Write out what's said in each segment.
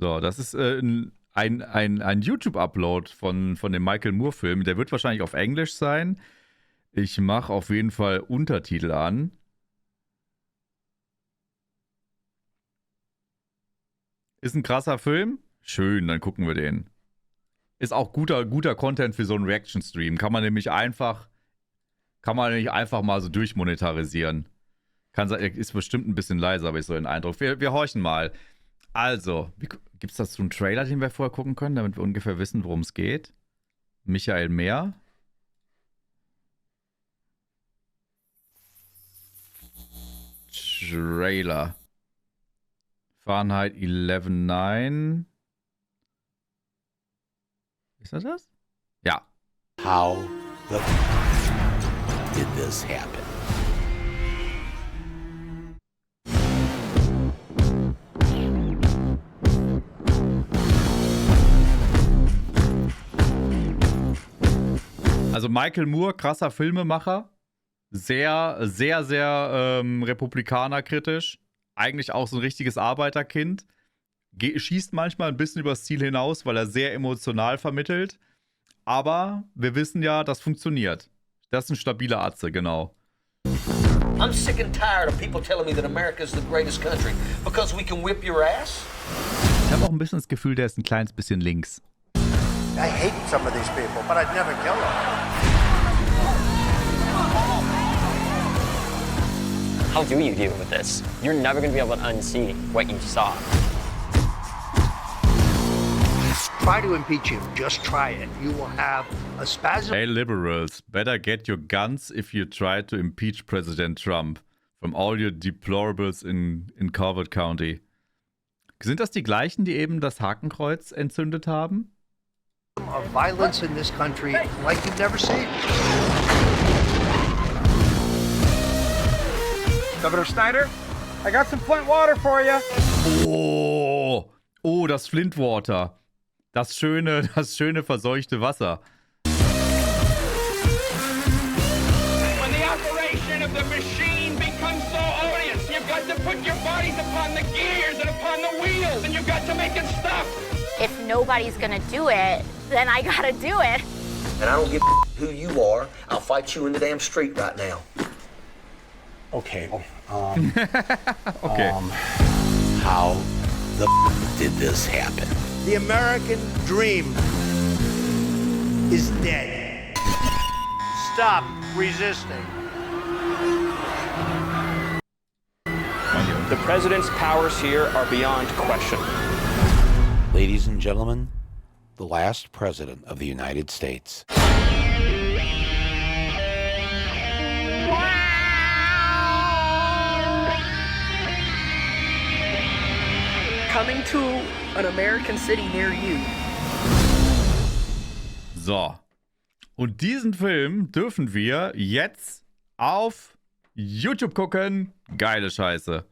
So, das ist ein YouTube-Upload von dem Michael Moore-Film. Der wird wahrscheinlich auf Englisch sein. Ich mache auf jeden Fall Untertitel an. Ist ein krasser Film? Schön, dann gucken wir den. Ist auch guter Content für so einen Reaction-Stream. Kann man nämlich einfach mal so durchmonetarisieren. Ist bestimmt ein bisschen leiser, habe ich so den Eindruck. Wir horchen mal. Also, gibt es dazu einen Trailer, den wir vorher gucken können, damit wir ungefähr wissen, worum es geht? Michael Mehr. Trailer. Fahrenheit 11.9. Ist das? Ja. How the did this happen? Also Michael Moore, krasser Filmemacher. Sehr republikanerkritisch. Eigentlich auch so ein richtiges Arbeiterkind. Schießt manchmal ein bisschen übers Ziel hinaus, weil er sehr emotional vermittelt. Aber wir wissen ja, das funktioniert. Das ist ein stabiler Atze, genau. I'm sick and tired of people telling me that America is the greatest country because we can whip your ass. Ich habe auch ein bisschen das Gefühl, der ist ein kleines bisschen links. I hate some of these people, but I'd never kill them. How do you deal with this? You're never going to be able to unsee what you saw. Try to impeach him. Just try it. You will have a spasm. Hey liberals, better get your guns if you try to impeach President Trump. From all your deplorables in Calvert County. Sind das die gleichen, die eben das Hakenkreuz entzündet haben? Of violence in this country like you've never seen. Governor Snyder, I got some Flint water for you. Oh, das Flintwater. Das schöne verseuchte Wasser. When the operation of the machine becomes so odious, you've got to put your bodies upon the gears and upon the wheels, and you've got to make it stop. If nobody's gonna do it, then I gotta do it. And I don't give who you are. I'll fight you in the damn street right now. Okay. Okay. How the did this happen? The American dream is dead. Stop resisting. The president's powers here are beyond question. Ladies and gentlemen, the last president of the United States. Coming to an American city near you. So. Und diesen Film dürfen wir jetzt auf YouTube gucken. Geile Scheiße.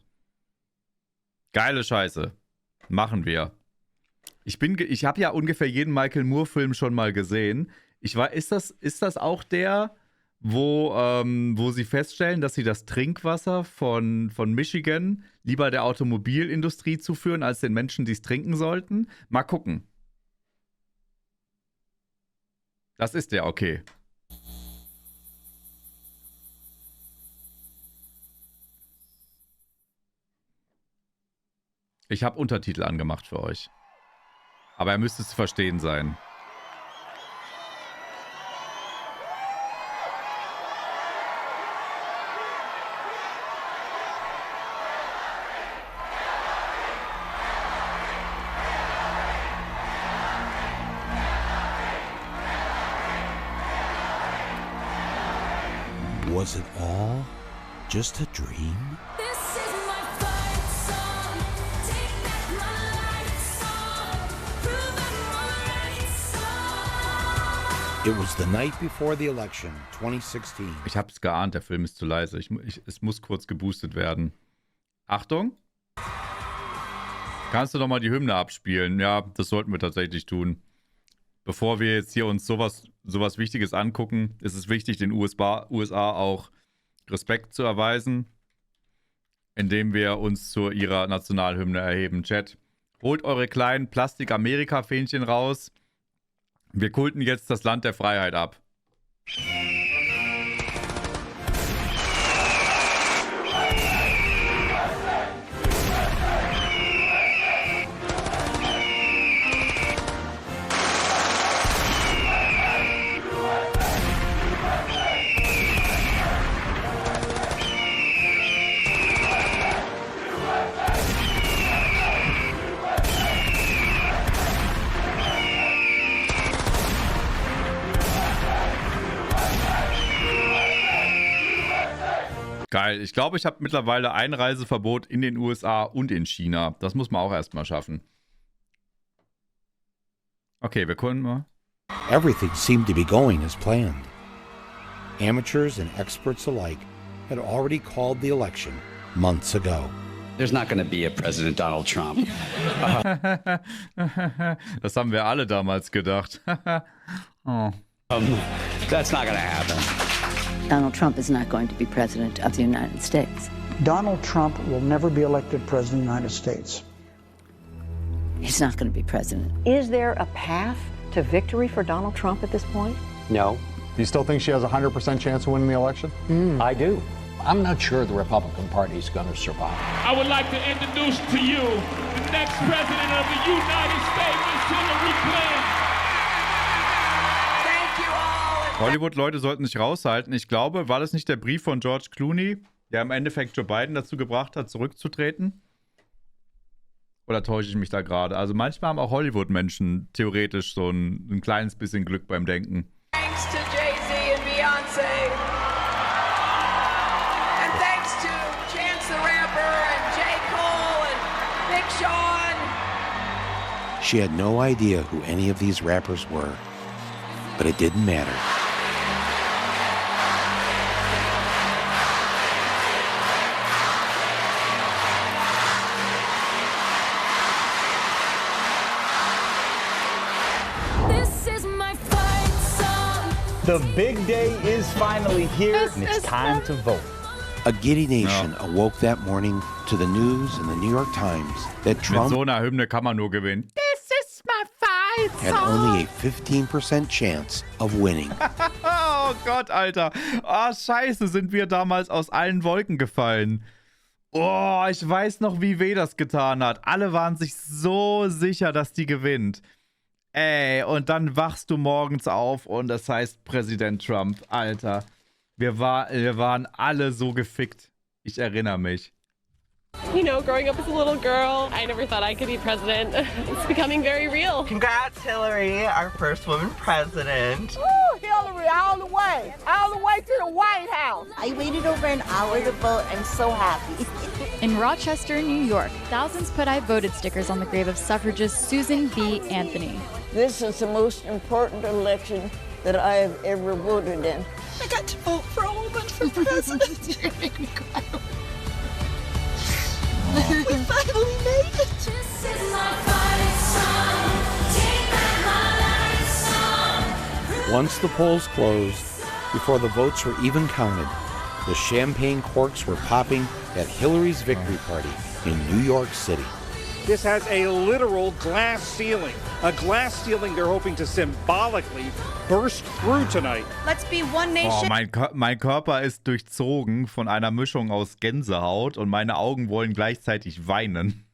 Geile Scheiße. Machen wir. Ich habe ja ungefähr jeden Michael Moore-Film schon mal gesehen. Ist das auch der, wo sie feststellen, dass sie das Trinkwasser von Michigan lieber der Automobilindustrie zuführen, als den Menschen, die es trinken sollten? Mal gucken. Das ist der, okay. Ich habe Untertitel angemacht für euch. Aber er müsste zu verstehen sein. Was it all just a dream? It was the night before the election, 2016. Ich hab's geahnt, der Film ist zu leise. Es muss kurz geboostet werden. Achtung! Kannst du noch mal die Hymne abspielen? Ja, das sollten wir tatsächlich tun. Bevor wir jetzt hier uns sowas Wichtiges angucken, ist es wichtig, den USA auch Respekt zu erweisen, indem wir uns zu ihrer Nationalhymne erheben. Chat, Holt eure kleinen Plastik-Amerika-Fähnchen raus. Wir kulten jetzt das Land der Freiheit ab. Geil. Ich glaube, ich habe mittlerweile Einreiseverbot in den USA und in China. Das muss man auch erstmal schaffen. Okay, wir können mal. Everything seemed to be going as planned. Amateurs and experts alike had already called the election months ago. There's not going to be a President Donald Trump. Das haben wir alle damals gedacht. Oh. That's not going to happen. Donald Trump is not going to be president of the United States. Donald Trump will never be elected president of the United States. He's not going to be president. Is there a path to victory for Donald Trump at this point? No. Do you still think she has a 100% chance of winning the election? I do. I'm not sure the Republican Party is going to survive. I would like to introduce to you the next president of the United States, Miss Hillary Clinton. Thank you all. Hollywood-Leute sollten sich raushalten. Ich glaube, war das nicht der Brief von George Clooney, der im Endeffekt Joe Biden dazu gebracht hat, zurückzutreten? Oder täusche ich mich da gerade? Also manchmal haben auch Hollywood-Menschen theoretisch so ein kleines bisschen Glück beim Denken. Thanks to Jay-Z and Beyonce. And thanks to Chance the Rapper and J. Cole and Big Sean. She had no idea who any of these rappers were, but it didn't matter. The big day is finally here, and it's time to vote. A giddy nation awoke that morning to the news in the New York Times that Trump Mit so einer Hymne kann man nur gewinnen. This is my fight had only a 15% chance of winning. Oh Gott, Alter. Oh, scheiße, sind wir damals aus allen Wolken gefallen. Oh, ich weiß noch, wie weh das getan hat. Alle waren sich so sicher, dass die gewinnt. Ey, und dann wachst du morgens auf und das heißt Präsident Trump. Alter, wir waren alle so gefickt. Ich erinnere mich. You know, growing up as a little girl, I never thought I could be president. It's becoming very real. Congrats, Hillary, our first woman president. Woo, Hillary, all the way to the White House. I waited over an hour to vote. I'm so happy. In Rochester, New York, thousands put I voted stickers on the grave of suffragist Susan B. Anthony. This is the most important election that I have ever voted in. I got to vote for a woman for president. You're gonna make me cry. We finally made it. This is my fight song. Take back my life song. Once the polls closed, before the votes were even counted, the champagne corks were popping at Hillary's victory party in New York City. This has a literal glass ceiling. A glass ceiling they're hoping to symbolically burst through tonight. Let's be one nation. Oh, mein Körper ist durchzogen von einer Mischung aus Gänsehaut und meine Augen wollen gleichzeitig weinen.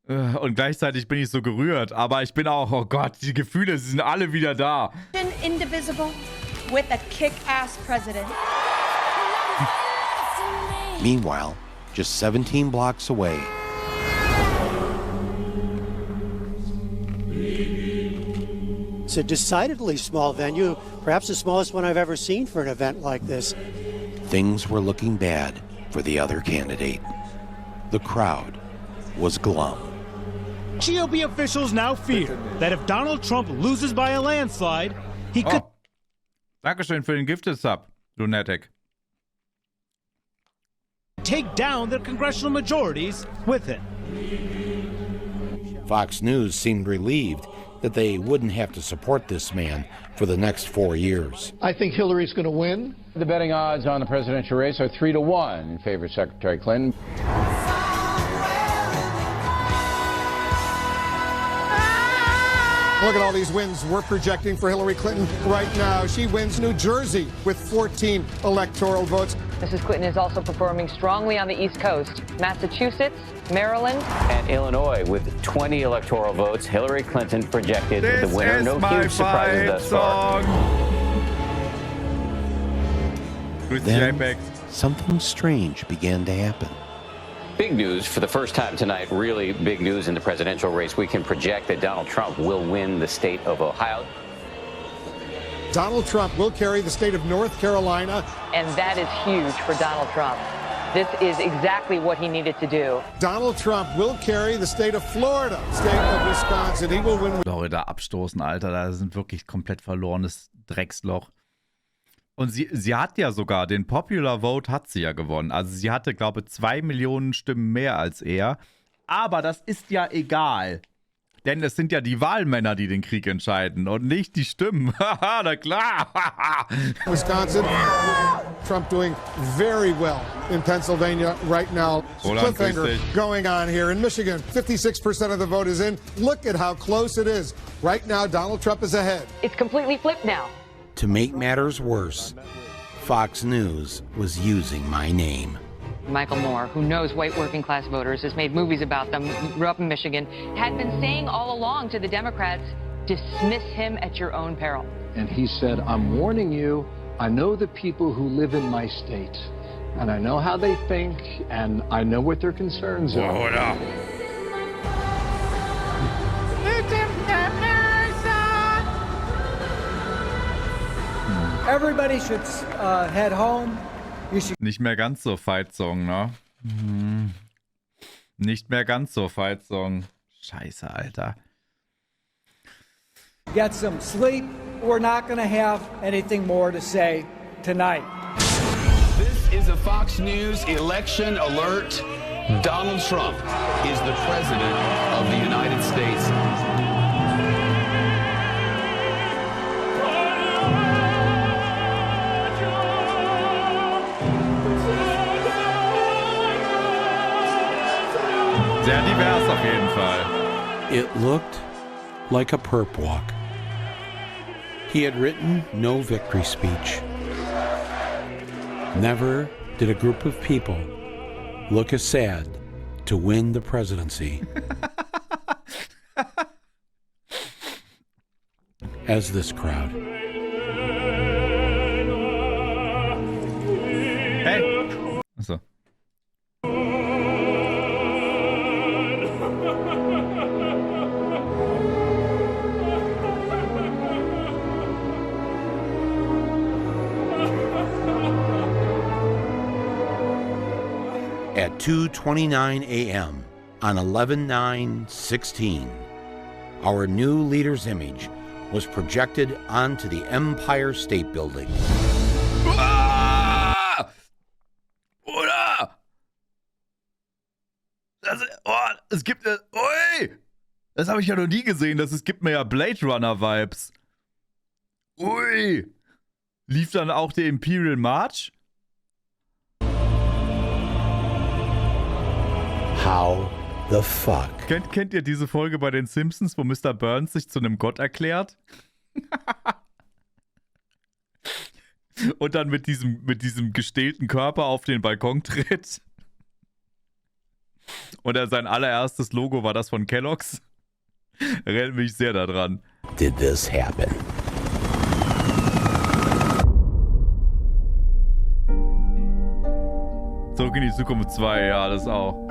Und gleichzeitig bin ich so gerührt, aber ich bin auch, oh Gott, die Gefühle, sie sind alle wieder da. Indivisible with a kick-ass president. Meanwhile, just 17 blocks away, it's a decidedly small venue, perhaps the smallest one I've ever seen for an event like this. things were looking bad for the other candidate. The crowd was glum. GOP officials now fear that if Donald Trump loses by a landslide, he could... Dankeschön für den Gifted-Sub, Lunatic. ...take down their congressional majorities with it. Fox News seemed relieved that they wouldn't have to support this man for the next 4 years. I think Hillary's going to win. The betting odds on the presidential race are 3-1 in favor of Secretary Clinton. Look at all these wins we're projecting for Hillary Clinton right now. She wins New Jersey with 14 electoral votes. Mrs. Clinton is also performing strongly on the East Coast. Massachusetts, Maryland, And Illinois with 20 electoral votes. Hillary Clinton projected the winner. No huge surprises thus far. Then something strange began to happen. Big news for the first time tonight, really big news in the presidential race. We can project that Donald Trump will win the state of Ohio. Donald Trump will carry the state of North Carolina. and that is huge for Donald Trump. This is exactly what he needed to do. Donald Trump will carry the state of Florida, state of Wisconsin. He will win. Florida abstoßen, Alter, da sind wirklich komplett verlorenes Drecksloch. Und sie hat ja sogar, den Popular Vote hat sie ja gewonnen. Also sie hatte, glaube ich, 2 Millionen Stimmen mehr als er. Aber das ist ja egal. Denn es sind ja die Wahlmänner, die den Krieg entscheiden und nicht die Stimmen. Haha, na klar. Wisconsin, Trump doing very well in Pennsylvania right now. Roland, Cliffhanger going on here in Michigan. 56% of the vote is in. Look at how close it is. Right now, Donald Trump is ahead. It's completely flipped now. To make matters worse, Fox News was using my name. Michael Moore, who knows white working class voters, has made movies about them, grew up in Michigan, had been saying all along to the Democrats, dismiss him at your own peril. And he said, I'm warning you, I know the people who live in my state, and I know how they think, and I know what their concerns are. What up? Everybody should head home. Nicht mehr ganz so Fight-Song, ne? Nicht mehr ganz so Fight-Song. Scheiße, Alter. Get some sleep. We're not going to have anything more to say tonight. This is a Fox News election alert. Donald Trump is the president of the United States. Sehr divers auf jeden Fall. It looked like a perp walk. He had written no victory speech. Never did a group of people look as sad to win the presidency as this crowd. Hey! Achso. At 2:29 a.m. on 11/9/16, our new leader's image was projected onto the Empire State Building. Ah! Oder? Es gibt... Ui! Das habe ich ja noch nie gesehen. Es gibt mir ja Blade Runner Vibes. Ui! Lief dann auch der Imperial March? How the fuck? Kennt ihr diese Folge bei den Simpsons, wo Mr. Burns sich zu einem Gott erklärt? Und dann mit diesem gestählten Körper auf den Balkon tritt? Und sein allererstes Logo war das von Kellogg's? Erinnert mich sehr daran. Did this happen? Zurück in die Zukunft 2, ja, das auch.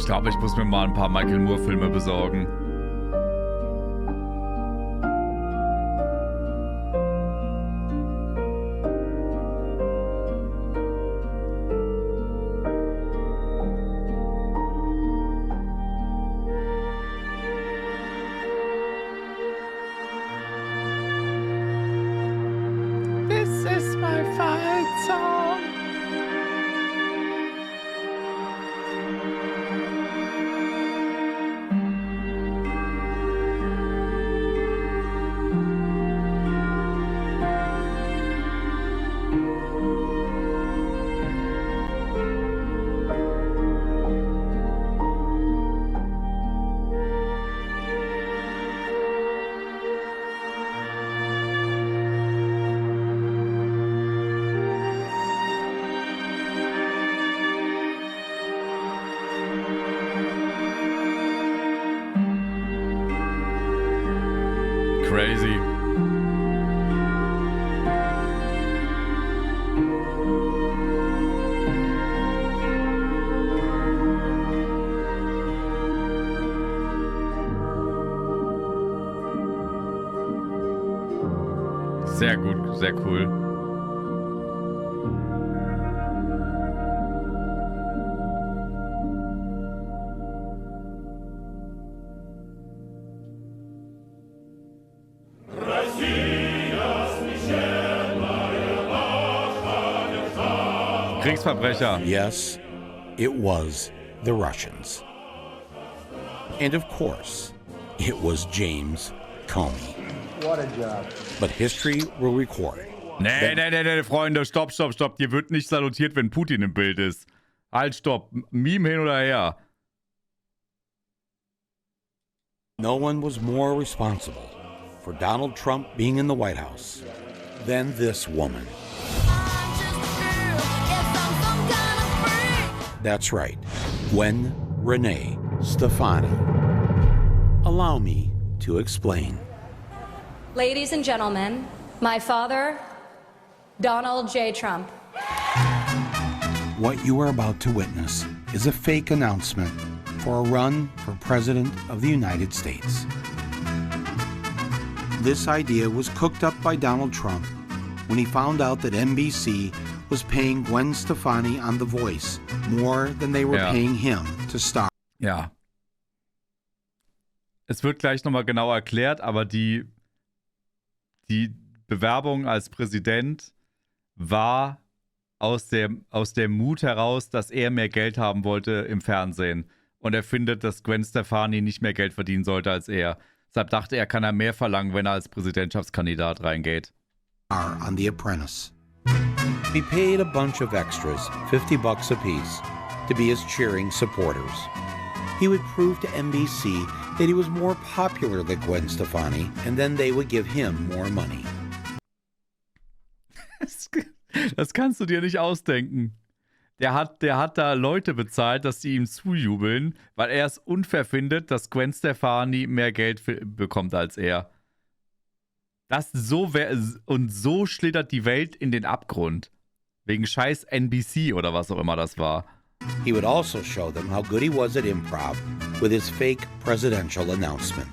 Ich glaube, ich muss mir mal ein paar Michael Moore-Filme besorgen. This is my fight song. Crazy. Sehr gut, sehr cool. Kriegsverbrecher. Yes, it was the Russians. And of course, it was James Comey. What a job. But history will record. Nee, Freunde, stopp. Dir wird nicht salutiert, wenn Putin im Bild ist. Halt, stopp. Meme hin oder her. No one was more responsible for Donald Trump being in the White House than this woman. That's right, Gwen Renee Stefani. Allow me to explain. Ladies and gentlemen, my father, Donald J. Trump. What you are about to witness is a fake announcement for a run for President of the United States. This idea was cooked up by Donald Trump when he found out that NBC was paying Gwen Stefani on The Voice more than they were paying him to star. Ja. Es wird gleich nochmal genau erklärt, aber die Bewerbung als Präsident war aus dem Mut heraus, dass er mehr Geld haben wollte im Fernsehen. Und er findet, dass Gwen Stefani nicht mehr Geld verdienen sollte als er. Deshalb dachte er, kann er mehr verlangen, wenn er als Präsidentschaftskandidat reingeht. On The Apprentice. He paid a bunch of extras, $50 apiece, to be his cheering supporters. He would prove to NBC that he was more popular than Gwen Stefani, and then they would give him more money. Das kannst du dir nicht ausdenken. Der hat da Leute bezahlt, dass sie ihm zujubeln, weil er es unfair findet, dass Gwen Stefani mehr Geld bekommt als er. Und so schlittert die Welt in den Abgrund. Wegen scheiß NBC oder was auch immer das war. He would also show them how good he was at improv with his fake presidential announcement.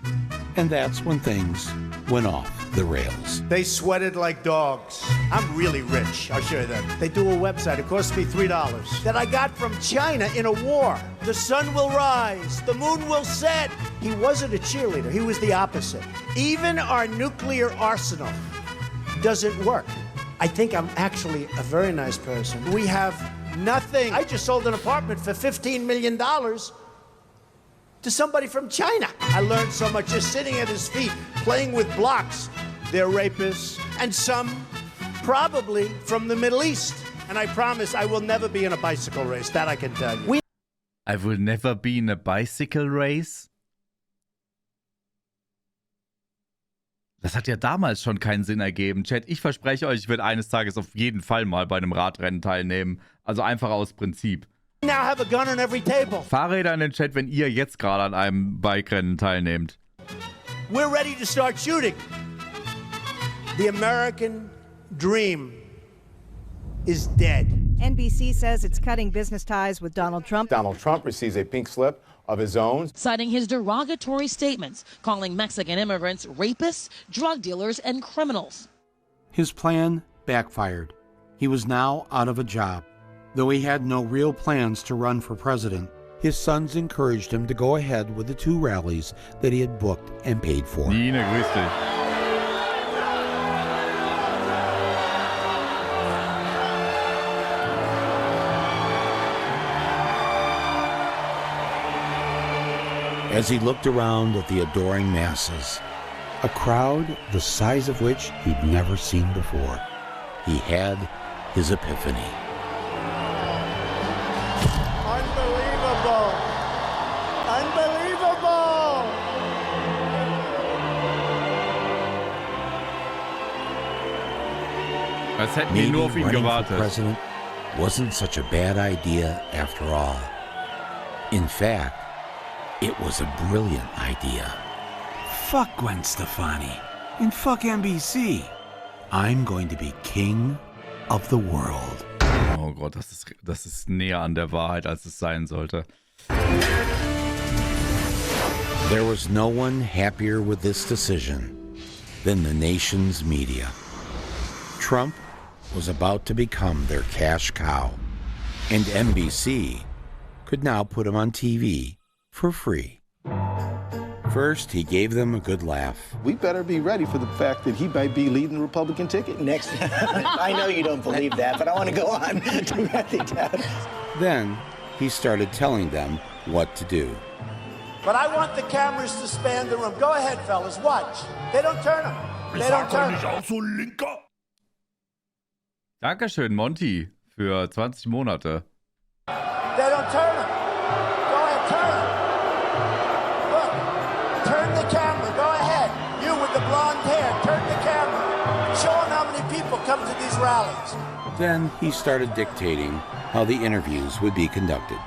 And that's when things went off the rails. They sweated like dogs. I'm really rich. I'll show you that. They do a website. It cost me $3 that I got from China in a war. The sun will rise. The moon will set. He wasn't a cheerleader. He was the opposite. Even our nuclear arsenal doesn't work. I think I'm actually a very nice person. We have nothing. I just sold an apartment for $15 million to somebody from China. I learned so much just sitting at his feet, playing with blocks. They're rapists, and some probably from the Middle East. And I promise I will never be in a bicycle race. That I can tell you. I will never be in a bicycle race? Das hat ja damals schon keinen Sinn ergeben. Chat, ich verspreche euch, ich werde eines Tages auf jeden Fall mal bei einem Radrennen teilnehmen. Also einfach aus Prinzip. Now have a gun on every table. Fahrräder in den Chat, wenn ihr jetzt gerade an einem Bikerennen teilnehmt. We're ready to start shooting. The American dream is dead. NBC says it's cutting business ties with Donald Trump. Donald Trump receives a pink slip of his own, citing his derogatory statements, calling Mexican immigrants rapists, drug dealers, and criminals. His plan backfired. He was now out of a job. Though he had no real plans to run for president, his sons encouraged him to go ahead with the 2 rallies that he had booked and paid for. Nina, grüß dich. As he looked around at the adoring masses, a crowd the size of which he'd never seen before, he had his epiphany. Unbelievable! Unbelievable! Als hätten wir nur auf ihn gewartet. President wasn't such a bad idea after all. In fact, it was a brilliant idea. Fuck Gwen Stefani and fuck NBC. I'm going to be king of the world. Oh Gott, das ist näher an der Wahrheit, als es sein sollte. There was no one happier with this decision than the nation's media. Trump was about to become their cash cow, and NBC could now put him on TV for free. First, he gave them a good laugh. We better be ready for the fact that he might be leading the Republican ticket. Next, I know you don't believe that, but I want to go on to write it down. Then, he started telling them what to do. But I want the cameras to span the room. Go ahead, fellas, watch. They don't turn them. They don't turn them. Dankeschön, Monty, für 20 Monate. They don't turn them. Go ahead, turn them. Look, turn the camera. Go ahead. You with the blonde hair, turn the camera. Show them how many people come to these rallies. Then he started dictating how the interviews would be conducted.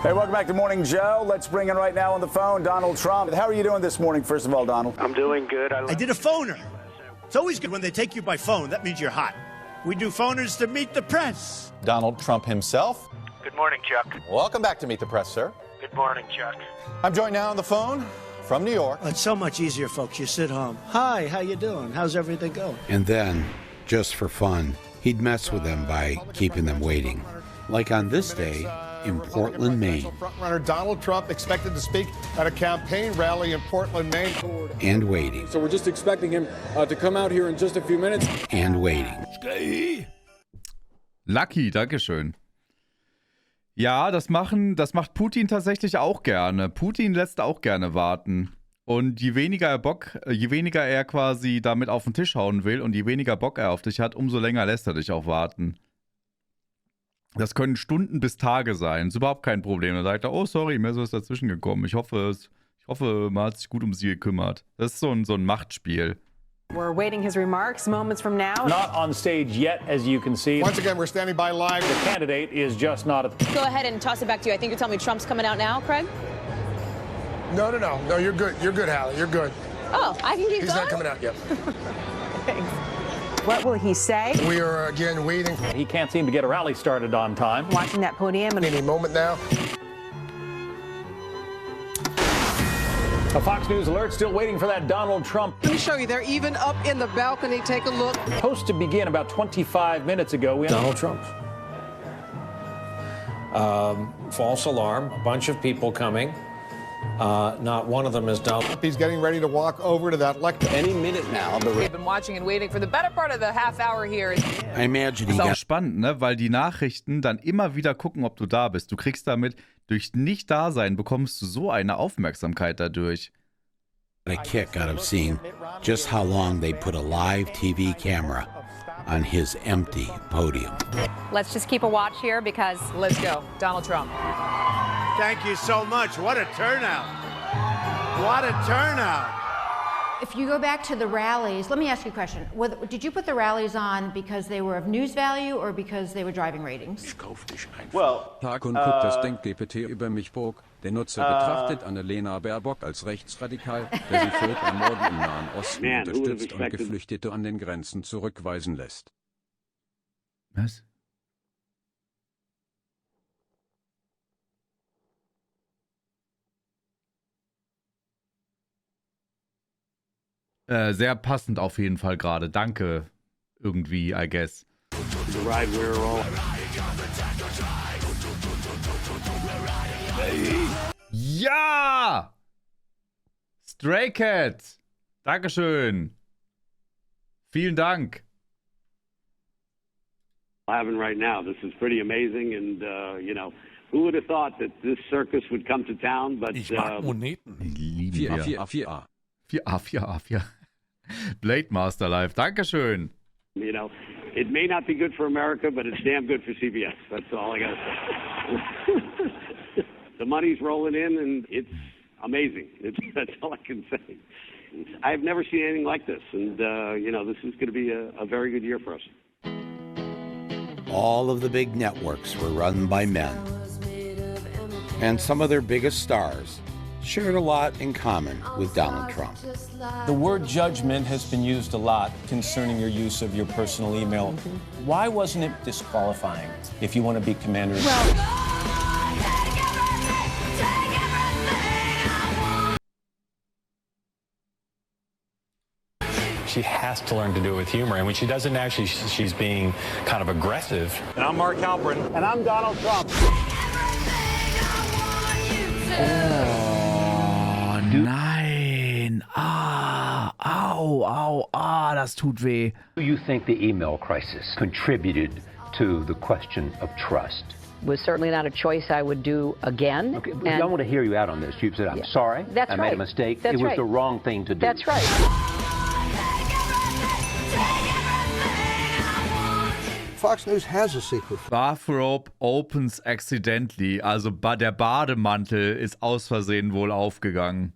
Hey, welcome back to Morning Joe. Let's bring in right now on the phone Donald Trump. How are you doing this morning, first of all, Donald? I'm doing good. I did a phoner. It's always good when they take you by phone. That means you're hot. We do phoners to meet the press. Donald Trump himself. Good morning, Chuck. Welcome back to Meet the Press, sir. Good morning, Chuck. I'm joined now on the phone from New York. It's so much easier, folks. You sit home. Hi, how you doing? How's everything going? And then, just for fun, he'd mess with them by keeping them waiting. Like on this day in Portland, Maine. Frontrunner Donald Trump expected to speak at a campaign rally in Portland, Maine. And waiting. So we're just expecting him to come out here in just a few minutes. And waiting. Lucky, dankeschön. Ja, das macht Putin tatsächlich auch gerne. Putin lässt auch gerne warten. Und je weniger er quasi damit auf den Tisch hauen will und je weniger Bock er auf dich hat, umso länger lässt er dich auch warten. Das können Stunden bis Tage sein. Ist überhaupt kein Problem. Dann sagt er, oh sorry, mir ist was dazwischen gekommen. Ich hoffe, man hat sich gut um sie gekümmert. Das ist so ein Machtspiel. We're awaiting his remarks moments from now. Not on stage yet, as you can see. Once again, we're standing by live. The candidate is just not at... Go ahead and toss it back to you. I think you're telling me Trump's coming out now, Craig? No, you're good. You're good, Hallie. You're good. Oh, I can keep He's going? not coming out yet. Thanks. What will he say? We are, again, waiting. He can't seem to get a rally started on time. Watching that podium. Any moment now. A Fox News alert, still waiting for that Donald Trump. Let me show you. They're even up in the balcony. Take a look. Supposed to begin about 25 minutes ago. Donald Trump. False alarm. A bunch of people coming. Not one of them is Donald. He's getting ready to walk over to that lectern. Any minute now. We've been watching and waiting for the better part of the half hour here. I imagine das ist auch spannend, ne? Weil die Nachrichten dann immer wieder gucken, ob du da bist. Du kriegst damit, durch Nicht-Dasein bekommst du so eine Aufmerksamkeit dadurch. A kick out of seeing just how long they put a live TV camera on his empty podium. Let's just keep a watch here because let's go. Donald Trump. Thank you so much. What a turnout. What a turnout. If you go back to the rallies, let me ask you a question. Did you put the rallies on because they were of news value or because they were driving ratings? Well, Hakon guckt das Denk-GPT über mich bog. Der Nutzer betrachtet Annalena Baerbock als rechtsradikal, der sie Völkermorden im Nahen Osten unterstützt und Geflüchtete an den Grenzen zurückweisen lässt. Was? Sehr passend auf jeden Fall gerade. Danke. Irgendwie, I guess. Ja! Stray Cat. Dankeschön. Vielen Dank. Having right now. This is pretty amazing, and you know, who would have thought that this circus would come to town? But ich mag Moneten. Lieben wir. 4A. 4A. Blade Master Live. Dankeschön. You know, it may not be good for America, but it's damn good for CBS. That's all I gotta say. The money's rolling in, and it's amazing. That's all I can say. I've never seen anything like this, and you know, this is going to be a very good year for us. All of the big networks were run by men. And some of their biggest stars shared a lot in common with Donald Trump. The word judgment has been used a lot concerning your use of your personal email. Why wasn't it disqualifying if you want to be commander? She has to learn to do it with humor. And when she does it now, she's being kind of aggressive. And I'm Mark Halperin. And I'm Donald Trump. Oh, nein. Das tut weh. Do you think the email crisis contributed to the question of trust? Was certainly not a choice I would do again. Okay, I want to hear you out on this. You said, I'm sorry. That's I right. made a mistake. That's it was right. the wrong thing to do. That's right. Fox News has a secret. Bathrobe opens accidentally. Also der Bademantel ist aus Versehen wohl aufgegangen.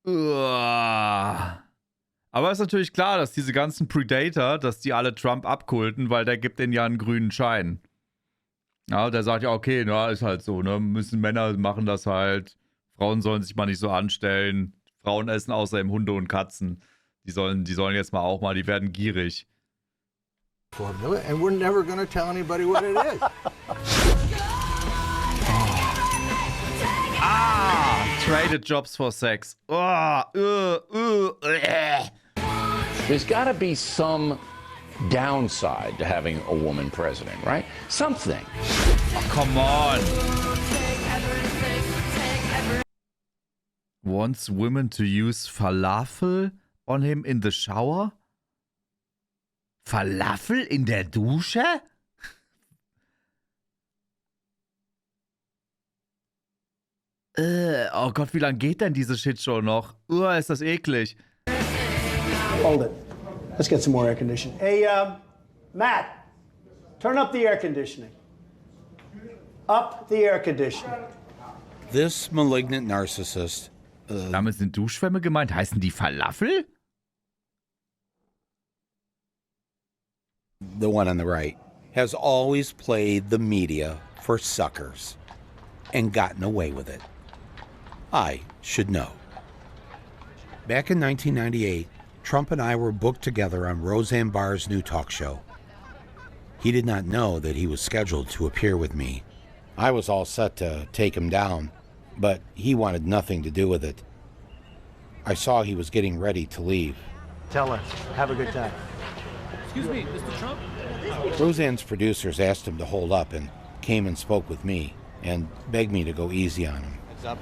Uah. Aber ist natürlich klar, dass diese ganzen Predator, dass die alle Trump abkulten, weil der gibt ihnen ja einen grünen Schein. Ja, der sagt ja, okay, na, ist halt so, ne? Müssen Männer machen das halt. Frauen sollen sich mal nicht so anstellen. Frauen essen außerdem Hunde und Katzen. Die sollen jetzt mal auch mal, die werden gierig. And we're never going to tell anybody what it is. Traded jobs for sex. There's got to be some downside to having a woman president, right? Something. Oh, come on. Wants women to use falafel on him in the shower? Falafel in der Dusche? Oh Gott, wie lange geht denn diese Shitshow noch? Ist das eklig. Hold it. Let's get some more air conditioning. Hey, Matt, turn up the air conditioning. Up the air conditioning. This malignant narcissist. Damit sind Duschschwämme gemeint. Heißen die Falafel? The one on the right, has always played the media for suckers and gotten away with it. I should know. Back in 1998, Trump and I were booked together on Roseanne Barr's new talk show. He did not know that he was scheduled to appear with me. I was all set to take him down, but he wanted nothing to do with it. I saw he was getting ready to leave. Tell her, have a good time. Excuse me, Mr. Trump? Roseanne's producers asked him to hold up and came and spoke with me and begged me to go easy on him. I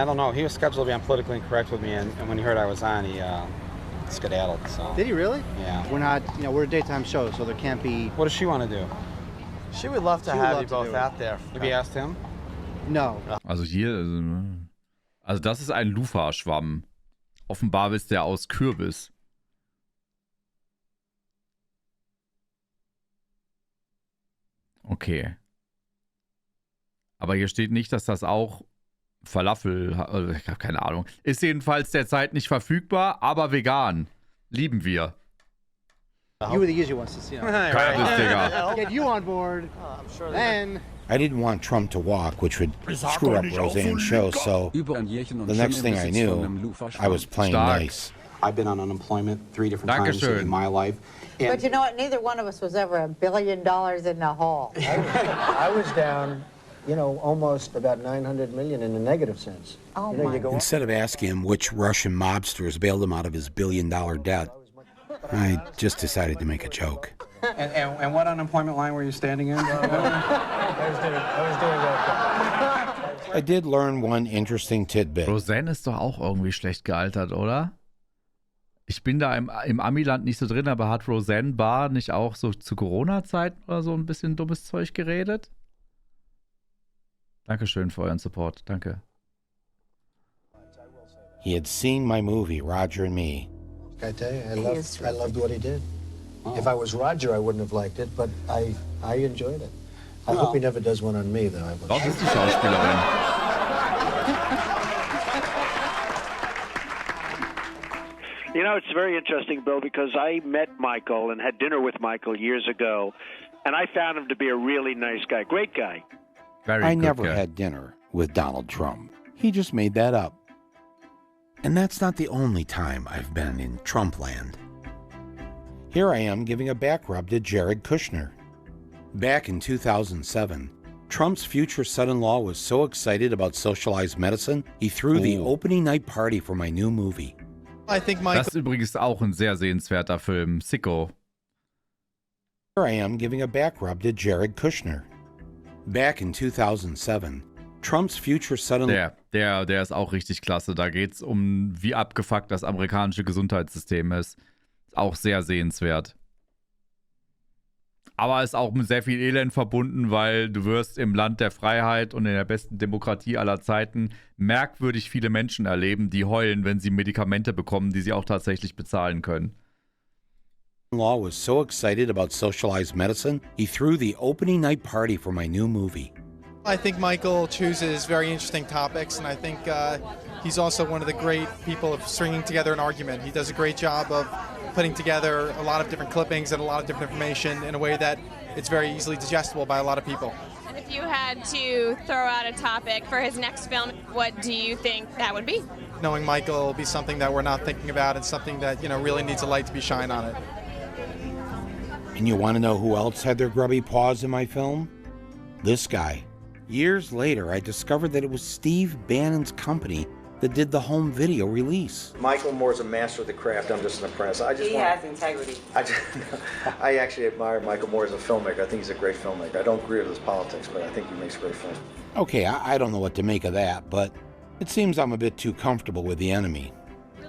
don't know. He was scheduled to be on Politically Incorrect with me, and when he heard I was on, he skedaddled. So. Did he really? Yeah. We're not, we're a daytime show, so there can't be... What does she want to do? She would love to have you both out there. Have you asked him? No. Also hier, also das ist ein Lufa-Schwamm. Offenbar ist der aus Kürbis. Okay. Aber hier steht nicht, dass das auch Falafel, ich habe keine Ahnung. Ist jedenfalls derzeit nicht verfügbar, aber vegan. Lieben wir. You were the easy ones to see. Get you on board. I'm sure then... I didn't want Trump to walk, which would screw up Roseanne's show, so the next thing I knew, I was playing nice. I've been on unemployment 3 different times in my life. And but you know what? Neither one of us was ever $1 billion in the hole. I was down you know, almost about 900 million in the negative sense. Oh, you know, you go Instead of asking him which Russian mobsters bailed him out of his billion-dollar debt, I just decided to make a joke. And what unemployment line were you standing in? I was doing okay. I did learn one interesting tidbit. Roseanne ist doch auch irgendwie schlecht gealtert, oder? Ich bin da im Amiland nicht so drin, aber hat Roseanne Barr nicht auch so zu Corona-Zeiten oder so ein bisschen dummes Zeug geredet? Dankeschön für euren Support. Danke. He had seen my movie, Roger and Me. I tell you, I loved what he did. If I was Roger, I wouldn't have liked it, but I enjoyed it. I hope he never does one on me, though. Das ist die Schauspielerin. You know, it's very interesting, Bill, because I met Michael and had dinner with Michael years ago, and I found him to be a really nice guy. Great guy. I never had dinner with Donald Trump. He just made that up. And that's not the only time I've been in Trump land. Here I am giving a back rub to Jared Kushner. Back in 2007, Trump's future son-in-law was so excited about socialized medicine, he threw the opening night party for my new movie. Das ist übrigens auch ein sehr sehenswerter Film. Sicko. Here I am giving a back rub to Jared Kushner. Back in 2007, Trumps future son-in-law... Der ist auch richtig klasse. Da geht es um, wie abgefuckt das amerikanische Gesundheitssystem ist. Ist auch sehr sehenswert. Aber ist auch mit sehr viel Elend verbunden, weil du wirst im Land der Freiheit und in der besten Demokratie aller Zeiten merkwürdig viele Menschen erleben, die heulen, wenn sie Medikamente bekommen, die sie auch tatsächlich bezahlen können. Law was so excited about socialized medicine, he threw the opening night party for my new movie. I think Michael chooses very interesting topics, and I think he's also one of the great people of stringing together an argument. He does a great job of putting together a lot of different clippings and a lot of different information in a way that it's very easily digestible by a lot of people. And if you had to throw out a topic for his next film, what do you think that would be? Knowing Michael will be something that we're not thinking about and something that, you know, really needs a light to be shined on it. And you want to know who else had their grubby paws in my film? This guy. Years later, I discovered that it was Steve Bannon's company that did the home video release. Michael Moore's a master of the craft. I'm just an apprentice. He has integrity. I actually admire Michael Moore as a filmmaker. I think he's a great filmmaker. I don't agree with his politics, but I think he makes great films. Okay, I don't know what to make of that, but it seems I'm a bit too comfortable with the enemy.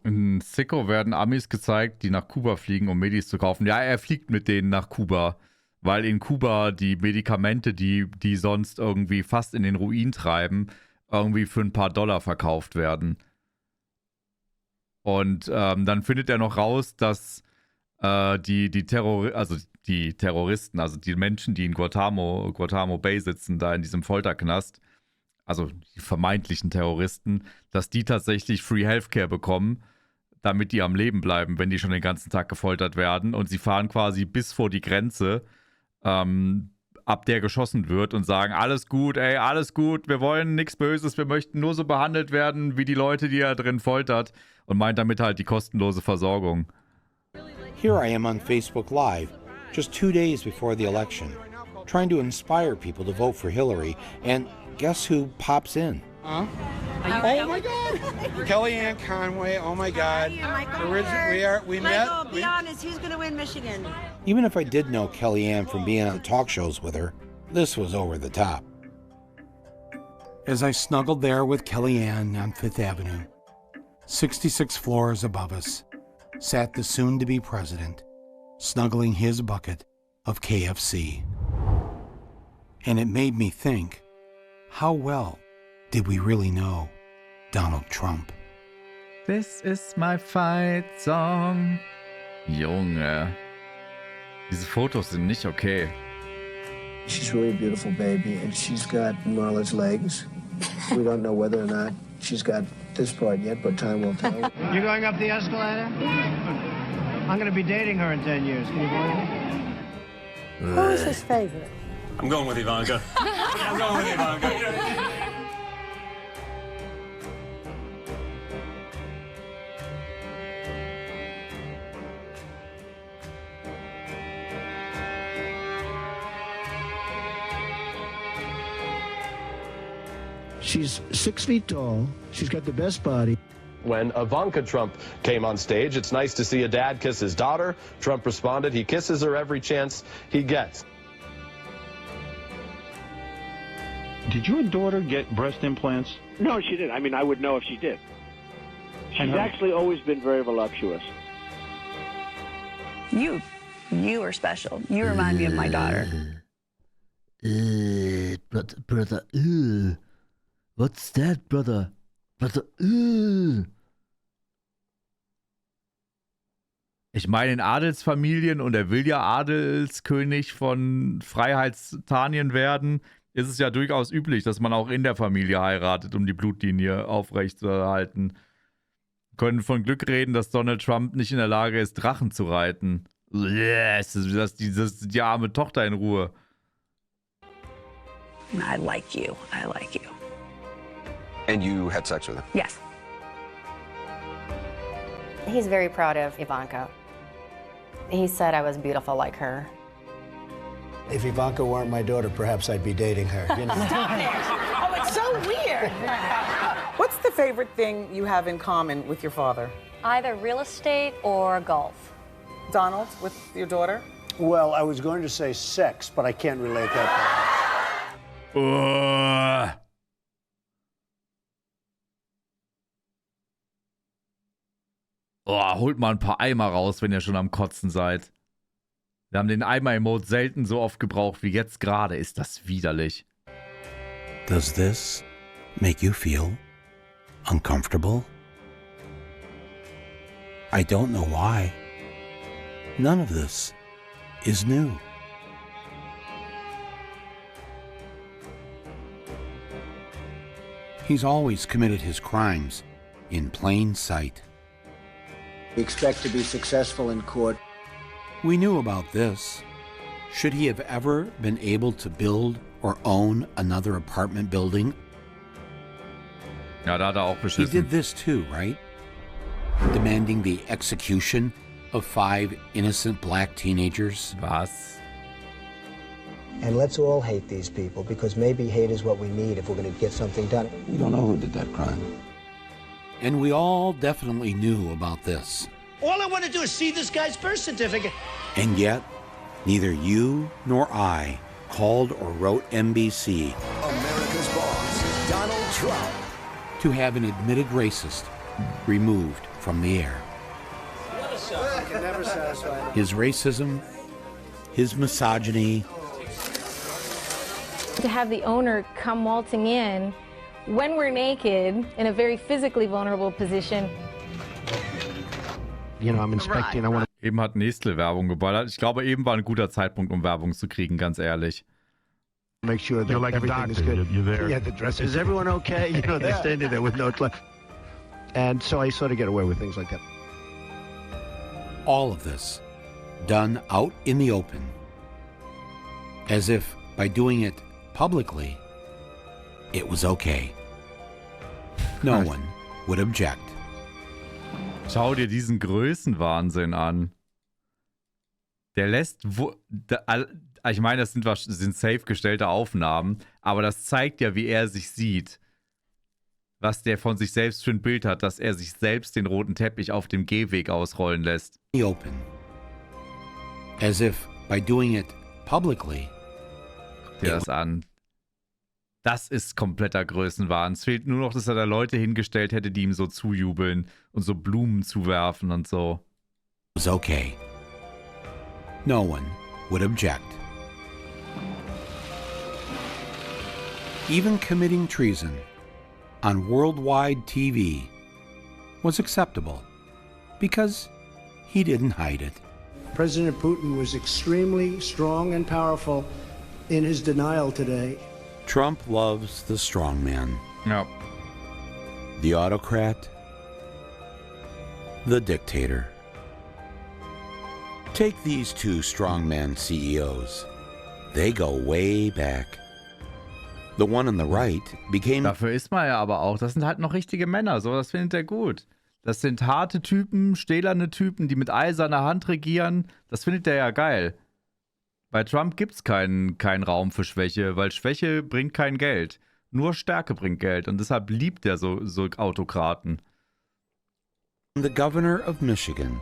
In Sicko werden Amis gezeigt, die nach Kuba fliegen, um Medis zu kaufen. Ja, er fliegt mit denen nach Kuba, weil in Kuba die Medikamente, die sonst irgendwie fast in den Ruin treiben, irgendwie für ein paar Dollar verkauft werden. Und dann findet er noch raus, dass die Terroristen, also die Menschen, die in Guantanamo Bay sitzen, da in diesem Folterknast, also die vermeintlichen Terroristen, dass die tatsächlich Free Healthcare bekommen, damit die am Leben bleiben, wenn die schon den ganzen Tag gefoltert werden. Und sie fahren quasi bis vor die Grenze, ab der geschossen wird und sagen, alles gut, ey, alles gut, wir wollen nichts Böses, wir möchten nur so behandelt werden, wie die Leute, die er drin foltert, und meint damit halt die kostenlose Versorgung. Here I am on Facebook Live, just 2 days before the election, trying to inspire people to vote for Hillary, and guess who pops in? Huh? Oh my God! Kellyanne Conway, oh my God. We met. Michael, be honest, who's going to win Michigan? Even if I did know Kellyanne from being on talk shows with her, this was over the top. As I snuggled there with Kellyanne on 5th Avenue, 66 floors above us, sat the soon-to-be president, snuggling his bucket of KFC. And it made me think, how well did we really know Donald Trump? This is my fight song. Junge. Diese Fotos sind nicht okay. She's really a beautiful baby, and she's got Marla's legs. We don't know whether or not she's got this part yet, but time will tell. You're going up the escalator? I'm going to be dating her in 10 years. Can you believe it? Who is his favorite? I'm going with Ivanka. I'm going with Ivanka. She's 6 feet tall. She's got the best body. When Ivanka Trump came on stage, it's nice to see a dad kiss his daughter. Trump responded, he kisses her every chance he gets. Did your daughter get breast implants? No, she didn't. I mean, I would know if she did. She's actually always been very voluptuous. You are special. You remind me of my daughter. Brother, what's that, brother? Brother, Ich meine, in Adelsfamilien, und er will ja Adelskönig von Freiheitstanien werden, ist es ja durchaus üblich, dass man auch in der Familie heiratet, um die Blutlinie aufrechtzuerhalten. Können von Glück reden, dass Donald Trump nicht in der Lage ist, Drachen zu reiten. Lass die arme Tochter in Ruhe. I like you. I like you. And you had sex with him? Yes. He's very proud of Ivanka. He said I was beautiful like her. If Ivanka weren't my daughter, perhaps I'd be dating her. You know? Stop it! Oh, it's so weird. What's the favorite thing you have in common with your father? Either real estate or golf. Donald, with your daughter? Well, I was going to say sex, but I can't relate that. Holt mal ein paar Eimer raus, wenn ihr schon am Kotzen seid. Wir haben den Eimer-Emote selten so oft gebraucht wie jetzt gerade. Ist das widerlich. Does this make you feel uncomfortable? I don't know why. None of this is new. He's always committed his crimes in plain sight. We expect to be successful in court. We knew about this. Should he have ever been able to build or own another apartment building? Ja, da hat er auch He beschissen. did this too, right? Demanding the execution of 5 innocent black teenagers. Was? And let's all hate these people, because maybe hate is what we need if we're going to get something done. We don't know who did that crime. And we all definitely knew about this. All I want to do is see this guy's birth certificate. And yet, neither you nor I called or wrote NBC America's boss, Donald Trump, to have an admitted racist removed from the air. I can never satisfy him. His racism, his misogyny, to have the owner come waltzing in when we're naked in a very physically vulnerable position. You know, I'm inspecting. I want to. Eben hat Nestle Werbung geballert. Ich glaube, eben war ein guter Zeitpunkt, um Werbung zu kriegen, ganz ehrlich. Make sure that like everything is good. You're there. Yeah, the dress. Is everyone okay? You know, they're standing there with no clothes. And so I sort of get away with things like that. all of this done out in the open, as if by doing it publicly, it was okay. No one would object. Schau dir diesen Größenwahnsinn an. Der lässt, ich meine, das sind safe gestellte Aufnahmen, aber das zeigt ja, wie er sich sieht. Was der von sich selbst für ein Bild hat, dass er sich selbst den roten Teppich auf dem Gehweg ausrollen lässt. Open. As if by doing it publicly. Guck dir das an. Das ist kompletter Größenwahn. Es fehlt nur noch, dass er da Leute hingestellt hätte, die ihm so zujubeln und so Blumen zuwerfen und so. It was okay. No one would object. Even committing treason on worldwide TV was acceptable because he didn't hide it. President Putin was extremely strong and powerful in his denial today. Trump loves the strong man. Yep. The autocrat. The dictator. Take these two strongman CEOs. They go way back. The one on the right became... Dafür ist man ja aber auch. Das sind halt noch richtige Männer. So, das findet er gut. Das sind harte Typen, stählerne Typen, die mit eiserner Hand regieren. Das findet er ja geil. Bei Trump gibt es keinen Raum für Schwäche, weil Schwäche bringt kein Geld. Nur Stärke bringt Geld und deshalb liebt er so Autokraten. The governor of Michigan,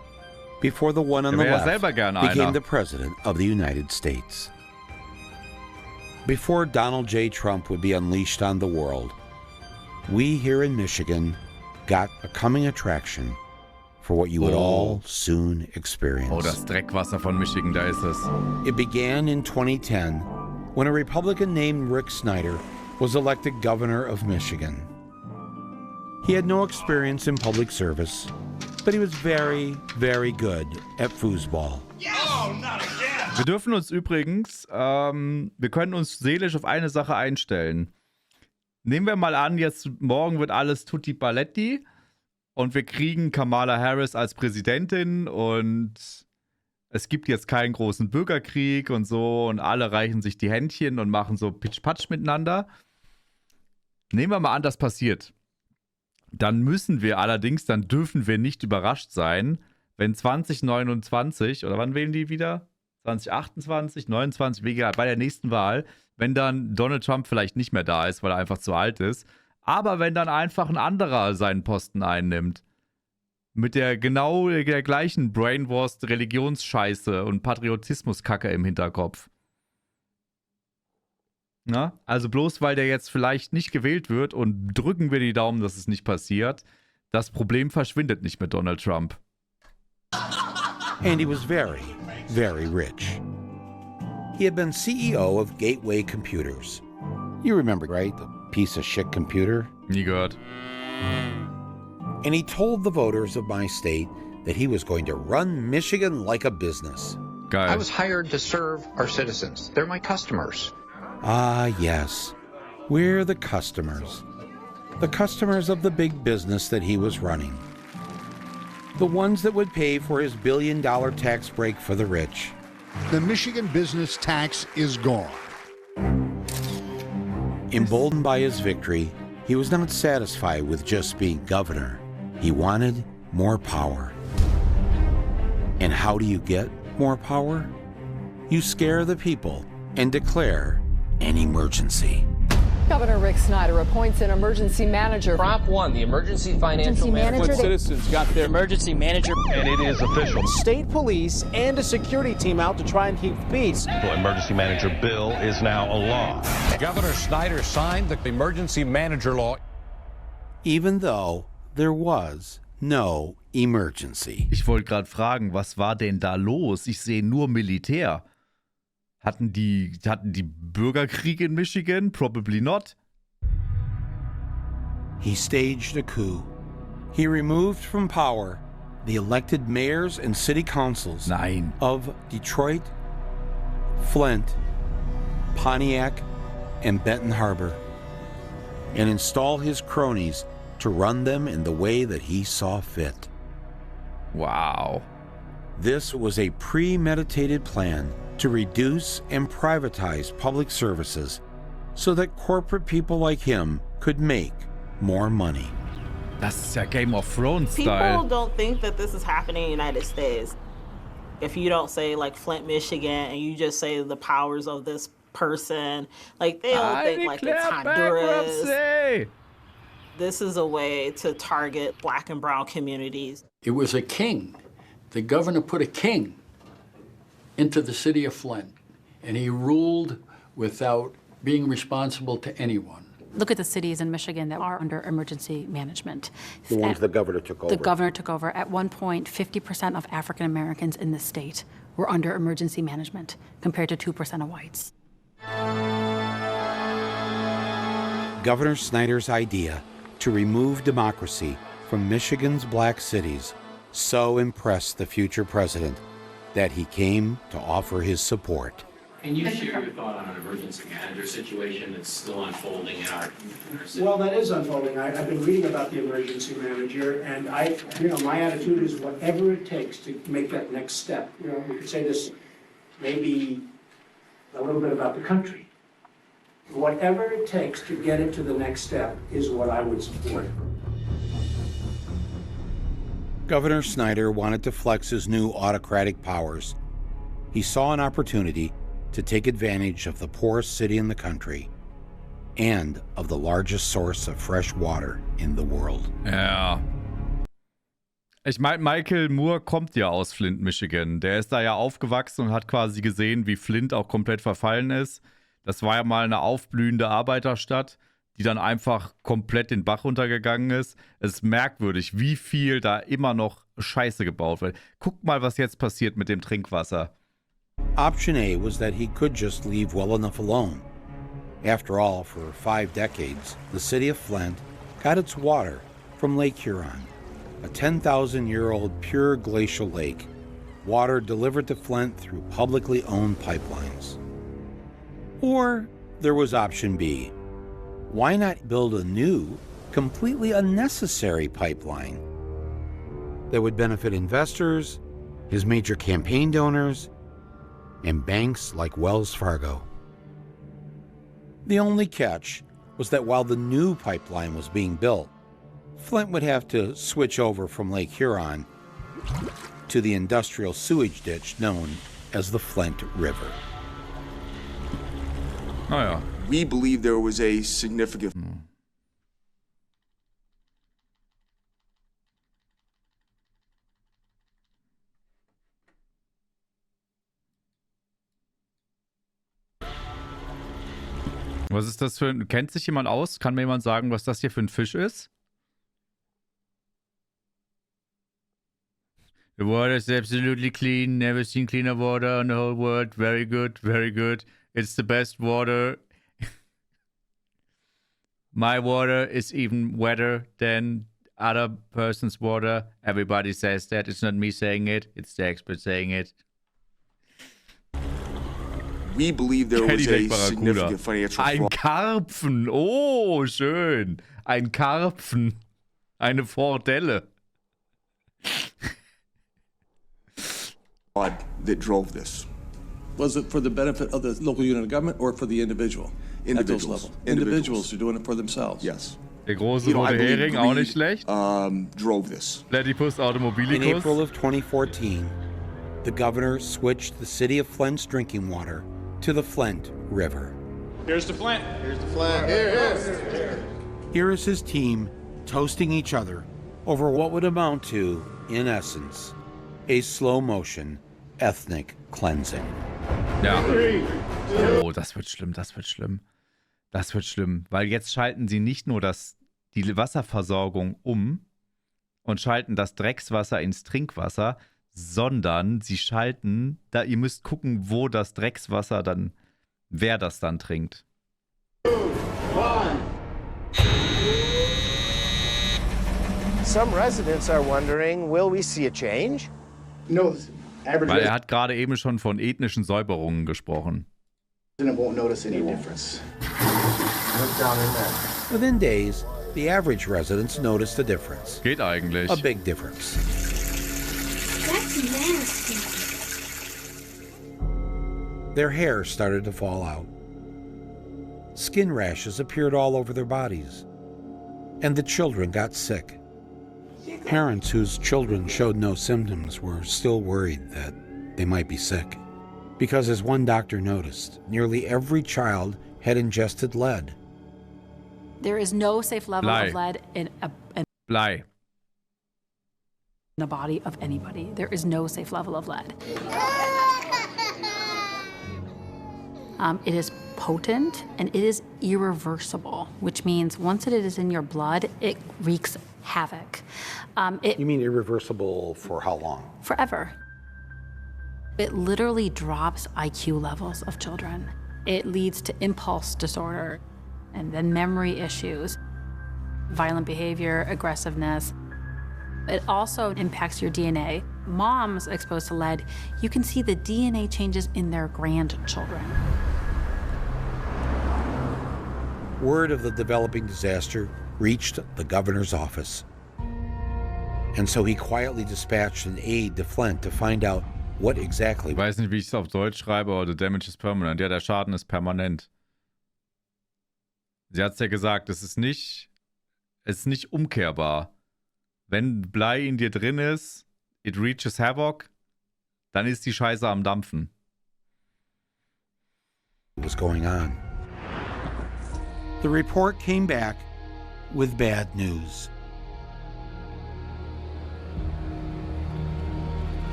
before the one on the left became the president of the United States. Before Donald J. Trump would be unleashed on the world, we here in Michigan got a coming attraction for what you would all soon experience. Oh, das Dreckwasser von Michigan, da ist es. It began in 2010 when a Republican named Rick Snyder was elected governor of Michigan. He had no experience in public service, but he was very, very good at foosball. Wir dürfen uns übrigens, wir können uns seelisch auf eine Sache einstellen. Nehmen wir mal an, jetzt morgen wird alles tutti paletti und wir kriegen Kamala Harris als Präsidentin und es gibt jetzt keinen großen Bürgerkrieg und so und alle reichen sich die Händchen und machen so Pitsch-Patsch miteinander. Nehmen wir mal an, das passiert. Dann dürfen wir nicht überrascht sein, wenn 2029, oder wann wählen die wieder? 2028, 29, bei der nächsten Wahl, wenn dann Donald Trump vielleicht nicht mehr da ist, weil er einfach zu alt ist, aber wenn dann einfach ein anderer seinen Posten einnimmt. Mit der gleichen Brainwashed-Religionsscheiße und Patriotismuskacke im Hinterkopf. Na? Also bloß weil der jetzt vielleicht nicht gewählt wird und drücken wir die Daumen, dass es nicht passiert, das Problem verschwindet nicht mit Donald Trump. And he was very, very rich. He had been CEO of Gateway Computers. You remember, right? The piece of shit computer? Nie gehört. And he told the voters of my state that he was going to run Michigan like a business. Geil. I was hired to serve our citizens. They're my customers. Ah, yes. We're the customers. The customers of the big business that he was running. The ones that would pay for his billion-dollar tax break for the rich. The Michigan business tax is gone. Emboldened by his victory, he was not satisfied with just being governor. He wanted more power. And how do you get more power? You scare the people and declare an emergency. Governor Rick Snyder appoints an emergency manager. Prop 1, the emergency financial manager. Citizens got their emergency manager. And it is official. State police and a security team out to try and keep peace. The emergency manager bill is now a law. Governor Snyder signed the emergency manager law. Even though there was no emergency. Ich wollte gerade fragen, was war denn da los? Ich sehe nur Militär. Hatten die Bürgerkrieg in Michigan? Probably not. He staged a coup. He removed from power the elected mayors and city councils of Detroit, Flint, Pontiac, and Benton Harbor, and installed his cronies to run them in the way that he saw fit. Wow. This was a premeditated plan to reduce and privatize public services so that corporate people like him could make more money. Das ist ja Game of Thrones People style. don't think that this is happening in the United States. If you don't say like Flint, Michigan, and you just say the powers of this person, like they don't think like it's Honduras. This is a way to target black and brown communities. It was a king. The governor put a king into the city of Flint, and he ruled without being responsible to anyone. Look at the cities in Michigan that are under emergency management. The ones the governor took over. The governor took over. At one point, 50% of African Americans in the state were under emergency management, compared to 2% of whites. Governor Snyder's idea to remove democracy from Michigan's black cities so impressed the future president that he came to offer his support. Can you share your thought on an emergency manager situation that's still unfolding in our city? Well, that is unfolding. I've been reading about the emergency manager, and my attitude is whatever it takes to make that next step. We could say this maybe a little bit about the country. Whatever it takes to get it to the next step is what I would support. Governor Snyder wanted to flex his new autocratic powers. He saw an opportunity to take advantage of the poorest city in the country and of the largest source of fresh water in the world. Ja. Ich meine, Michael Moore kommt ja aus Flint, Michigan. Der ist da ja aufgewachsen und hat quasi gesehen, wie Flint auch komplett verfallen ist. Das war ja mal eine aufblühende Arbeiterstadt, die dann einfach komplett den Bach runtergegangen ist. Es ist merkwürdig, wie viel da immer noch Scheiße gebaut wird. Guckt mal, was jetzt passiert mit dem Trinkwasser. Option A was that he could just leave well enough alone. After all, for 5 decades, the city of Flint got its water from Lake Huron, a 10,000-year-old pure glacial lake, water delivered to Flint through publicly owned pipelines. Or there was option B. Why not build a new, completely unnecessary pipeline that would benefit investors, his major campaign donors, and banks like Wells Fargo? The only catch was that while the new pipeline was being built, Flint would have to switch over from Lake Huron to the industrial sewage ditch known as the Flint River. Oh ja. We believe there was a significant... Was ist das für ein... Kennt sich jemand aus? Kann mir jemand sagen, was das hier für ein Fisch ist? The water is absolutely clean. Never seen cleaner water in the whole world. Very good, very good. It's the best water. My water is even wetter than other person's water. Everybody says that. It's not me saying it. It's the expert saying it. We believe there was a significant financial fraud. Ein Karpfen. Oh, schön. Ein Karpfen. Eine Forelle. That drove this. Was it for the benefit of the local unit of government or for the individual? Individuals. Individuals are doing it for themselves. Yes. Der große rote Hering, auch nicht schlecht. Drove this. Platypus Automobilicus. In April of 2014, the governor switched the city of Flint's drinking water to the Flint River. Here's the Flint. Here's the Flint. Here. Here is his team toasting each other over what would amount to, in essence, a slow-motion ethnic cleansing. Ja. Oh, das wird schlimm, das wird schlimm. Das wird schlimm, weil jetzt schalten sie nicht nur die Wasserversorgung um und schalten das Dreckswasser ins Trinkwasser, sondern sie schalten, ihr müsst gucken, wo das Dreckswasser dann, wer das dann trinkt. Some residents are wondering, will we see a change? No. Weil er hat gerade eben schon von ethnischen Säuberungen gesprochen. Won't notice any difference. Within days, the average residents noticed a difference. Geht eigentlich. A big difference. That's nasty. Their hair started to fall out. Skin rashes appeared all over their bodies. And the children got sick. Parents whose children showed no symptoms were still worried that they might be sick. Because as one doctor noticed, nearly every child had ingested lead. There is no safe level of lead in the body of anybody. There is no safe level of lead. It is potent and it is irreversible, which means once it is in your blood, it wreaks havoc. You mean irreversible for how long? Forever. It literally drops IQ levels of children. It leads to impulse disorder and then memory issues, violent behavior, aggressiveness. It also impacts your DNA. Moms exposed to lead, you can see the DNA changes in their grandchildren. Word of the developing disaster reached the governor's office. And so he quietly dispatched an aide to Flint to find out what exactly. Ich weiß nicht, wie ich es auf Deutsch schreibe, aber the damage is permanent. Ja, der Schaden ist permanent. Sie hat es ja gesagt, es ist nicht umkehrbar. Wenn Blei in dir drin ist, it reaches havoc, dann ist die Scheiße am Dampfen. What was going on? The report came back with bad news.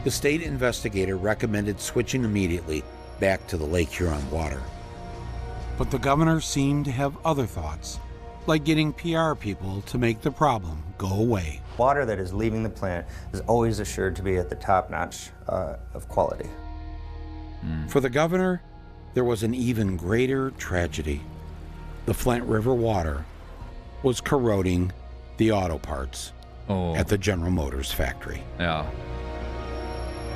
The state investigator recommended switching immediately back to the Lake Huron water. But the governor seemed to have other thoughts, like getting PR people to make the problem go away. Water that is leaving the plant is always assured to be at the top notch of quality. For the governor, there was an even greater tragedy. The Flint River water was corroding the auto parts at the General Motors factory. Ja.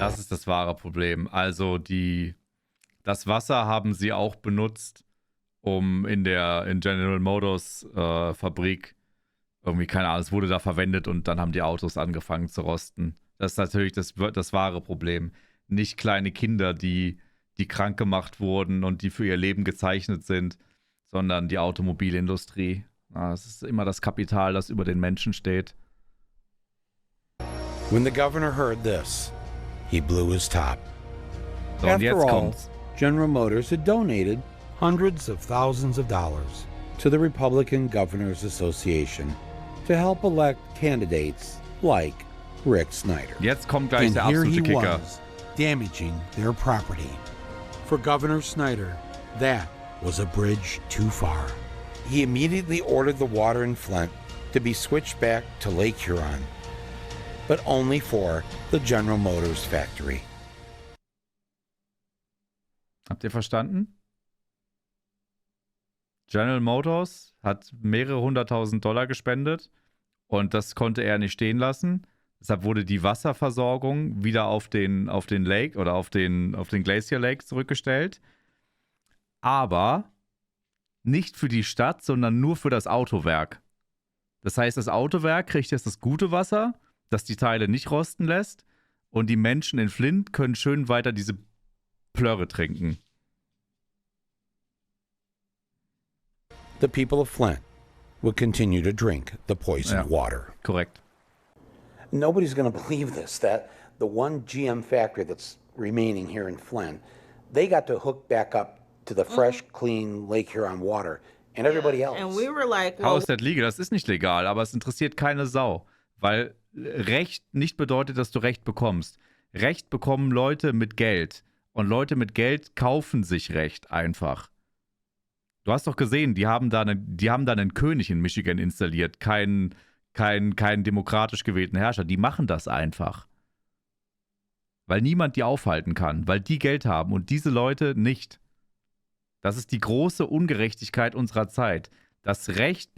Das ist das wahre Problem. Also das Wasser haben sie auch benutzt, um in General Motors Fabrik irgendwie, keine Ahnung, es wurde da verwendet und dann haben die Autos angefangen zu rosten. Das ist natürlich das wahre Problem. Nicht kleine Kinder, die krank gemacht wurden und die für ihr Leben gezeichnet sind, sondern die Automobilindustrie. Es ist immer das Kapital, das über den Menschen steht. When the governor heard this, he blew his top. So, und jetzt kommt's. General Motors had donated hundreds of thousands of dollars to the Republican Governors Association to help elect candidates like Rick Snyder. Jetzt kommt gleich der absolute Kicker. Here he was, damaging their property. For Governor Snyder, that was a bridge too far. He immediately ordered the water in Flint to be switched back to Lake Huron, but only for the General Motors factory. Habt ihr verstanden? General Motors hat mehrere hunderttausend $100.000 gespendet und das konnte er nicht stehen lassen. Deshalb wurde die Wasserversorgung wieder auf den Lake oder auf den Glacier Lake zurückgestellt. Aber nicht für die Stadt, sondern nur für das Autowerk. Das heißt, das Autowerk kriegt jetzt das gute Wasser, das die Teile nicht rosten lässt und die Menschen in Flint können schön weiter diese Plörre trinken. The people of Flint would continue to drink the poisoned water. Korrekt. Nobody's going to believe this, that the one GM factory that's remaining here in Flint, they got to hook back up to the fresh, clean Lake Huron water and everybody else. And we were like, well, how is that legal? Das ist nicht legal, aber es interessiert keine Sau, weil Recht nicht bedeutet, dass du Recht bekommst. Recht bekommen Leute mit Geld und Leute mit Geld kaufen sich Recht einfach. Du hast doch gesehen, die haben da einen König in Michigan installiert, keinen demokratisch gewählten Herrscher. Die machen das einfach. Weil niemand die aufhalten kann, weil die Geld haben und diese Leute nicht. Das ist die große Ungerechtigkeit unserer Zeit. Das Recht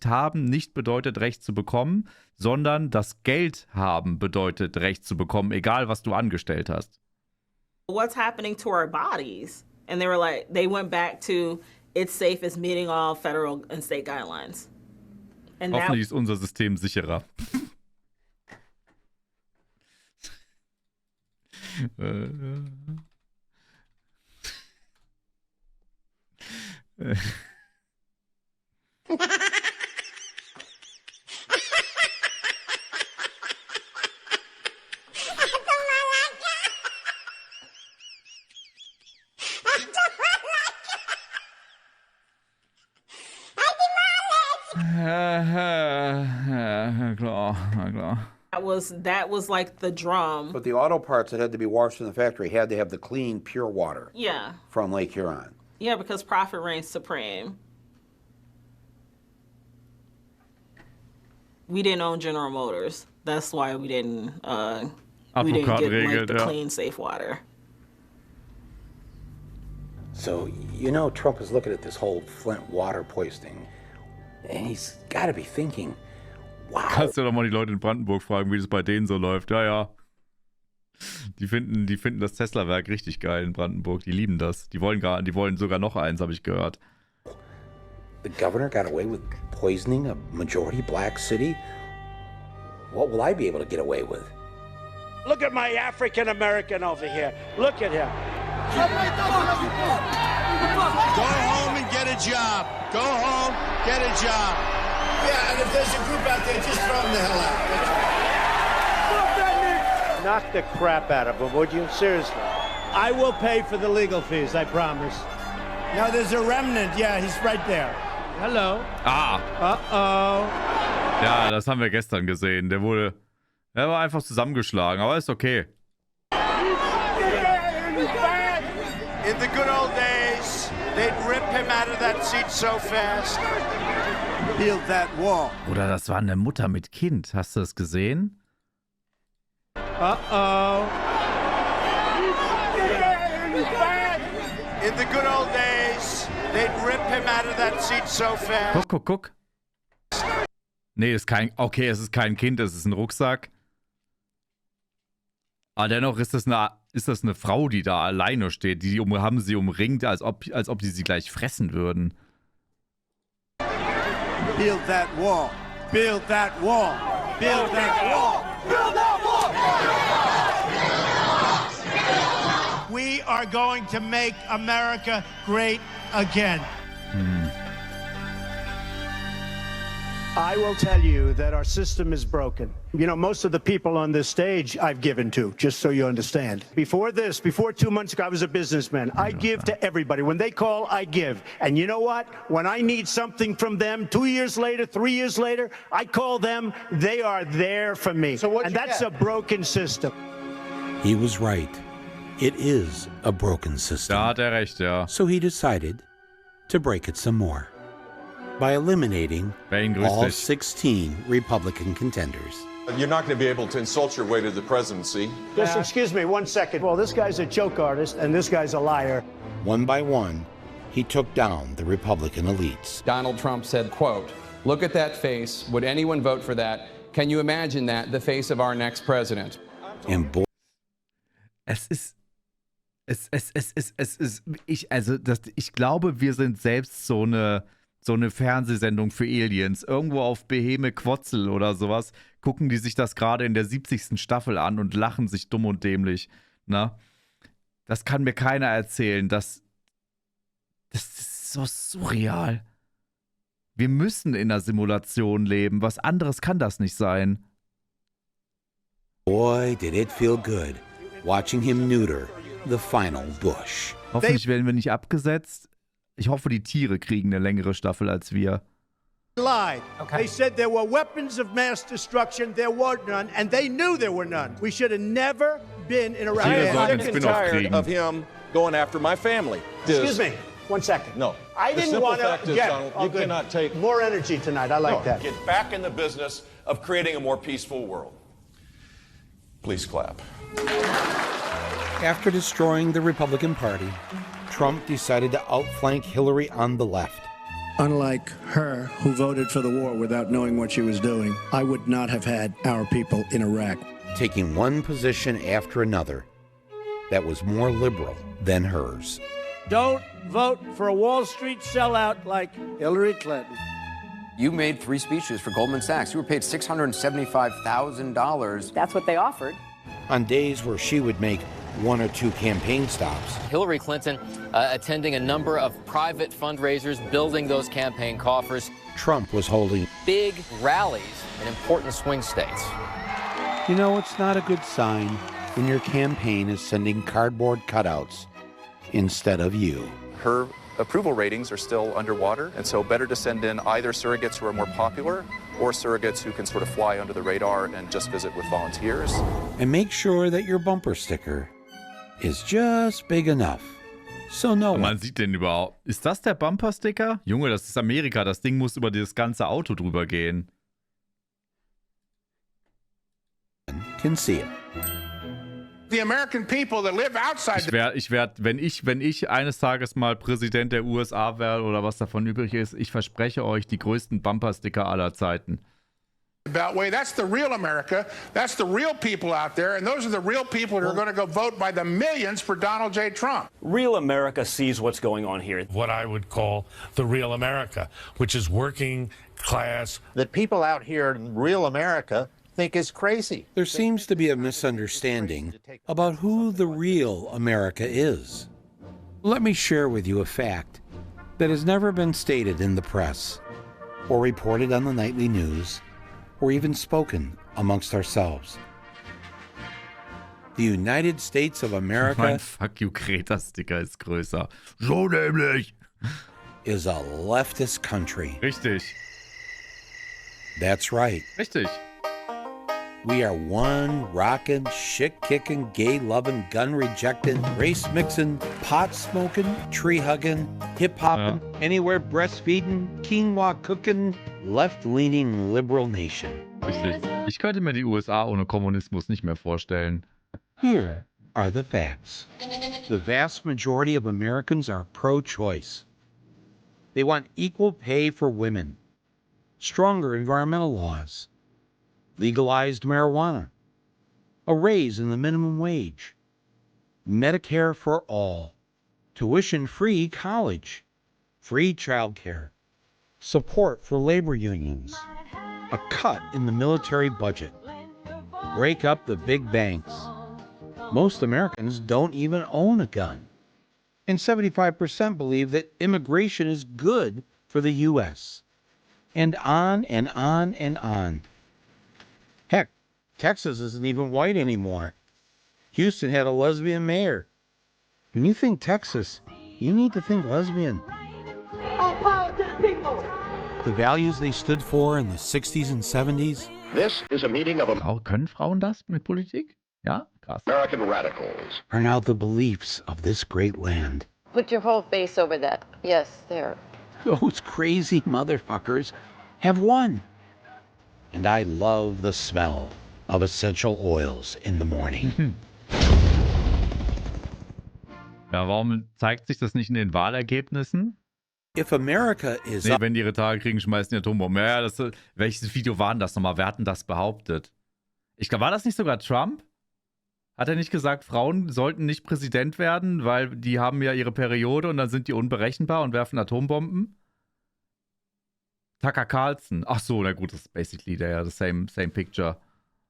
haben nicht bedeutet, Recht zu bekommen, sondern das Geld haben bedeutet, Recht zu bekommen, egal was du angestellt hast. What's happening to our bodies? And they were like, they went back to, it's safe as meeting all federal and state guidelines. And hoffentlich ist unser System sicherer. Klar. That was like the drum. But the auto parts that had to be washed in the factory had to have the clean, pure water. Yeah. From Lake Huron. Yeah, because profit reigns supreme. We didn't own General Motors. That's why we didn't get like, the clean, safe water. So, you know, Trump is looking at this whole Flint water poisoning, and he's got to be thinking, wow. Kannst du doch mal die Leute in Brandenburg fragen, wie das bei denen so läuft. Ja. Die finden das Tesla-Werk richtig geil in Brandenburg. Die lieben das. Die wollen sogar noch eins, habe ich gehört. The governor got away with poisoning a majority black city? What will I be able to get away with? Look at my African American over here. Look at him. Go home and get a job. Go home, get a job. Yeah, and if there's a group out there, just throw them the hell out. Knock the crap out of them, would you? Seriously. I will pay for the legal fees, I promise. Now there's a remnant. Yeah, he's right there. Hello. Ah. Uh-oh. Ja, das haben wir gestern gesehen. Der war einfach zusammengeschlagen, aber ist okay. In the good old days, they'd rip him out of that seat so fast. Build that wall. Oder das war eine Mutter mit Kind. Hast du das gesehen? Uh-oh. In the good old days, they'd rip him out of that seat so fast. Guck. Nee, es ist kein Kind, es ist ein Rucksack. Aber dennoch ist das eine Frau, die da alleine steht. Die haben sie umringt, als ob die sie gleich fressen würden. Build that wall. Build that wall. Build that wall. Build that wall. We are going to make America great again. I will tell you that our system is broken. You know, most of the people on this stage I've given to, just so you understand. Before 2 months ago, I was a businessman. I give to everybody. When they call, I give. And you know what? When I need something from them, 2 years later, 3 years later, I call them. They are there for me. So and that's a broken system. He was right. It is a broken system. Da hat recht, ja. So he decided to break it some more by eliminating all 16 Republican contenders. You're not going to be able to insult your way to the presidency. Just excuse me 1 second. Well, this guy's a joke artist, and this guy's a liar. One by one, he took down the Republican elites. Donald Trump said, quote, "Look at that face. Would anyone vote for that? Can you imagine that, the face of our next president?" And boy, ich glaube, wir sind selbst so eine Fernsehsendung für Aliens. Irgendwo auf Beheme Quotzel oder sowas gucken die sich das gerade in der 70. Staffel an und lachen sich dumm und dämlich. Na? Das kann mir keiner erzählen. Das ist so surreal. Wir müssen in einer Simulation leben. Was anderes kann das nicht sein. Boy, did it feel good watching him neuter the final Bush. Hoffentlich werden wir nicht abgesetzt. Ich hoffe, die Tiere kriegen eine längere Staffel als wir. Lied. Okay. They said there were weapons of mass destruction. There were none, and they knew there were none. We should have never been in Iraq. I'm sick and tired of him going after my family. Excuse me, 1 second. No. I didn't want to get Donald, you cannot take more energy tonight. I like that. Get back in the business of creating a more peaceful world. Please clap. After destroying the Republican Party, Trump decided to outflank Hillary on the left. Unlike her, who voted for the war without knowing what she was doing, I would not have had our people in Iraq. Taking one position after another that was more liberal than hers. Don't vote for a Wall Street sellout like Hillary Clinton. You made 3 speeches for Goldman Sachs. You were paid $675,000. That's what they offered. On days where she would make 1 or 2 campaign stops. Hillary Clinton attending a number of private fundraisers, building those campaign coffers. Trump was holding big rallies in important swing states. You know, it's not a good sign when your campaign is sending cardboard cutouts instead of you. Her approval ratings are still underwater, and so better to send in either surrogates who are more popular or surrogates who can sort of fly under the radar and just visit with volunteers. And make sure that your bumper sticker is just big enough. So no one. Man sieht den überhaupt. Ist das der Bumpersticker? Junge, das ist Amerika. Das Ding muss über das ganze Auto drüber gehen. Can see it. The American people that live outside. Ich werd, wenn ich eines Tages mal Präsident der USA werde oder was davon übrig ist, ich verspreche euch die größten Bumpersticker aller Zeiten. Beltway, that's the real America. That's the real people out there, and those are the real people who are going to go vote by the millions for Donald J. Trump. Real America sees what's going on here. What I would call the real America, which is working class. That people out here in real America think is crazy. There seems to be a misunderstanding about who the real America is. Let me share with you a fact that has never been stated in the press, or reported on the nightly news, or even spoken amongst ourselves. The United States of America. Mein Fuck you Greta-Sticker ist größer. So nämlich. Is a leftist country. Richtig. That's right. Richtig. We are one rockin', shit-kicking, gay-loving, gun-rejecting, race-mixing, pot-smoking, tree-hugging, hip-hopping, anywhere breastfeeding, quinoa-cooking, left-leaning liberal nation. Richtig. Ich könnte mir die USA ohne Kommunismus nicht mehr vorstellen. Here are the facts. The vast majority of Americans are pro-choice. They want equal pay for women, stronger environmental laws, legalized marijuana, a raise in the minimum wage, Medicare for all, tuition-free college, free childcare, support for labor unions, a cut in the military budget, break up the big banks. Most Americans don't even own a gun. And 75% believe that immigration is good for the U.S. And on and on and on. Heck, Texas isn't even white anymore. Houston had a lesbian mayor. When you think Texas, you need to think lesbian. All power to the people. The values they stood for in the 60s and 70s. This is a meeting of Können Frauen das mit Politik? Ja, krass. American radicals. Are now the beliefs of this great land. Put your whole face over that. Yes, there. Those crazy motherfuckers have won. And I love the smell of essential oils in the morning. Ja, warum zeigt sich das nicht in den Wahlergebnissen? If America is Nee, wenn die ihre Tage kriegen, schmeißen die Atombomben. Ja, welches Video war denn das nochmal? Wer hat denn das behauptet? Ich glaube, war das nicht sogar Trump? Hat er nicht gesagt, Frauen sollten nicht Präsident werden, weil die haben ja ihre Periode und dann sind die unberechenbar und werfen Atombomben? Tucker Carlson. Ach so, na gut, das ist basically the same picture.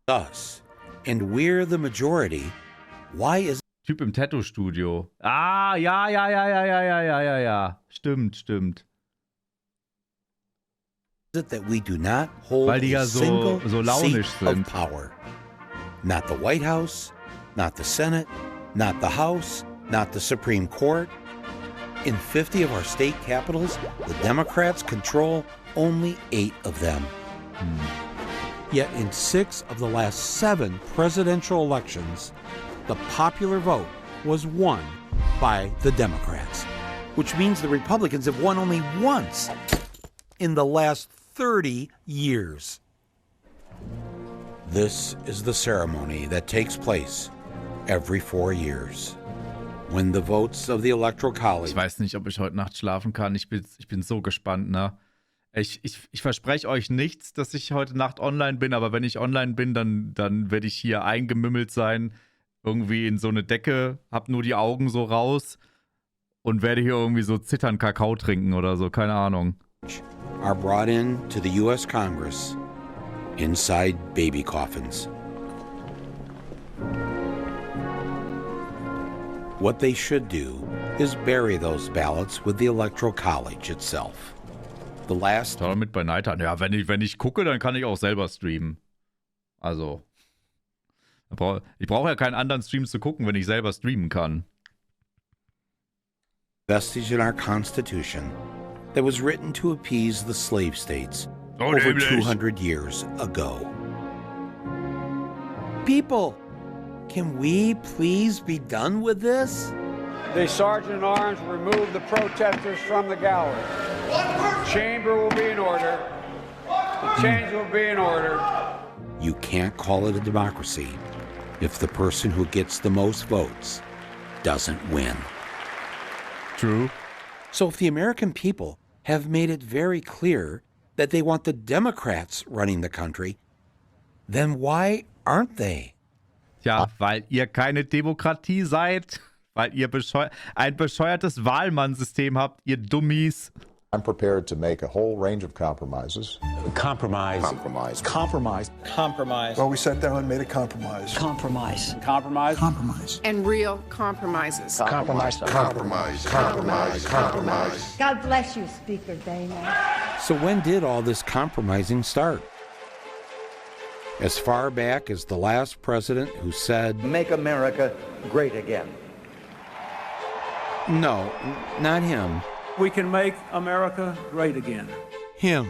us, and we're the majority, why is Typ im Tattoo-Studio. Ah, ja. Stimmt. it that we do not hold Weil die ja a so single launisch seat of sind. power? Not the White House, not the Senate, not the House, not the Supreme Court. In 50 of our state capitals, the Democrats control only 8 of them. Yet in 6 of the last 7 presidential elections, the popular vote was won by the Democrats, which means the Republicans have won only once in the last 30 years. This is the ceremony that takes place every 4 years. When the votes of the Electoral College. Ich weiß nicht, ob ich heute Nacht schlafen kann. Ich bin so gespannt, ne? Ich verspreche euch nichts, dass ich heute Nacht online bin, aber wenn ich online bin, dann werde ich hier eingemümmelt sein, irgendwie in so eine Decke, hab nur die Augen so raus und werde hier irgendwie so zittern Kakao trinken oder so, keine Ahnung. Are brought in to the U.S. Congress inside baby coffins. What they should do is bury those ballots with the Electoral College itself. The last. Schau mit bei Night an. Ja, wenn ich gucke, dann kann ich auch selber streamen. Also. Ich brauche ja keinen anderen Stream zu gucken, wenn ich selber streamen kann. Vestige in our Constitution that was written to appease the slave states over 200 years ago. People, can we please be done with this? The Sergeant at Arms will remove the protesters from the gallery. The chamber will be in order. The change will be in order. You can't call it a democracy if the person who gets the most votes doesn't win. True. So if the American people have made it very clear that they want the Democrats running the country, then why aren't they? Ja, weil ihr keine Demokratie seid, weil ihr ein bescheuertes Wahlmannsystem habt, ihr Dummies. I'm prepared to make a whole range of compromises. Compromise. Well, we sat down and made a compromise. Compromise. And real compromises. Compromise. God bless you, Speaker Boehner. So when did all this compromising start? as far back as the last president who said, "Make America great again." No, not him. We can make America great again. Him,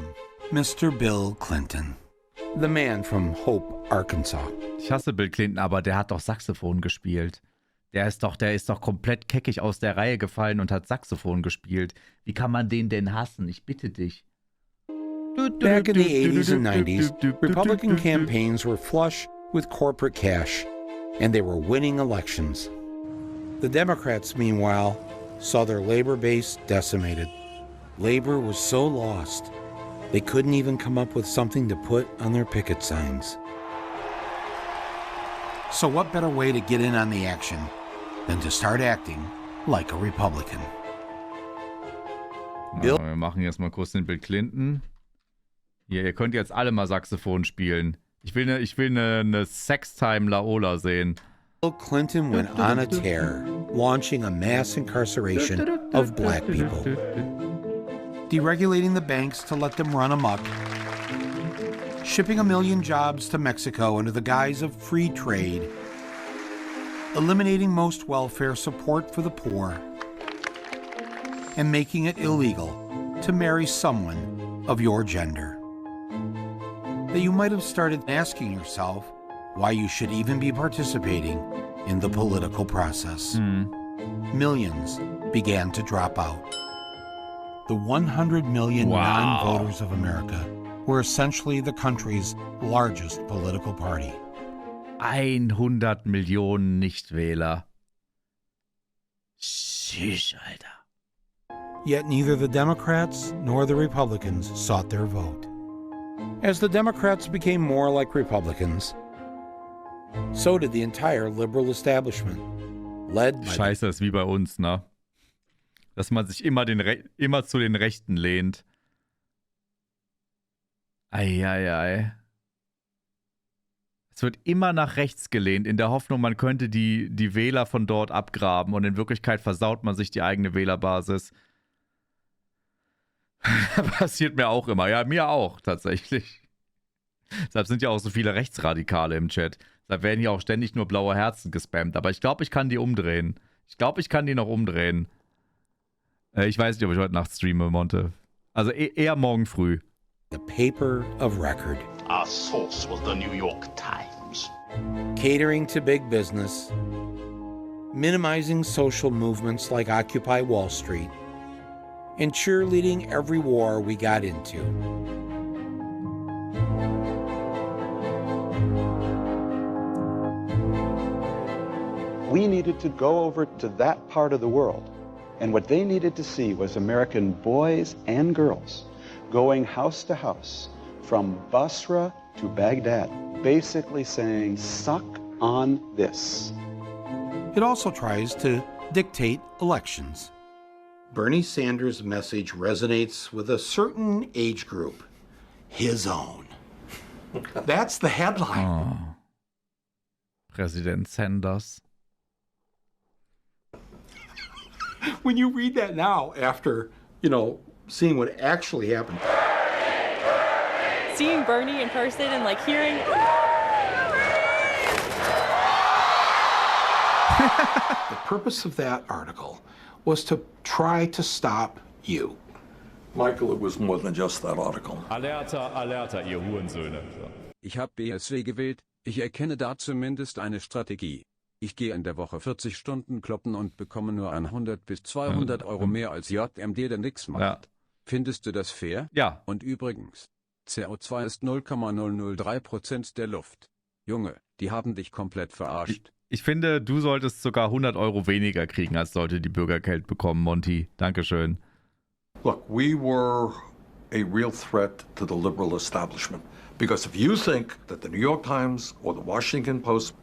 Mr. Bill Clinton. The man from Hope, Arkansas. Ich hasse Bill Clinton, aber der hat doch Saxophon gespielt. Der ist doch komplett keckig aus der Reihe gefallen und hat Saxophon gespielt. Wie kann man den denn hassen? Ich bitte dich. Back in the 80s and 90s, Republican campaigns were flush with corporate cash, and they were winning elections. The Democrats, meanwhile, saw their labor base decimated. Labor was so lost, they couldn't even come up with something to put on their picket signs. So what better way to get in on the action than to start acting like a Republican? Ja, wir machen jetzt mal kurz den Bill Clinton. Hier, ihr könnt jetzt alle mal Saxophon spielen. Ich will eine Sextime Laola sehen. Bill Clinton went on a tear, launching a mass incarceration of black people, deregulating the banks to let them run amok, shipping 1 million jobs to Mexico under the guise of free trade, eliminating most welfare support for the poor, and making it illegal to marry someone of your gender. That you might have started asking yourself why you should even be participating in the political process. Millions began to drop out. The 100 million non-voters of America were essentially the country's largest political party. 100 Millionen Nichtwähler. Sheesh, Alter. Yet neither the Democrats nor the Republicans sought their vote. As the Democrats became more like Republicans, so did the entire liberal establishment, led by... Scheiße, ist wie bei uns, ne? Dass man sich immer zu den Rechten lehnt. Eieiei. Es wird immer nach rechts gelehnt, in der Hoffnung, man könnte die Wähler von dort abgraben und in Wirklichkeit versaut man sich die eigene Wählerbasis. Passiert mir auch immer. Ja, mir auch, tatsächlich. Deshalb sind ja auch so viele Rechtsradikale im Chat. Deshalb werden hier auch ständig nur blaue Herzen gespammt. Aber ich glaube, ich kann die umdrehen. Ich glaube, ich kann die noch umdrehen. Ich weiß nicht, ob ich heute Nacht streame, Monte. Also eher morgen früh. The paper of record. Our source was the New York Times. Catering to big business, minimizing social movements like Occupy Wall Street, and cheerleading every war we got into. We needed to go over to that part of the world, and what they needed to see was American boys and girls going house to house, from Basra to Baghdad, basically saying, suck on this. It also tries to dictate elections. Bernie Sanders' message resonates with a certain age group, his own. That's the headline. Oh. Präsident Sanders. When you read that now, after, seeing what actually happened. Seeing Bernie in person and hearing. The purpose of that article was to try to stop you. Michael, it was more than just that article. Alerta, alerta, ihr Hurensöhne. Ich habe BSW gewählt, ich erkenne da zumindest eine Strategie. Ich gehe in der Woche 40 Stunden kloppen und bekomme nur 100 bis 200 Euro mehr als JMD, der nix macht. Ja. Findest du das fair? Ja. Und übrigens, CO2 ist 0,003% der Luft. Junge, die haben dich komplett verarscht. Ich finde, du solltest sogar 100 Euro weniger kriegen, als Leute, die Bürgergeld bekommen, Monty. Dankeschön. Look, we were a real threat to the liberal establishment. Because if you think that the New York Times or the Washington Post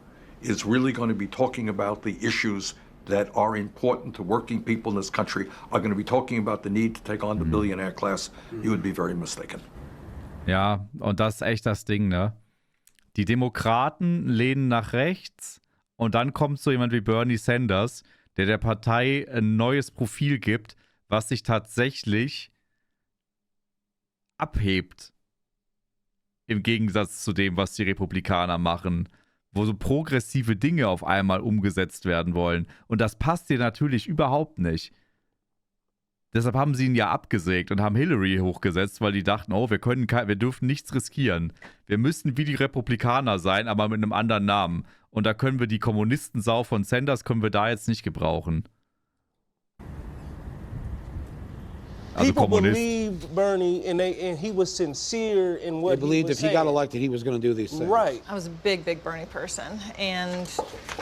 is really going to be talking about the issues that are important to working people in this country, are going to be talking about the need to take on the billionaire class, you would be very mistaken. Ja, und das ist echt das Ding, ne? Die Demokraten lehnen nach rechts und dann kommt so jemand wie Bernie Sanders, der Partei ein neues Profil gibt, was sich tatsächlich abhebt Im Gegensatz zu dem, was die Republikaner machen. Wo so progressive Dinge auf einmal umgesetzt werden wollen. Und das passt dir natürlich überhaupt nicht. Deshalb haben sie ihn ja abgesägt und haben Hillary hochgesetzt, weil die dachten, oh, wir dürfen nichts riskieren. Wir müssen wie die Republikaner sein, aber mit einem anderen Namen. Und da können wir die Kommunistensau von Sanders können wir da jetzt nicht gebrauchen. Also People believed Bernie, and he was sincere in what he was saying. They believed if he got elected, he was going to do these things. Right. I was a big Bernie person, and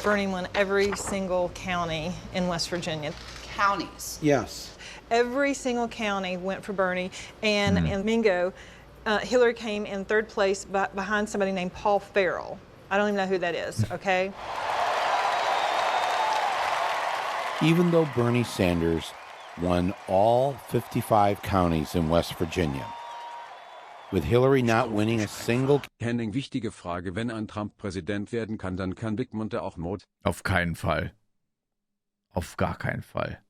Bernie won every single county in West Virginia. Counties? Yes. Every single county went for Bernie, and in Mingo, Hillary came in third place behind somebody named Paul Farrell. I don't even know who that is, okay? Even though Bernie Sanders won all 55 counties in West Virginia, with Hillary not winning a single... Henning, wichtige Frage, wenn ein Trump Präsident werden kann, dann kann Big Monte auch Mord? Auf keinen Fall. Auf gar keinen Fall.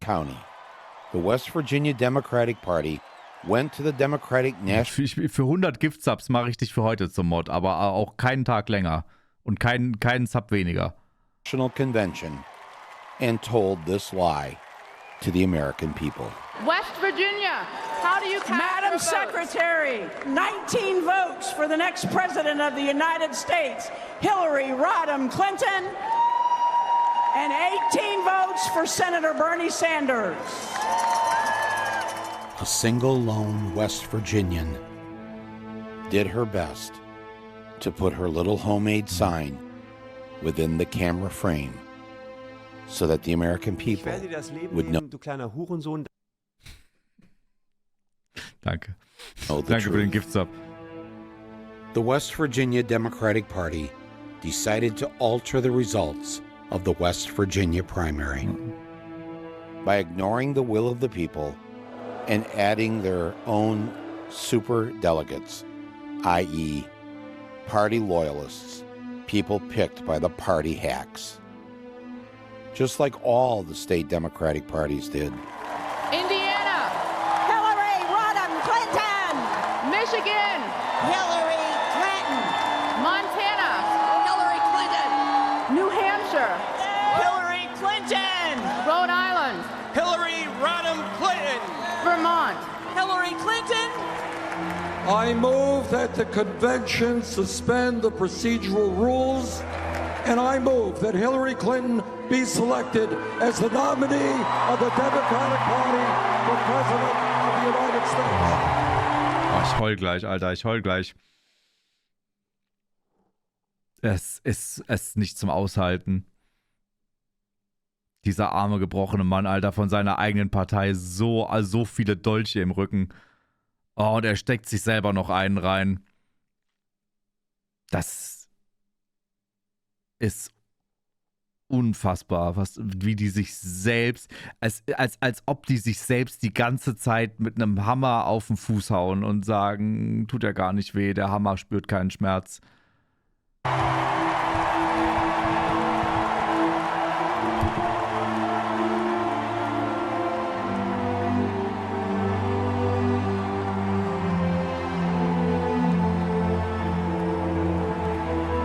County. The West Virginia Democratic Party went to the Democratic National... Für 100 Gift-Subs mache ich dich für heute zum Mod, aber auch keinen Tag länger. Und keinen Sub weniger. National Convention and told this lie to the American people. West Virginia, how do you cast Madam your Secretary, 19 votes for the next president of the United States, Hillary Rodham Clinton, and 18 votes for Senator Bernie Sanders. A single lone West Virginian did her best to put her little homemade sign within the camera frame so that the American people would know. Du kleiner Hurensohn. Danke. Danke für den Gift-Sub. The West Virginia Democratic Party decided to alter the results of the West Virginia primary by ignoring the will of the people and adding their own super delegates, i.e., party loyalists, people picked by the party hacks. Just like all the state Democratic parties did. Indiana, Hillary Rodham Clinton. Michigan, Hillary Clinton. Montana, Hillary Clinton. New Hampshire, Hillary Clinton. Rhode Island, Hillary Rodham Clinton. Vermont, Hillary Clinton. I move that the convention suspend the procedural rules, and I move that Hillary Clinton be selected as the nominee of the Democratic Party for President of the United States. Oh, ich heul gleich, Alter, ich heul gleich. Es ist nicht zum Aushalten. Dieser arme, gebrochene Mann, Alter, von seiner eigenen Partei, so viele Dolche im Rücken. Oh, und er steckt sich selber noch einen rein. Das ist unfassbar, wie die sich selbst, als ob die sich selbst die ganze Zeit mit einem Hammer auf den Fuß hauen und sagen, tut ja gar nicht weh, der Hammer spürt keinen Schmerz.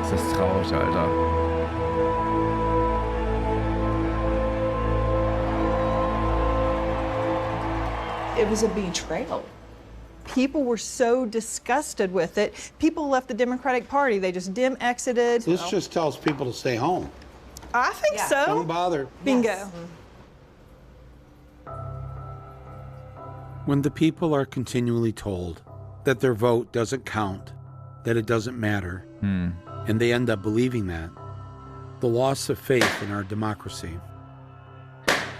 Das ist traurig, Alter. It was a betrayal. People were so disgusted with it. People left the Democratic Party. They just exited. This just tells people to stay home. I think so. Don't bother. Bingo. Yes. When the people are continually told that their vote doesn't count, that it doesn't matter, and they end up believing that, the loss of faith in our democracy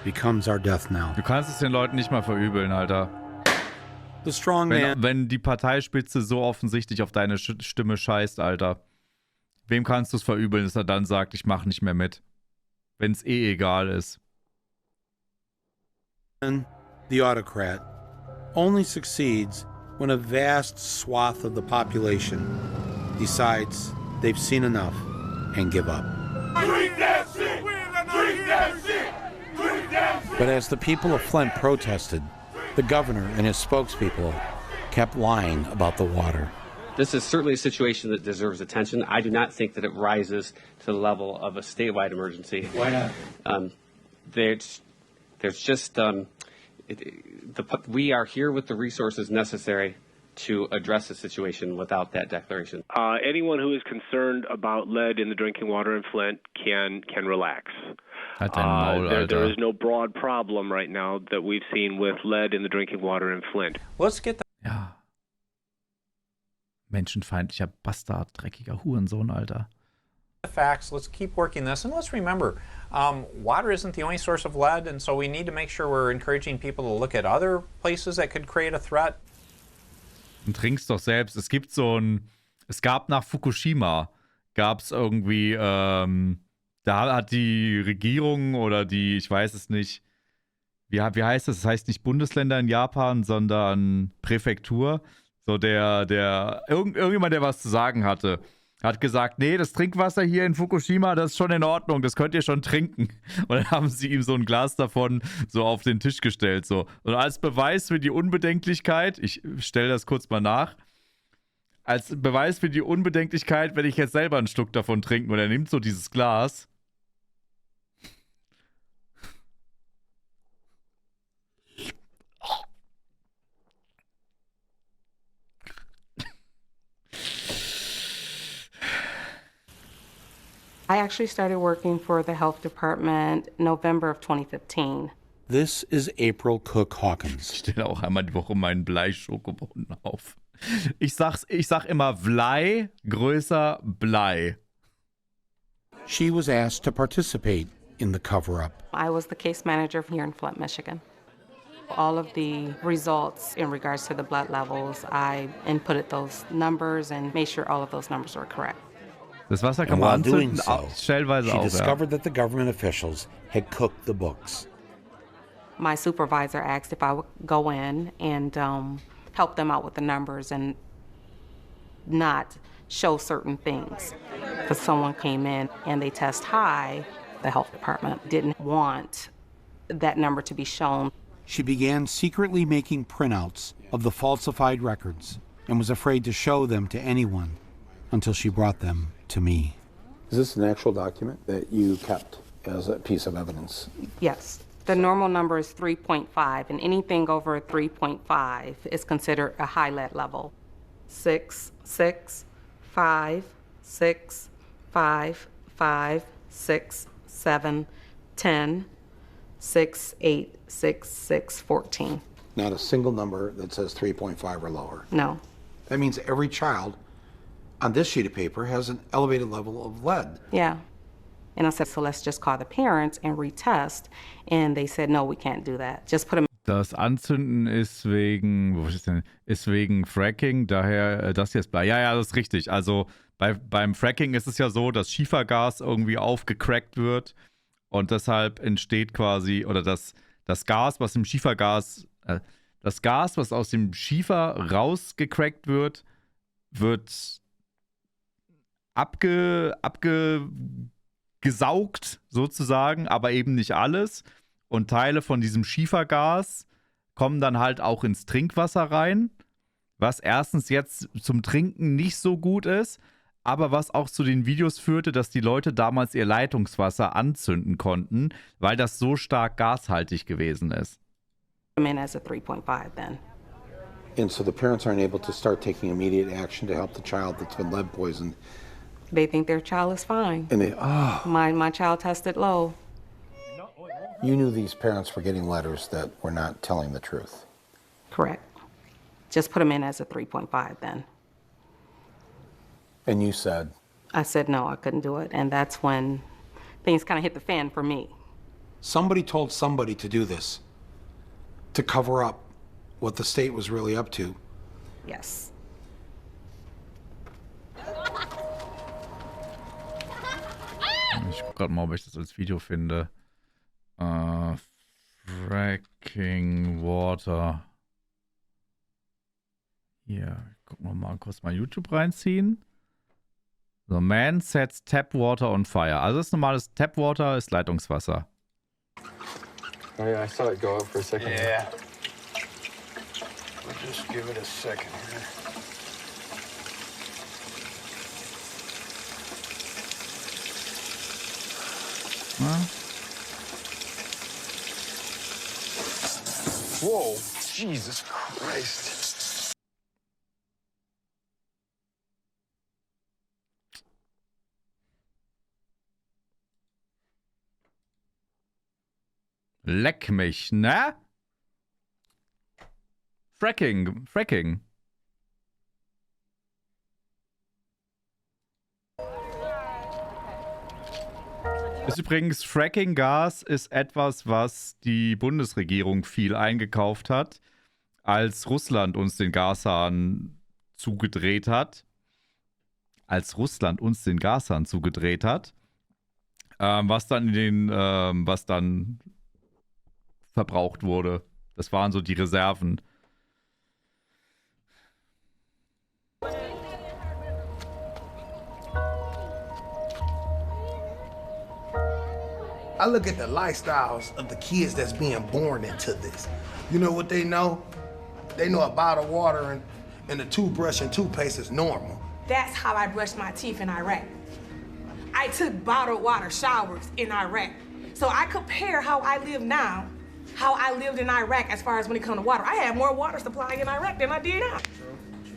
becomes our death knell. Du kannst es den Leuten nicht mal verübeln, Alter. The strong man. Wenn die Parteispitze so offensichtlich auf deine Stimme scheißt, Alter. Wem kannst du es verübeln, dass er dann sagt, ich mach nicht mehr mit? Wenn es egal ist. The autocrat only succeeds when a vast swath of the population decides they've seen enough and give up. But as the people of Flint protested, the governor and his spokespeople kept lying about the water. This is certainly a situation that deserves attention. I do not think that it rises to the level of a statewide emergency. Why not? There's just we are here with the resources necessary to address the situation without that declaration. Anyone who is concerned about lead in the drinking water in Flint can relax. There is no broad problem right now that we've seen with lead in the drinking water in Flint. Let's get the Ja. Menschenfeindlicher Bastard, dreckiger Hurensohn, Alter. facts. Let's keep working this, and let's remember, water isn't the only source of lead, and so we need to make sure we're encouraging people to look at other places that could create a threat. Und trink's doch selbst. Es gab nach Fukushima, gab's irgendwie, da hat die Regierung oder ich weiß es nicht, wie heißt das? Das heißt nicht Bundesländer in Japan, sondern Präfektur. So irgendjemand, der was zu sagen hatte, hat gesagt, nee, das Trinkwasser hier in Fukushima, das ist schon in Ordnung, das könnt ihr schon trinken. Und dann haben sie ihm so ein Glas davon so auf den Tisch gestellt. So. Und als Beweis für die Unbedenklichkeit, ich stelle das kurz mal nach, als Beweis für die Unbedenklichkeit werde ich jetzt selber einen Schluck davon trinken. Und er nimmt so dieses Glas. I actually started working for the health department November of 2015. This is April Cook Hawkins. Ich stelle auch einmal die Woche meinen Blei-Schokobohnen auf. Ich sag immer Blei größer Blei. She was asked to participate in the cover-up. I was the case manager here in Flint, Michigan. All of the results in regards to the blood levels, I inputted those numbers and made sure all of those numbers were correct. Das Wasser kann And man while anzünden, doing so, stellenweise she auch, discovered that the government officials had cooked the books. My supervisor asked if I would go in and help them out with the numbers and not show certain things. Because someone came in and they test high, the health department didn't want that number to be shown. She began secretly making printouts of the falsified records and was afraid to show them to anyone until she brought them to me. Is this an actual document that you kept as a piece of evidence? Yes. The normal number is 3.5, and anything over 3.5 is considered a high lead level. 6, 6, 5, 6, 5, 5, 6, 7, 10, 6, 8, 6, 6, 14. Not a single number that says 3.5 or lower. No. That means every child on this sheet of paper has an elevated level of lead. Yeah. And I said, so let's just call the parents and retest. And they said, no, we can't do that. Just put them. Das Anzünden ist wegen Fracking, daher das hier ist Blei. Ja, das ist richtig. Also beim Fracking ist es ja so, dass Schiefergas irgendwie aufgecrackt wird und deshalb entsteht quasi, oder das Gas, was im Schiefergas, das Gas, was aus dem Schiefer rausgecrackt wird abgesaugt sozusagen, aber eben nicht alles. Und Teile von diesem Schiefergas kommen dann halt auch ins Trinkwasser rein, was erstens jetzt zum Trinken nicht so gut ist, aber was auch zu den Videos führte, dass die Leute damals ihr Leitungswasser anzünden konnten, weil das so stark gashaltig gewesen ist. As a 3.5 then. And so the parents aren't able to start taking immediate action to help the child that's been lead poisoned. They think their child is fine. And they, My child tested low. You knew these parents were getting letters that were not telling the truth. Correct. Just put them in as a 3.5 then. And you said? I said no, I couldn't do it. And that's when things kind of hit the fan for me. Somebody told somebody to do this, to cover up what the state was really up to. Yes. Ich guck gerade mal, ob ich das als Video finde. Fracking Water. Hier, gucken wir mal kurz mal YouTube reinziehen. So, man sets tap water on fire. Also das ist normales Tap Water, ist Leitungswasser. Oh yeah, I saw it go up for a second. Yeah. We'll just give it a second here. Whoa, Jesus Christ. Leck mich, ne? Fracking. Ist übrigens, Fracking-Gas ist etwas, was die Bundesregierung viel eingekauft hat, als Russland uns den Gashahn zugedreht hat. Was dann verbraucht wurde. Das waren so die Reserven. I look at the lifestyles of the kids that's being born into this. You know what they know? They know a bottle of water and a toothbrush and toothpaste is normal. That's how I brush my teeth in Iraq. I took bottled water showers in Iraq. So I compare how I live now, how I lived in Iraq as far as when it comes to water. I had more water supply in Iraq than I did now.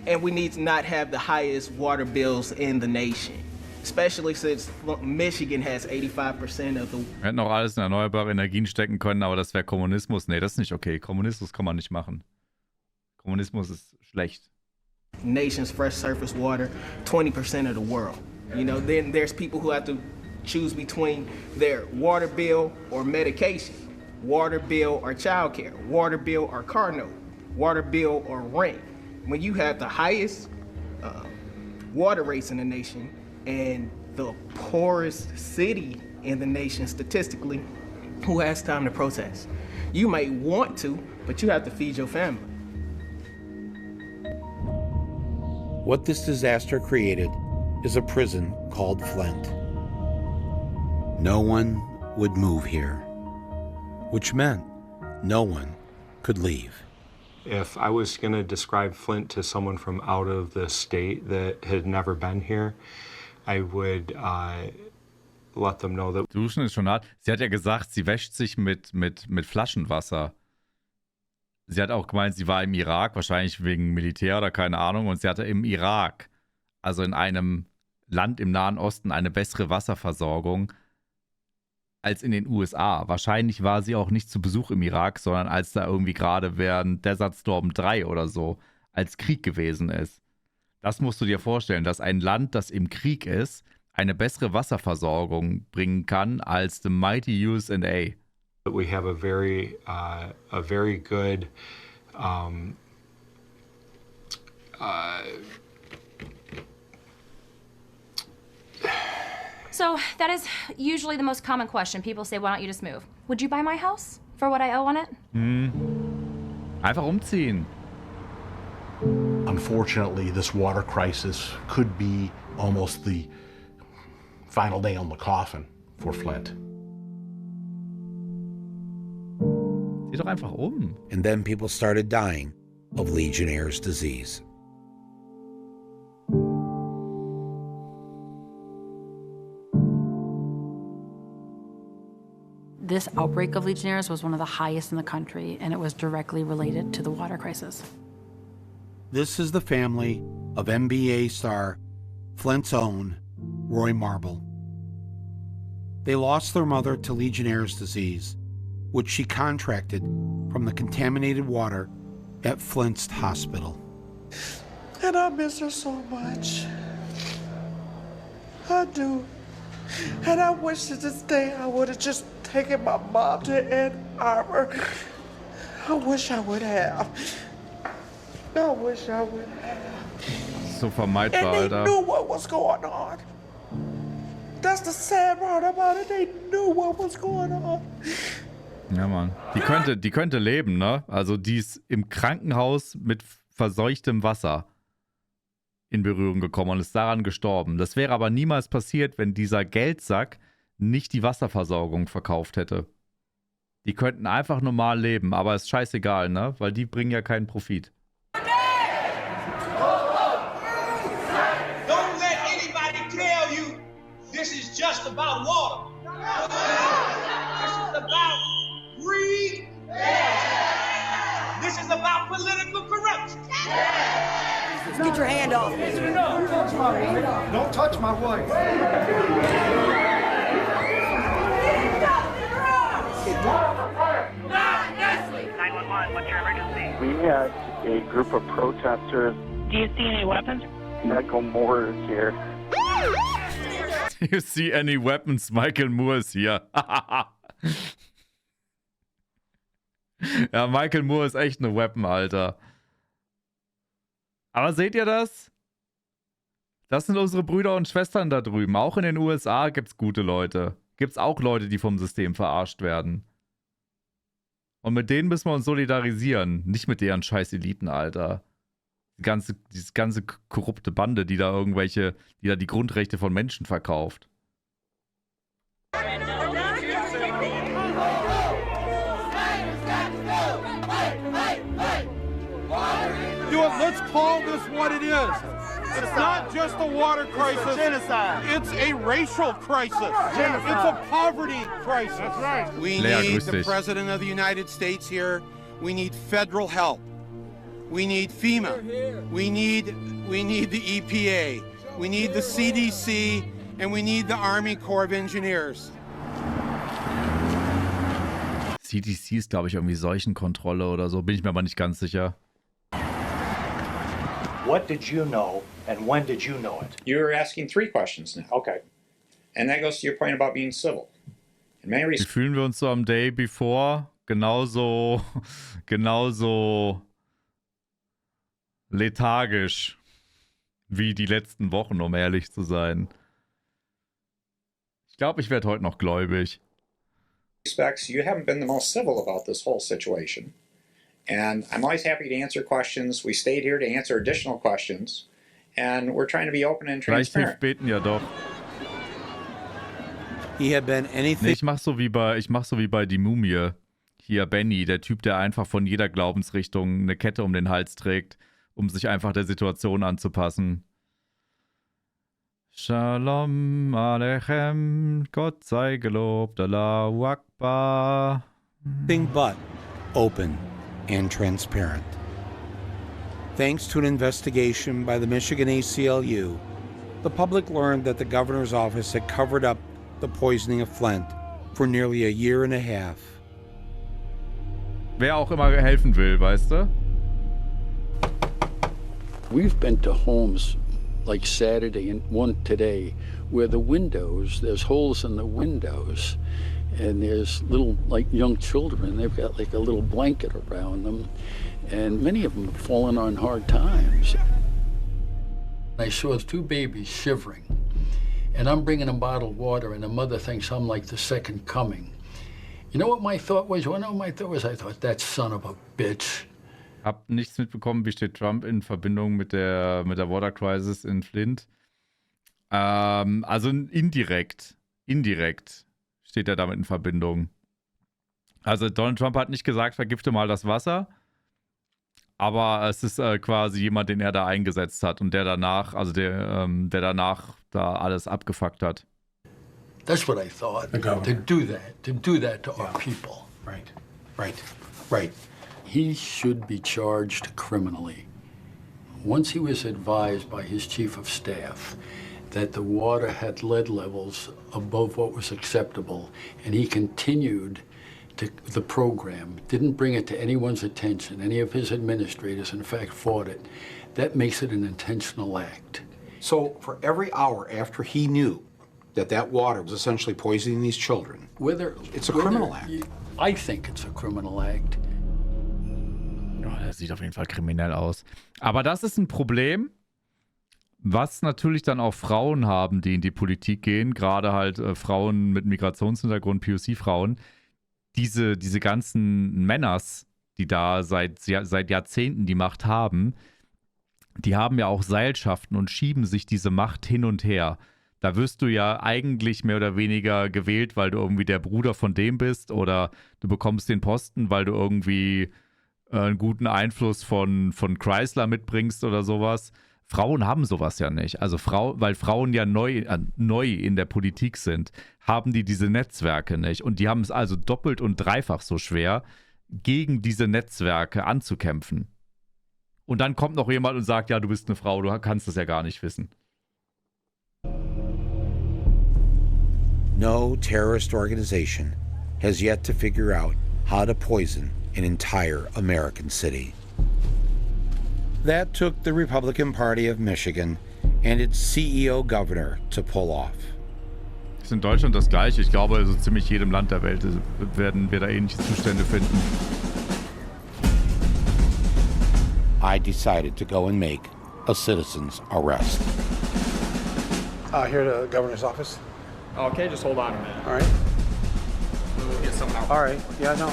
And we need to not have the highest water bills in the nation. Especially since Michigan has 85% of the... Wir hätten auch alles in erneuerbare Energien stecken können, aber das wäre Kommunismus. Nee, das ist nicht okay. Kommunismus kann man nicht machen. Kommunismus ist schlecht. Nation's fresh surface water, 20% of the world. You know, then there's people who have to choose between their water bill or medication, water bill or childcare, water bill or car note, water bill or rent. When you have the highest water rates in the nation, and the poorest city in the nation statistically, who has time to protest? You may want to, but you have to feed your family. What this disaster created is a prison called Flint. No one would move here, which meant no one could leave. If I was going to describe Flint to someone from out of the state that had never been here, I would let them know that. Duschen ist schon hart. Sie hat ja gesagt, sie wäscht sich mit Flaschenwasser. Sie hat auch gemeint, sie war im Irak, wahrscheinlich wegen Militär oder keine Ahnung. Und sie hatte im Irak, also in einem Land im Nahen Osten, eine bessere Wasserversorgung als in den USA. Wahrscheinlich war sie auch nicht zu Besuch im Irak, sondern als da irgendwie gerade während Desert Storm 3 oder so als Krieg gewesen ist. Das musst du dir vorstellen, dass ein Land, das im Krieg ist, eine bessere Wasserversorgung bringen kann als the mighty USA. We have a very good So that is usually the most common question. People say, why don't you just move? Would you buy my house for what I owe on it? Einfach umziehen. Unfortunately, this water crisis could be almost the final nail in the coffin for Flint. Zieh doch einfach um. And then people started dying of Legionnaire's disease. This outbreak of Legionnaires was one of the highest in the country, and it was directly related to the water crisis. This is the family of NBA star Flint's own Roy Marble. They lost their mother to Legionnaire's disease, which she contracted from the contaminated water at Flint's hospital. And I miss her so much. I do. And I wish to this day I would have just taken my mom to Ann Arbor. I wish I would have. I wish I would have. So vermeidbar, and they Alter. knew what was going on. That's the sad part about it. They knew what was going on. Ja, Mann. Die könnte leben, ne? Also die ist im Krankenhaus mit verseuchtem Wasser in Berührung gekommen und ist daran gestorben. Das wäre aber niemals passiert, wenn dieser Geldsack nicht die Wasserversorgung verkauft hätte. Die könnten einfach normal leben, aber ist scheißegal, ne? Weil die bringen ja keinen Profit. Don't let anybody tell you this is just about water. Greed. This is about political corruption. Get your hand off. Don't touch my wife. What's your emergency? We had a group of protesters. Do you see any weapons? Michael Moore is here. Do you see any weapons? Michael Moore ist hier. Ja, Michael Moore ist echt eine Weapon, Alter. Aber seht ihr das? Das sind unsere Brüder und Schwestern da drüben. Auch in den USA gibt's gute Leute. Gibt's auch Leute, die vom System verarscht werden. Und mit denen müssen wir uns solidarisieren. Nicht mit deren scheiß Eliten, Alter. Diese ganze korrupte Bande, die da die Grundrechte von Menschen verkauft. Let's call this what it is. It's not just a water crisis. It's a genocide. It's a racial crisis. Genocide. It's a poverty crisis. That's right. We need the President of the United States here. We need federal help. We need FEMA. We need the EPA. We need the CDC, and we need the Army Corps of Engineers. CDC ist, glaube ich, irgendwie Seuchenkontrolle oder so. Bin ich mir aber nicht ganz sicher. What did you know and when did you know it? You're asking 3 questions now. Okay. And that goes to your point about being civil. Wie fühlen wir uns so am Day before? Genauso lethargisch wie die letzten Wochen, um ehrlich zu sein. Ich glaube, ich werde heute noch gläubig. You haven't been the most civil about this whole situation. And I'm always happy to answer questions. We stayed here to answer additional questions. And we're trying to be open and transparent. Vielleicht hilft beten ja doch. He had been anything. Nee, ich mach so wie bei die Mumie. Hier Benny, der Typ, der einfach von jeder Glaubensrichtung eine Kette um den Hals trägt, um sich einfach der Situation anzupassen. Shalom Aleichem, Gott sei gelobt, Allahu Akbar. Thing but open and transparent. Thanks to an investigation by the Michigan ACLU, the public learned that the governor's office had covered up the poisoning of Flint for nearly a year and a half. Wer auch immer helfen will, weißt du? We've been to homes like Saturday and one today where the windows, there's holes in the windows. And there's little, like, young children. They've got, like, a little blanket around them. And many of them have fallen on hard times. I saw 2 babies shivering. And I'm bringing them bottled water, and the mother thinks I'm like the second coming. You know what my thought was? You know what my thought was? I thought, that son of a bitch. Hab nichts mitbekommen, wie steht Trump in Verbindung mit der Water Crisis in Flint. Also indirekt steht er damit in Verbindung. Also Donald Trump hat nicht gesagt, vergifte mal das Wasser, aber es ist quasi jemand, den er da eingesetzt hat und der danach da alles abgefuckt hat. That's what I thought. To do that to our people. Right. He should be charged criminally. Once he was advised by his chief of staff that the water had lead levels above what was acceptable, and he continued the program, didn't bring it to anyone's attention. Any of his administrators, in fact, fought it. That makes it an intentional act. So for every hour after he knew that water was essentially poisoning these children, it's a criminal act. I think it's a criminal act. Ja, das sieht auf jeden Fall kriminell aus. Aber das ist ein Problem, was natürlich dann auch Frauen haben, die in die Politik gehen, gerade halt Frauen mit Migrationshintergrund, POC-Frauen, diese ganzen Männers, die da seit Jahrzehnten die Macht haben, die haben ja auch Seilschaften und schieben sich diese Macht hin und her. Da wirst du ja eigentlich mehr oder weniger gewählt, weil du irgendwie der Bruder von dem bist, oder du bekommst den Posten, weil du irgendwie einen guten Einfluss von Chrysler mitbringst oder sowas. Frauen haben sowas ja nicht. Also weil Frauen ja neu in der Politik sind, haben die diese Netzwerke nicht. Und die haben es also doppelt und dreifach so schwer, gegen diese Netzwerke anzukämpfen. Und dann kommt noch jemand und sagt, ja, du bist eine Frau, du kannst das ja gar nicht wissen. No terrorist organization has yet to figure out how to poison an entire American city. That took the Republican Party of Michigan and its CEO governor to pull off. Ist in Deutschland das Gleiche. Ich glaube, so ziemlich jedem Land der Welt werden wir da ähnliche Zustände finden. I decided to go and make a citizen's arrest. Here to the governor's office. Okay, just hold on a minute. All right. We'll get someone out. All right. Yeah, no.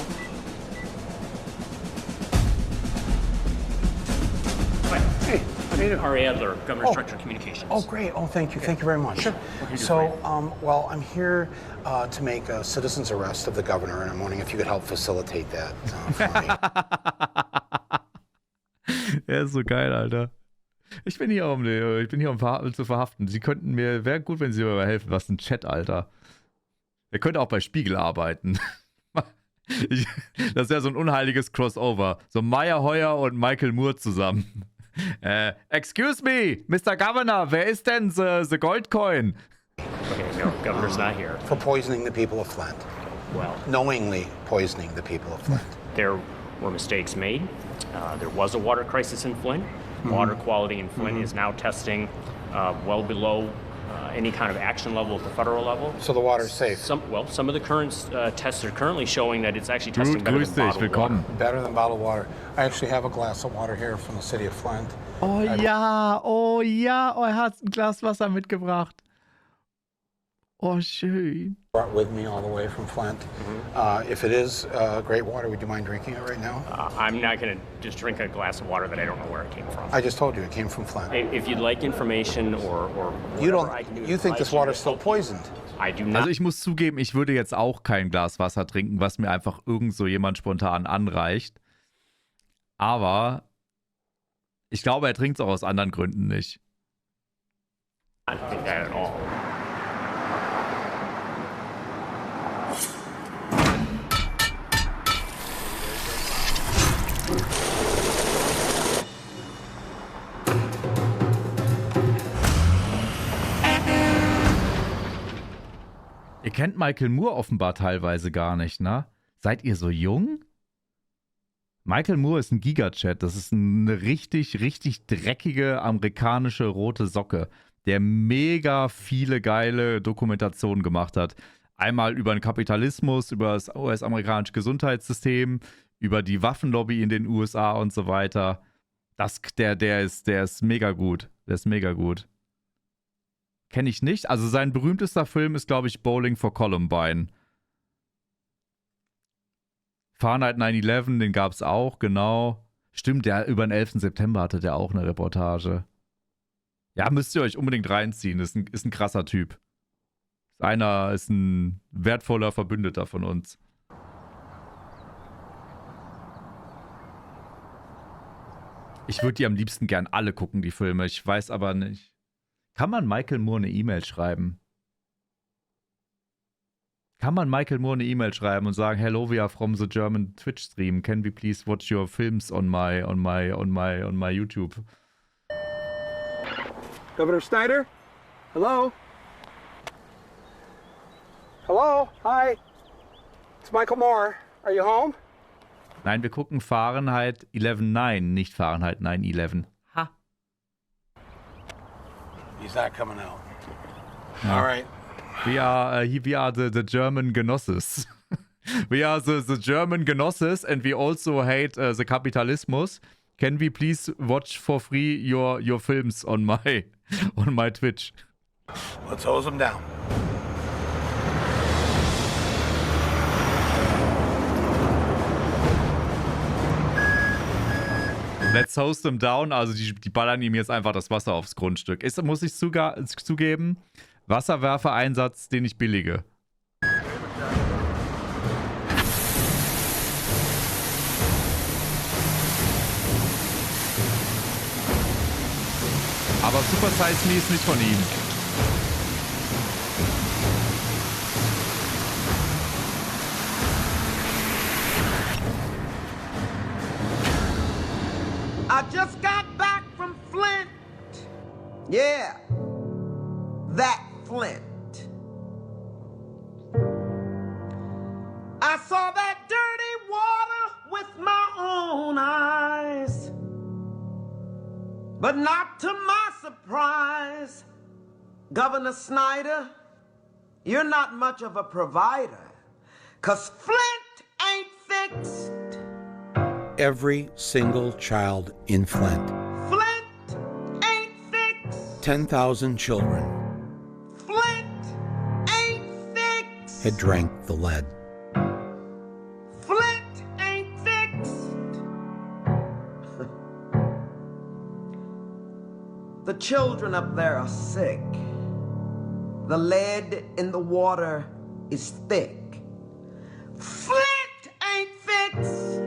Hey, how do you do? Ari Adler, Governor's Director of Communications. Oh, great. Oh, thank you. Thank you very much. Sure. So, well, I'm here to make a citizen's arrest of the governor, and I'm wondering if you could help facilitate that for me. Er ist so geil, Alter. Ich bin hier, um zu verhaften. Wäre gut, wenn Sie mir helfen. Was ein Chat, Alter. Er könnte auch bei Spiegel arbeiten. Das ist ja so ein unheiliges Crossover. So Meyer Heuer und Michael Moore zusammen. Excuse me, Mr. Governor, wer ist denn the Goldcoin? Okay, no, Governor's not here. For poisoning the people of Flint. Well, knowingly poisoning the people of Flint. There were mistakes made. There was a water crisis in Flint. Water quality in Flint is now testing well below any kind of action level at the federal level. So the water's safe? Some of the current tests are currently showing that it's actually testing better than bottled water. Better than bottled water. I actually have a glass of water here from the city of Flint. Oh ja, er hat ein Glas Wasser mitgebracht. Oh, schön. Brought with me all the way from Flint. If it is great water, would you mind drinking it right now? I'm not going to just drink a glass of water that I don't know where it came from. I just told you it came from Flint. If you'd like information or you think this water is still poisoned? I do not. Also ich muss zugeben, ich würde jetzt auch kein Glas Wasser trinken, was mir einfach irgend so jemand spontan anreicht. Aber ich glaube, er trinkt es auch aus anderen Gründen nicht. I don't think that at all. Ihr kennt Michael Moore offenbar teilweise gar nicht, ne? Seid ihr so jung? Michael Moore ist ein Gigachat. Das ist eine richtig, richtig dreckige amerikanische rote Socke, der mega viele geile Dokumentationen gemacht hat. Einmal über den Kapitalismus, über das US-amerikanische Gesundheitssystem, über die Waffenlobby in den USA und so weiter. Der ist mega gut. Der ist mega gut. Kenne ich nicht. Also sein berühmtester Film ist, glaube ich, Bowling for Columbine. Fahrenheit 9/11, den gab es auch, genau. Stimmt, über den 11. September hatte der auch eine Reportage. Ja, müsst ihr euch unbedingt reinziehen. Ist ein krasser Typ. Ist ein wertvoller Verbündeter von uns. Ich würde die am liebsten gern alle gucken, die Filme. Ich weiß aber nicht. Kann man Michael Moore eine E-Mail schreiben? Kann man Michael Moore eine E-Mail schreiben und sagen, hello, we are from the German Twitch stream. Can we please watch your films on my YouTube? Governor Snyder? Hello? Hello? Hi. It's Michael Moore. Are you home? Nein, wir gucken Fahrenheit 11/9, nicht Fahrenheit 9/11. Ha. He's not coming out. Ja. All right. We are the German Genosses. We are the German Genosses and we also hate the Kapitalismus. Can we please watch for free your films on my Twitch? Let's hose them down. Let's hose them down. Also die ballern ihm jetzt einfach das Wasser aufs Grundstück. Muss ich zugeben, Wasserwerfereinsatz, den ich billige. Aber Super Size Me ist nicht von ihm. I just got back from Flint. Yeah, that Flint. I saw that dirty water with my own eyes. But not to my surprise, Governor Snyder, you're not much of a provider, 'cause Flint ain't fixed. Every single child in Flint. Flint ain't fixed. 10,000 children. Flint ain't fixed. Had drank the lead. Flint ain't fixed. The children up there are sick. The lead in the water is thick. Flint ain't fixed.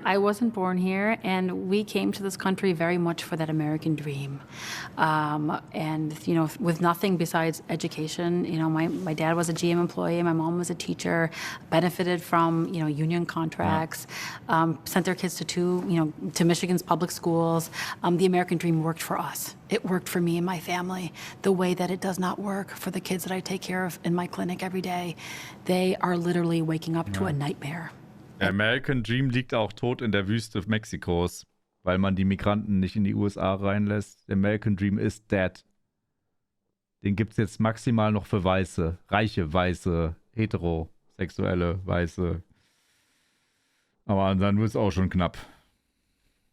I wasn't born here, and we came to this country very much for that American dream. And, you know, with nothing besides education. You know, my dad was a GM employee, my mom was a teacher, benefited from, you know, union contracts, sent their kids to Michigan's public schools. The American dream worked for us. It worked for me and my family the way that it does not work for the kids that I take care of in my clinic every day. They are literally waking up to a nightmare. Der American Dream liegt auch tot in der Wüste Mexikos, weil man die Migranten nicht in die USA reinlässt. Der American Dream is dead. Den gibt es jetzt maximal noch für Weiße, reiche Weiße, heterosexuelle Weiße. Aber dann wird es auch schon knapp.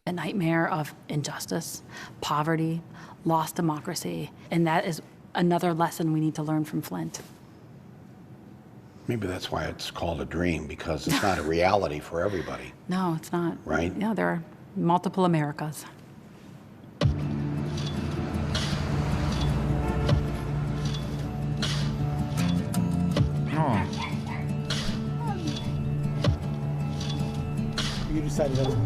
A nightmare of injustice, poverty, lost democracy, and that is another lesson we need to learn from Flint. Maybe that's why it's called a dream, because it's not a reality for everybody. No, it's not. Right? Yeah, there are multiple Americas. Oh. You decided that was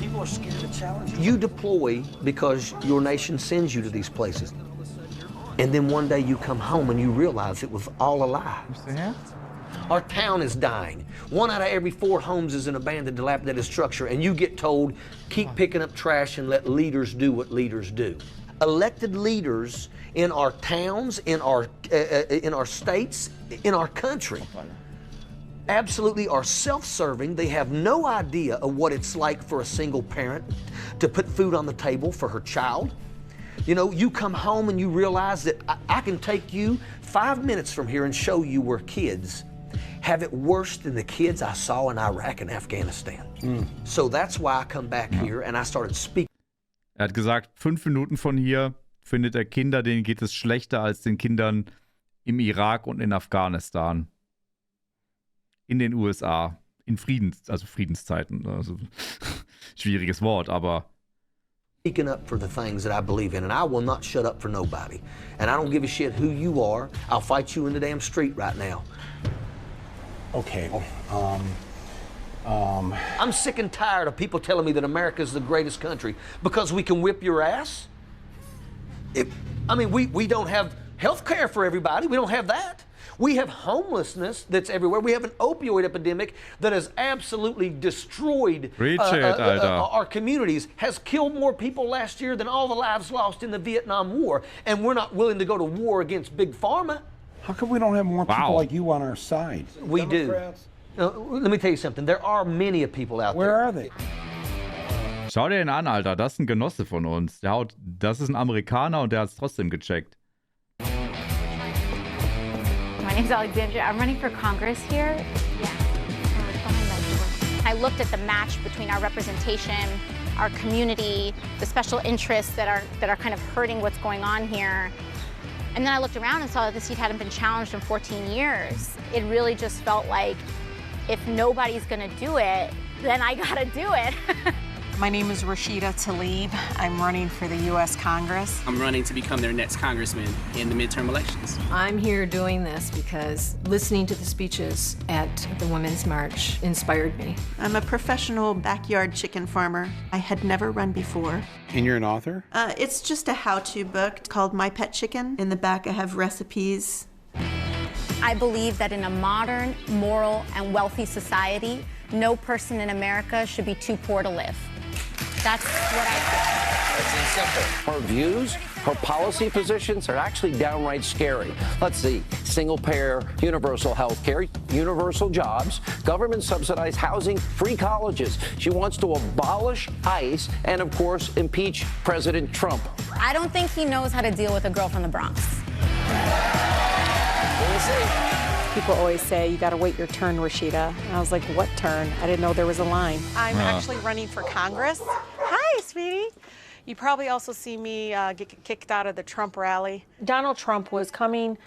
People are scared to challenge you. You deploy because your nation sends you to these places. And then one day you come home and you realize it was all a lie. Our town is dying. 1 out of every 4 homes is an abandoned, dilapidated structure, and you get told, keep picking up trash and let leaders do what leaders do. Elected leaders in our towns, in our states, in our country, absolutely are self-serving. They have no idea of what it's like for a single parent to put food on the table for her child. You know, you come home and you realize that I can take you 5 minutes from here and show you where kids have it worse than the kids I saw in Iraq and Afghanistan. So that's why I come back here and I started speaking. Er hat gesagt, 5 Minuten von hier findet er Kinder, denen geht es schlechter als den Kindern im Irak und in Afghanistan. In den USA. In Friedenszeiten. Also, schwieriges Wort, aber... Speaking up for the things that I believe in, and I will not shut up for nobody. And I don't give a shit who you are. I'll fight you in the damn street right now. Okay, I'm sick and tired of people telling me that America is the greatest country because we can whip your ass. We don't have health care for everybody. We don't have that. We have homelessness that's everywhere. We have an opioid epidemic that has absolutely destroyed our communities, has killed more people last year than all the lives lost in the Vietnam War, and we're not willing to go to war against Big Pharma. How come we don't have more people like you on our side? We Democrats. Do. Let me tell you something. There are many people out there. Where are they? Schau dir ihn an, Alter. Das ist ein Genosse von uns. Das ist ein Amerikaner und der hat es trotzdem gecheckt. My name's Alexandria. I'm running for Congress here. Yeah. I looked at the match between our representation, our community, the special interests that are kind of hurting what's going on here. And then I looked around and saw that the seat hadn't been challenged in 14 years. It really just felt like if nobody's gonna do it, then I gotta do it. My name is Rashida Tlaib. I'm running for the U.S. Congress. I'm running to become their next congressman in the midterm elections. I'm here doing this because listening to the speeches at the Women's March inspired me. I'm a professional backyard chicken farmer. I had never run before. And you're an author? It's just a how-to book called My Pet Chicken. In the back, I have recipes. I believe that in a modern, moral, and wealthy society, no person in America should be too poor to live. That's what I think. It's simple. Her views, her policy positions are actually downright scary. Let's see, single-payer, universal health care, universal jobs, government-subsidized housing, free colleges. She wants to abolish ICE and, of course, impeach President Trump. I don't think he knows how to deal with a girl from the Bronx. We'll see. People always say, you gotta wait your turn, Rashida. And I was like, what turn? I didn't know there was a line. I'm actually running for Congress. Hi, sweetie. You probably also see me get kicked out of the Trump rally. Donald Trump was coming.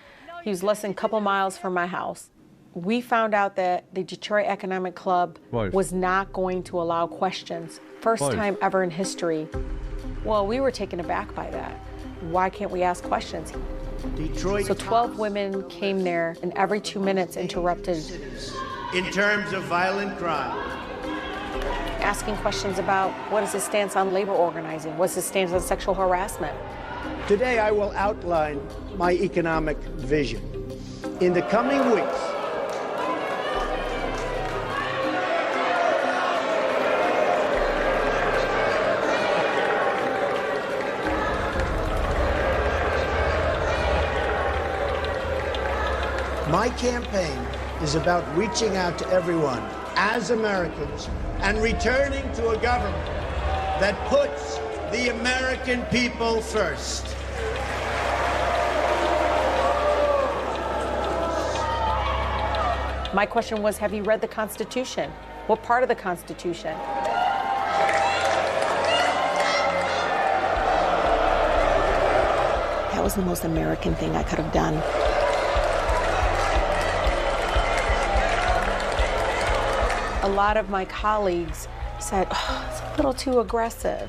He was less than a couple miles from my house. We found out that the Detroit Economic Club was not going to allow questions. First time ever in history. Well, we were taken aback by that. Why can't we ask questions? Detroit. So 12 women came there and every 2 minutes interrupted. In terms of violent crime. Asking questions about what is his stance on labor organizing? What's his stance on sexual harassment? Today I will outline my economic vision. In the coming weeks, my campaign is about reaching out to everyone as Americans and returning to a government that puts the American people first. My question was, have you read the Constitution? What part of the Constitution? That was the most American thing I could have done. A lot of my colleagues said, oh, it's a little too aggressive.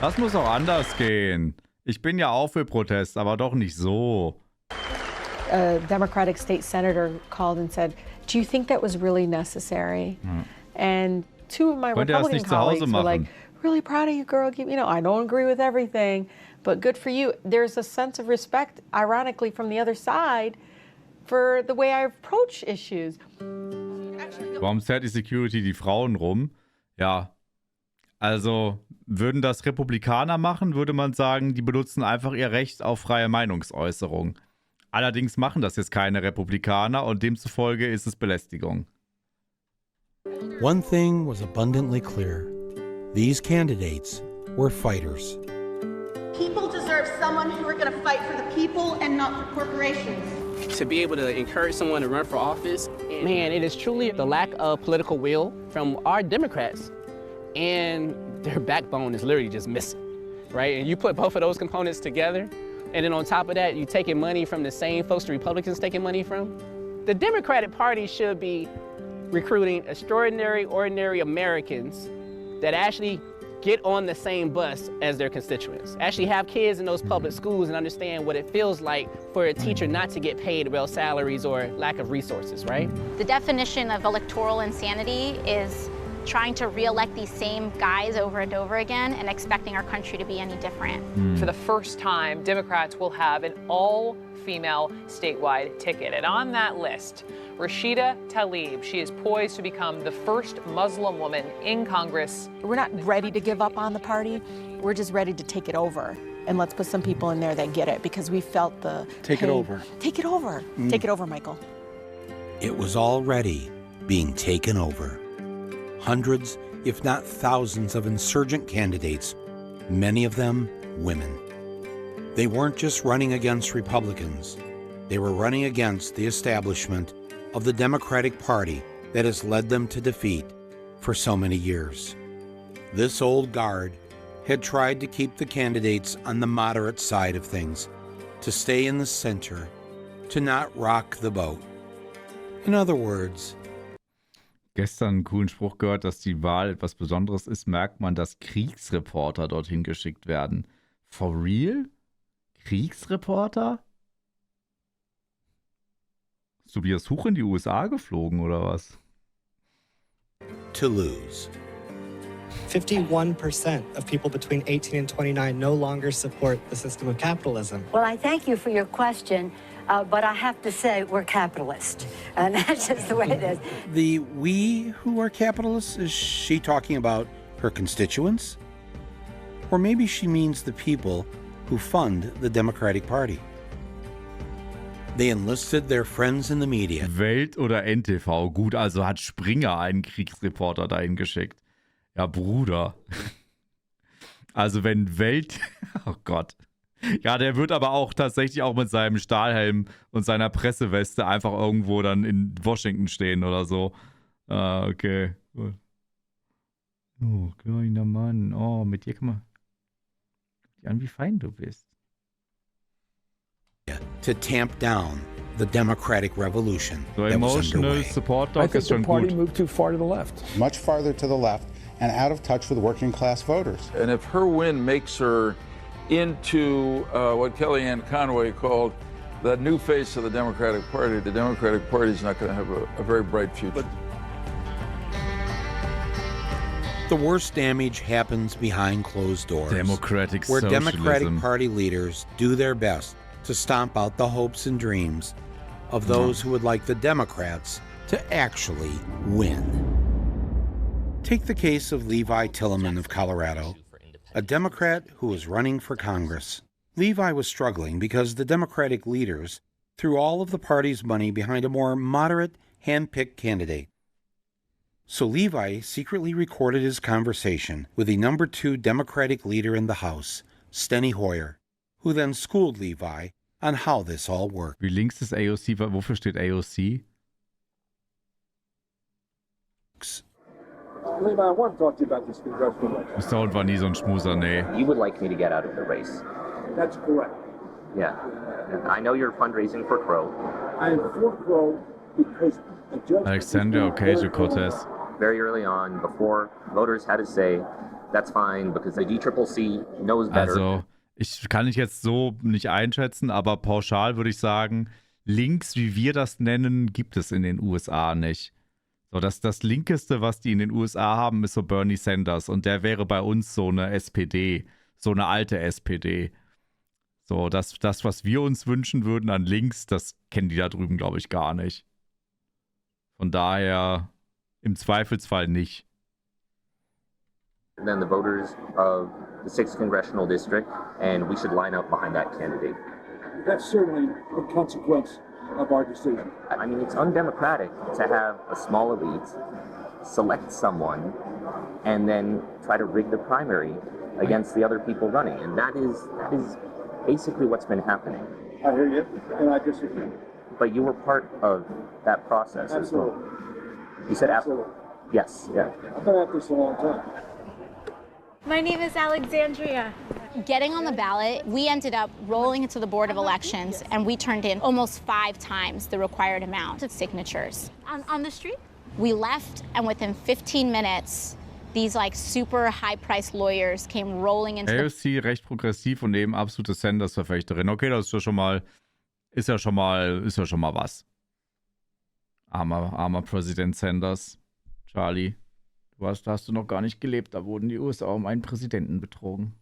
Das muss auch anders gehen. Ich bin ja auch für Protest, aber doch nicht so. A Democratic state senator called and said, do you think that was really necessary? And two of my Republican colleagues were like, really proud of you, girl. You know, I don't agree with everything, but good for you. There's a sense of respect, ironically, from the other side for the way I approach issues. Warum zerrt die Security die Frauen rum? Ja, also würden das Republikaner machen, würde man sagen, die benutzen einfach ihr Recht auf freie Meinungsäußerung. Allerdings machen das jetzt keine Republikaner und demzufolge ist es Belästigung. One thing was abundantly clear. These candidates were fighters. People deserve someone who are going to fight for the people and not for corporations. To be able to encourage someone to run for office, man, it is truly the lack of political will from our Democrats, and their backbone is literally just missing, right? And you put both of those components together, and then on top of that, you're taking money from the same folks the Republicans taking money from. The Democratic Party should be recruiting extraordinary, ordinary Americans that actually get on the same bus as their constituents. Actually have kids in those public schools and understand what it feels like for a teacher not to get paid real salaries or lack of resources, right? The definition of electoral insanity is trying to re-elect these same guys over and over again and expecting our country to be any different. For the first time, Democrats will have an all-female statewide ticket. And on that list, Rashida Tlaib. She is poised to become the first Muslim woman in Congress. We're not ready to give up on the party. We're just ready to take it over. And let's put some people in there that get it, because we felt the Take pain. it over. Take it over. Take it over, Michael. It was already being taken over. Hundreds, if not thousands, of insurgent candidates, many of them women. They weren't just running against Republicans. They were running against the establishment of the Democratic Party that has led them to defeat for so many years. This old guard had tried to keep the candidates on the moderate side of things, to stay in the center, to not rock the boat. In other words, Gestern einen coolen Spruch gehört, dass die Wahl etwas Besonderes ist, merkt man, dass Kriegsreporter dorthin geschickt werden. For real? Kriegsreporter? Ist Tobias Huch in die USA geflogen oder was? To lose. 51% of people between 18 and 29 no longer support the system of capitalism. Well, I thank you for your question, but I have to say we're capitalist, and that's just the way it is. The we who are capitalists, is she talking about her constituents? Or maybe she means the people who fund the Democratic Party. They enlisted their friends in the media. Welt oder NTV? Gut, also hat Springer einen Kriegsreporter dahin geschickt. Ja, Bruder. Also wenn Welt... Oh Gott. Ja, der wird aber auch tatsächlich auch mit seinem Stahlhelm und seiner Presseweste einfach irgendwo dann in Washington stehen oder so. Ah, okay. Oh, kleiner Mann. Oh, mit dir kann man... Guck dir an, wie fein du bist. To tamp down the democratic revolution. So emotional support dog ist schon gut. I think the party moved too far to the left. Much farther to the left and out of touch with working class voters. And if her win makes her into what Kellyanne Conway called the new face of the Democratic Party is not going to have a very bright future. The worst damage happens behind closed doors. Democratic where socialism. Democratic Party leaders do their best to stomp out the hopes and dreams of those who would like the Democrats to actually win. Take the case of Levi Tillemann of Colorado, a Democrat who was running for Congress. Levi was struggling because the Democratic leaders threw all of the party's money behind a more moderate, hand-picked candidate. So Levi secretly recorded his conversation with the number 2 Democratic leader in the House, Steny Hoyer, who then schooled Levi on how this all worked. Wie links ist AOC? Wofür steht AOC? Levi, I want to talk to you about this congressional race. Mr. war nie so ein Schmuser, nee. You would like me to get out of the race. That's correct. Yeah. I know you're fundraising for Crow. I am for Crow because a judge... Alexander Ocasio-Cortez. Very early on, before voters had to say, that's fine, because the DCCC knows better. Also, ich kann ich jetzt so nicht einschätzen, aber pauschal würde ich sagen, links, wie wir das nennen, gibt es in den USA nicht. So, das Linkeste, was die in den USA haben, ist so Bernie Sanders. Und der wäre bei uns so eine SPD, so eine alte SPD. So, das was wir uns wünschen würden an links, das kennen die da drüben, glaube ich, gar nicht. Von daher im Zweifelsfall nicht. Than the voters of the 6th Congressional District, and we should line up behind that candidate. That's certainly a consequence of our decision. I mean, it's undemocratic to have a small elite select someone and then try to rig the primary against the other people running, and that is basically what's been happening. I hear you, and I disagree. But you were part of that process. Absolutely. As well. You said absolutely. Yes, yeah. I've been at this a long time. My name is Alexandria. Getting on the ballot, we ended up rolling into the Board of Elections, and we turned in almost 5 times the required amount of signatures. On the street? We left, and within 15 minutes, these like super high-priced lawyers came rolling into AOC recht progressiv und eben absolute Sanders-Verfechterin. Okay, das ist ja schon mal was. Armer Präsident Sanders. Charlie, da hast du noch gar nicht gelebt. Da wurden die USA um einen Präsidenten betrogen.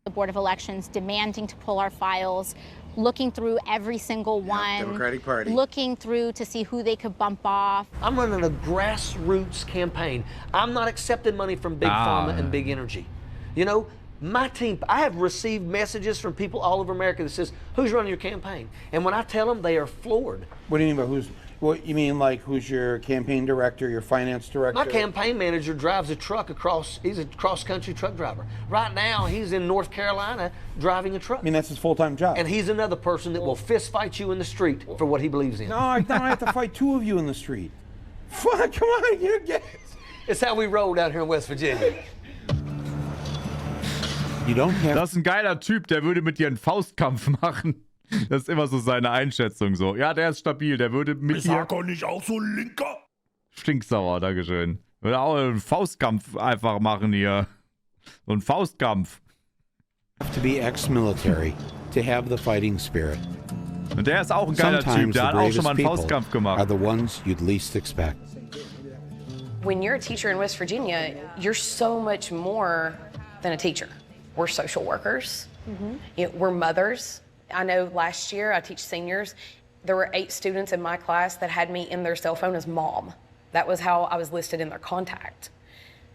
the Board of Elections demanding to pull our files, looking through every single one, Democratic Party, looking through to see who they could bump off. I'm running a grassroots campaign. I'm not accepting money from Big Pharma and Big Energy. You know, my team, I have received messages from people all over America that says, who's running your campaign? And when I tell them, they are floored. What do you mean by who's? What you mean, like who's your campaign director, your finance director? My campaign manager drives a truck across. He's a cross-country truck driver. Right now, he's in North Carolina driving a truck. I mean, that's his full-time job. And he's another person that will fist fight you in the street for what he believes in. No, I have to fight two of you in the street. Fuck, come on, you get it. It's how we roll down here in West Virginia. You don't have. Das ist ein geiler Typ, der würde mit dir einen Faustkampf machen. Das ist immer so seine Einschätzung so. Ja, der ist stabil, der würde mit Ist hier... Hakon nicht auch so ein Linker? Stinksauer, dankeschön. Würde auch einen Faustkampf einfach machen hier. So ein Faustkampf. To be ex-military, to have the fighting spirit. Und der ist auch ein geiler Typ, der hat auch schon mal einen Faustkampf gemacht. Are the ones you'd least expect. When you're a teacher in West Virginia, you're so much more than a teacher. We're social workers. We're mothers. I know last year I teach seniors. There were 8 students in my class that had me in their cell phone as mom. That was how I was listed in their contact.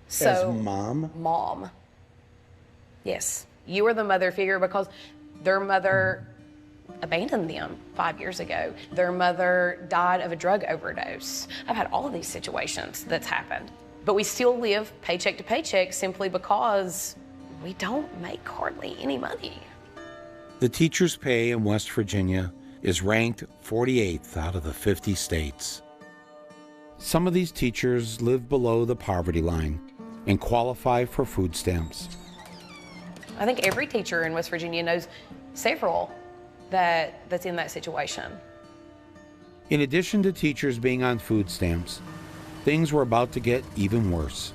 So, As mom? Mom. Yes. You were the mother figure because their mother abandoned them 5 years ago. Their mother died of a drug overdose. I've had all of these situations that's happened. But we still live paycheck to paycheck simply because we don't make hardly any money. The teacher's pay in West Virginia is ranked 48th out of the 50 states. Some of these teachers live below the poverty line and qualify for food stamps. I think every teacher in West Virginia knows several that's in that situation. In addition to teachers being on food stamps, things were about to get even worse.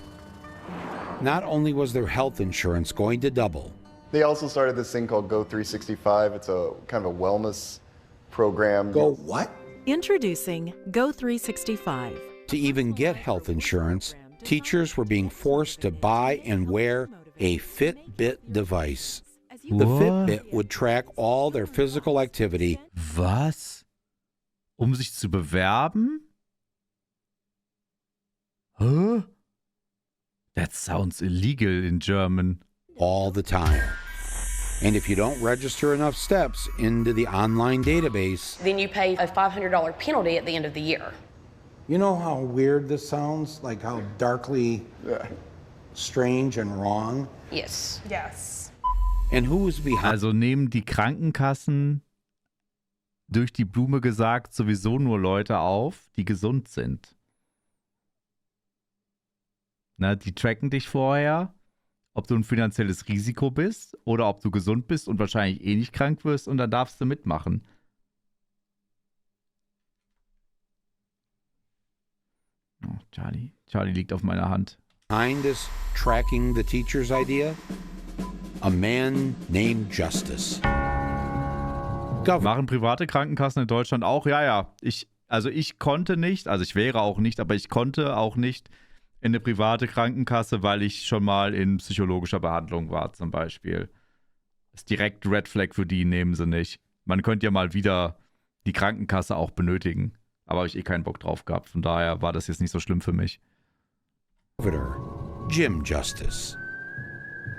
Not only was their health insurance going to double, they also started this thing called Go 365. It's a kind of a wellness program. Go what? Introducing Go 365. To even get health insurance, teachers were being forced to buy and wear a Fitbit device. The Fitbit would track all their physical activity. Was? Um sich zu bewerben? Huh? That sounds illegal in German. All the time. And if you don't register enough steps into the online database, Then you pay a $500 penalty at the end of the year. You know how weird this sounds? Like how darkly strange and wrong? Yes. Yes. And who is behind? Also nehmen die Krankenkassen durch die Blume gesagt sowieso nur Leute auf, die gesund sind. Na, die tracken dich vorher, ob du ein finanzielles Risiko bist oder ob du gesund bist und wahrscheinlich eh nicht krank wirst und dann darfst du mitmachen. Oh, Charlie liegt auf meiner Hand. Behind this tracking the teacher's idea? A man named Justice. Machen private Krankenkassen in Deutschland auch? Ja. Ich konnte nicht, also ich wäre auch nicht, aber ich konnte auch nicht in eine private Krankenkasse, weil ich schon mal in psychologischer Behandlung war zum Beispiel. Das ist direkt Red Flag für die, nehmen sie nicht. Man könnte ja mal wieder die Krankenkasse auch benötigen. Aber habe ich eh keinen Bock drauf gehabt. Von daher war das jetzt nicht so schlimm für mich. Jim Justice.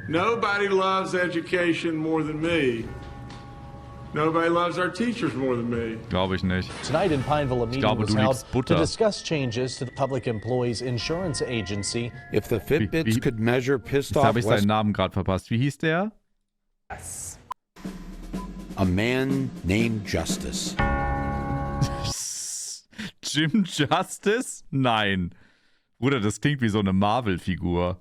Nobody loves education more than me. Nobody loves our teachers more than me. Glaube ich nicht. Tonight in Pineville, a Ich meeting glaube, was du held liebst to Butter. discuss changes to the Public Employees Insurance Agency. If the Fitbits could measure pissed Jetzt off habe ich seinen Namen gerade verpasst. Wie hieß der? Yes. A man named Justice. Jim Justice? Nein. Bruder, das klingt wie so eine Marvel-Figur.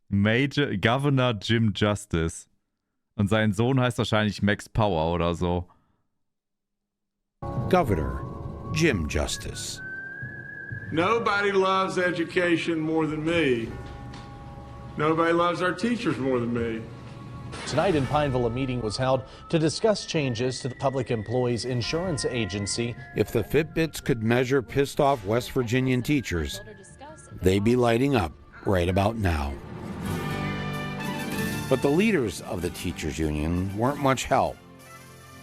Major Governor Jim Justice. Und sein Sohn heißt wahrscheinlich Max Power oder so. Governor Jim Justice. Nobody loves education more than me. Nobody loves our teachers more than me. Tonight in Pineville, a meeting was held to discuss changes to the Public Employees Insurance Agency. If the Fitbits could measure pissed off West Virginian teachers, they'd be lighting up right about now. But the leaders of the teachers union weren't much help.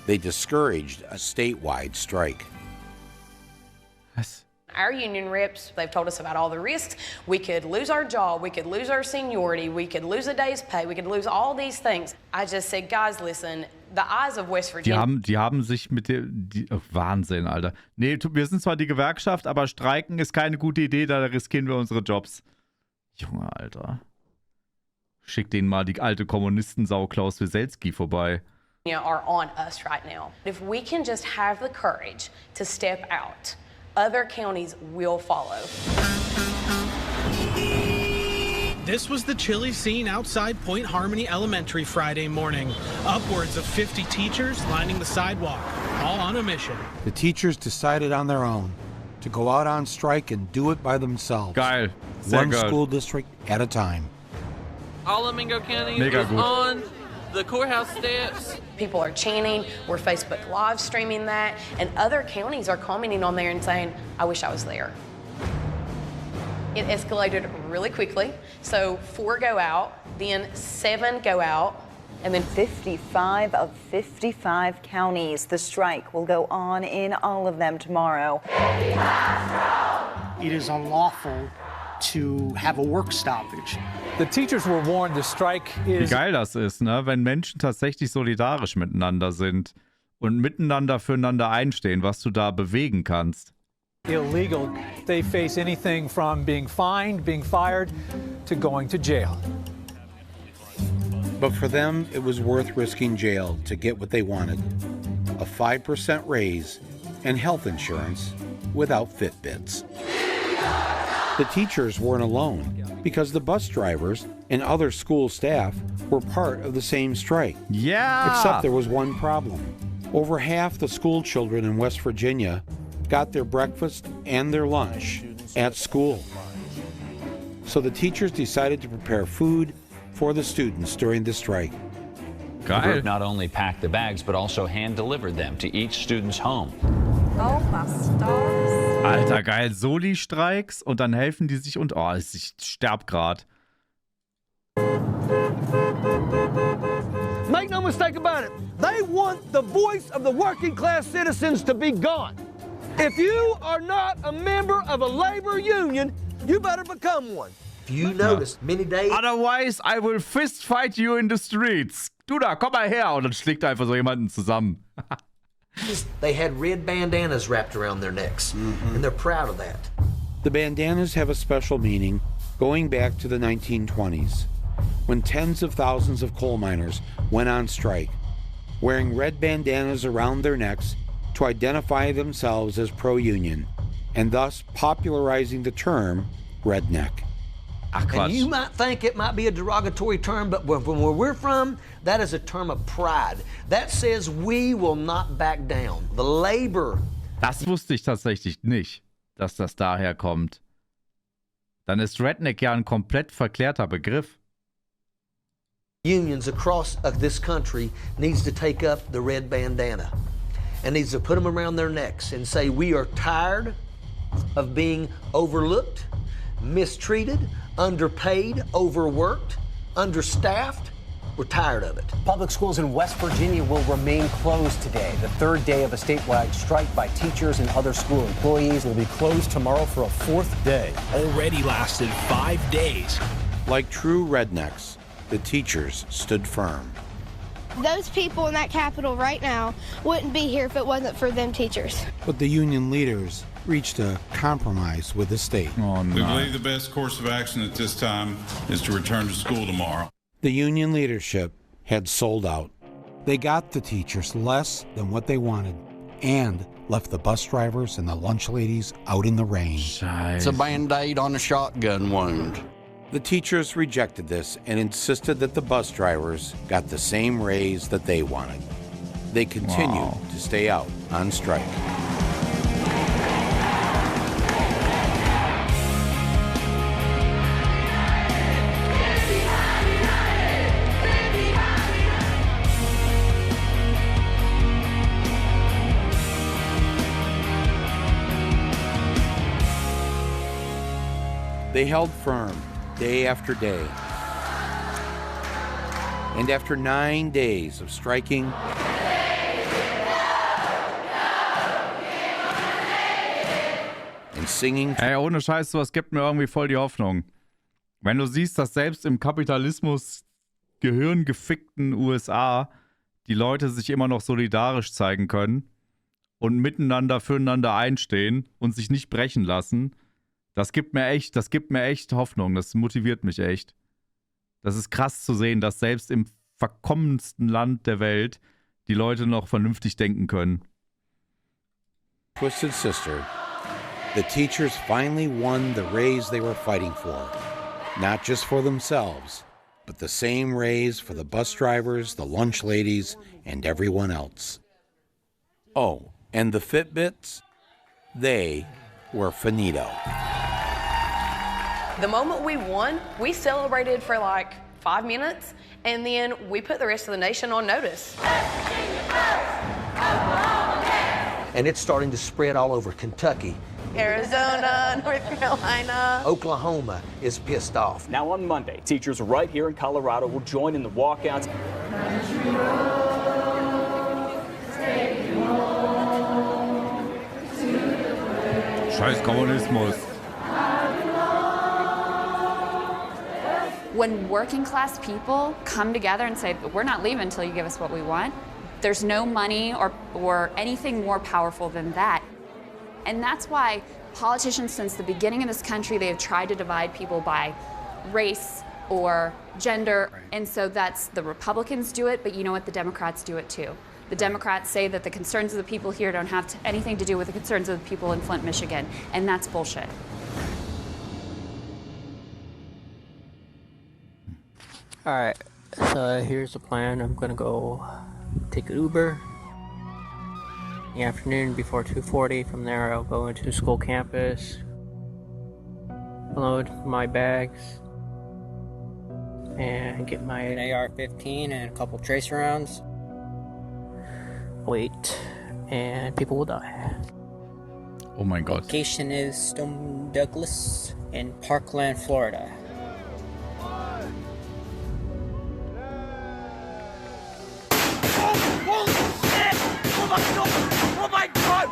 They discouraged a statewide strike. Our union reps, they've told us about all the risks. We could lose our job, we could lose our seniority, we could lose a day's pay, we could lose all these things. I just said, guys, listen, the eyes of West Virginia. Die haben sich mit dem... Wahnsinn, Alter. Nee, wir sind zwar die Gewerkschaft, aber streiken ist keine gute Idee, da riskieren wir unsere Jobs. Junge, Alter. Schick denen mal die alte Kommunistensau Klaus Wieselski vorbei. Are on us right now. If we can just have the courage to step out, other counties will follow. This was the chilly scene outside Point Harmony Elementary Friday morning. Upwards of 50 teachers lining the sidewalk, all on a mission. The teachers decided on their own to go out on strike and do it by themselves. Geil. Sehr One geil. school district at a time. Alameda County Mega is gut. on the courthouse steps. People are chanting, we're Facebook live streaming that, and other counties are commenting on there and saying, I wish I was there. It escalated really quickly. So 4 go out, then 7 go out, and then 55 of 55 counties. The strike will go on in all of them tomorrow. It is unlawful to have a work stoppage. The teachers were warned the strike Wie is geil das ist, ne? Wenn Menschen tatsächlich solidarisch miteinander sind und miteinander füreinander einstehen, was du da bewegen kannst. illegal. They face anything from being fined, being fired, to going to jail. But for them, it was worth risking jail to get what they wanted. A 5% raise and health insurance without Fitbits. The teachers weren't alone because the bus drivers and other school staff were part of the same strike. Yeah! Except there was one problem. Over half the school children in West Virginia got their breakfast and their lunch at school. So the teachers decided to prepare food for the students during the strike. The group not only packed the bags, but also hand-delivered them to each student's home. Oh my stars. Alter, geil. Soli-Streiks und dann helfen die sich und... Oh, ich sterb grad. Make no mistake about it. They want the voice of the working class citizens to be gone. If you are not a member of a labor union, you better become one. If you notice, many days... Otherwise, I will fist fight you in the streets. Du da, komm mal her. Und dann schlägt er einfach so jemanden zusammen. They had red bandanas wrapped around their necks, and they're proud of that. The bandanas have a special meaning going back to the 1920s, when tens of thousands of coal miners went on strike, wearing red bandanas around their necks to identify themselves as pro-union, and thus popularizing the term redneck. And you might think it might be a derogatory term, but from where we're from, that is a term of pride. That says we will not back down. The labor. Das wusste ich tatsächlich nicht, dass das daher kommt. Dann ist Redneck ja ein komplett verklärter Begriff. Unions across this country needs to take up the red bandana and needs to put them around their necks and say we are tired of being overlooked, mistreated, underpaid, overworked, understaffed. We're tired of it. Public schools in West Virginia will remain closed today. The third day of a statewide strike by teachers and other school employees will be closed tomorrow for a fourth day. Already lasted 5 days. Like true rednecks, the teachers stood firm. Those people in that Capitol right now wouldn't be here if it wasn't for them teachers. But the union leaders reached a compromise with the state. Oh, no. We believe the best course of action at this time is to return to school tomorrow. The union leadership had sold out. They got the teachers less than what they wanted and left the bus drivers and the lunch ladies out in the rain. It's a Band-Aid on a shotgun wound. The teachers rejected this and insisted that the bus drivers got the same raise that they wanted. They continued to stay out on strike. They held firm day after day. And after 9 days of striking, and singing. Ey, ohne Scheiß, sowas gibt mir irgendwie voll die Hoffnung. Wenn du siehst, dass selbst im Kapitalismus gehirngefickten USA die Leute sich immer noch solidarisch zeigen können und miteinander füreinander einstehen und sich nicht brechen lassen, das gibt mir echt Hoffnung. Das motiviert mich echt. Das ist krass zu sehen, dass selbst im verkommensten Land der Welt die Leute noch vernünftig denken können. Twisted Sister, the teachers finally won the raise they were fighting for. not just for themselves, but the same raise for the bus drivers, the lunch ladies, and everyone else. Oh, and the Fitbits? They were finito. The moment we won, we celebrated for like 5 minutes, and then we put the rest of the nation on notice. And it's starting to spread all over Kentucky. Arizona, North Carolina. Oklahoma is pissed off. Now on Monday, teachers right here in Colorado will join in the walkouts. Scheiß Kommunismus. When working class people come together and say, we're not leaving until you give us what we want, there's no money or anything more powerful than that. And that's why politicians since the beginning of this country, they have tried to divide people by race or gender. And so that's the Republicans do it, but you know what, the Democrats do it too. The Democrats say that the concerns of the people here don't have anything to do with the concerns of the people in Flint, Michigan, and that's bullshit. All right, so here's the plan. I'm gonna go take an Uber in the afternoon before 2:40. From there, I'll go into school campus, load my bags, and get my AR-15 and a couple tracer rounds. Wait, and people will die. Oh my God. Location is Stone Douglas in Parkland, Florida. Oh my God!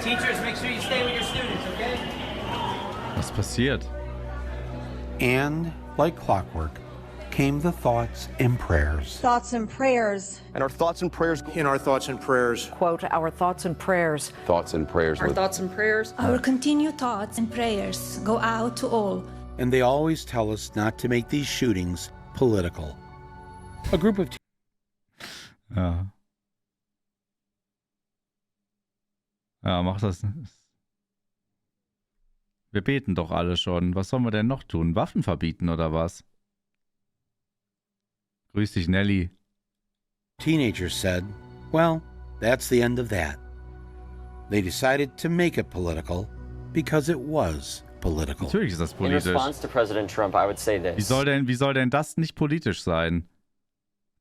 Teachers, make sure you stay with your students, okay? Was passiert? And, like clockwork, came the thoughts and prayers. Thoughts and prayers. And our thoughts and prayers. In our thoughts and prayers. Quote, our thoughts and prayers. Thoughts and prayers. Our thoughts and prayers. Our continued thoughts and prayers go out to all. And they always tell us not to make these shootings political. A group of Ja. Ja, mach das. Wir beten doch alle schon. Was sollen wir denn noch tun? Waffen verbieten oder was? Grüß dich, Nelly. teenagers said, well, that's the end of that. They decided to make it political because it was political. Natürlich ist das In politisch. response to President Trump, I would say this. Wie soll denn das nicht politisch sein?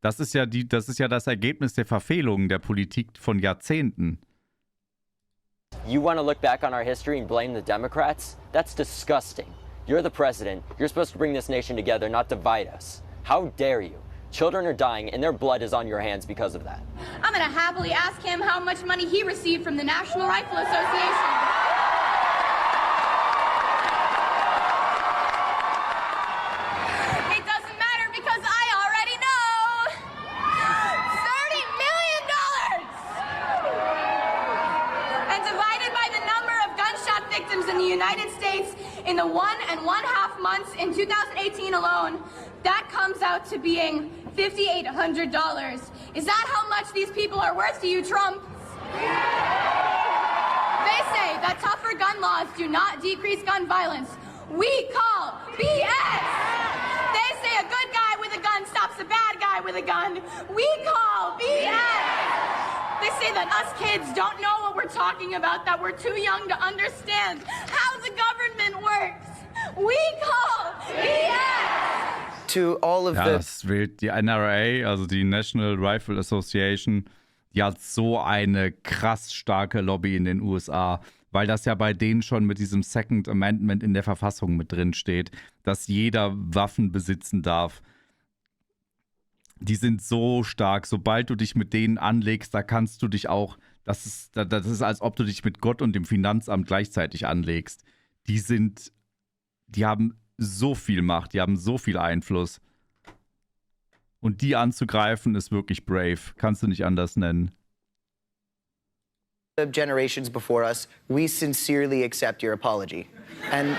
Das ist ja das Ergebnis der Verfehlungen der Politik von Jahrzehnten. You want to look back on our history and blame the Democrats? That's disgusting. You're the president. You're supposed to bring this nation together, not divide us. How dare you? Children are dying and their blood is on your hands because of that. I'm going to happily ask him how much money he received from the National Rifle Association. It doesn't matter because I already know. $30 million! And divided by the number of gunshot victims in the United States in the 1.5 months in 2018 alone, that comes out to being $5,800. Is that how much these people are worth to you, Trump? They say that tougher gun laws do not decrease gun violence. We call BS! They say a good guy with a gun stops a bad guy with a gun. We call BS! They say that us kids don't know what we're talking about, that we're too young to understand how the government works. We call BS! To all of das wählt die NRA, also die National Rifle Association, die hat so eine krass starke Lobby in den USA, weil das ja bei denen schon mit diesem Second Amendment in der Verfassung mit drin steht, dass jeder Waffen besitzen darf. Die sind so stark, sobald du dich mit denen anlegst, da kannst du dich auch, das ist, als ob du dich mit Gott und dem Finanzamt gleichzeitig anlegst. Die haben so viel Macht, die haben so viel Einfluss. Und die anzugreifen ist wirklich brave. Kannst du nicht anders nennen. The generations before us, we sincerely accept your apology. And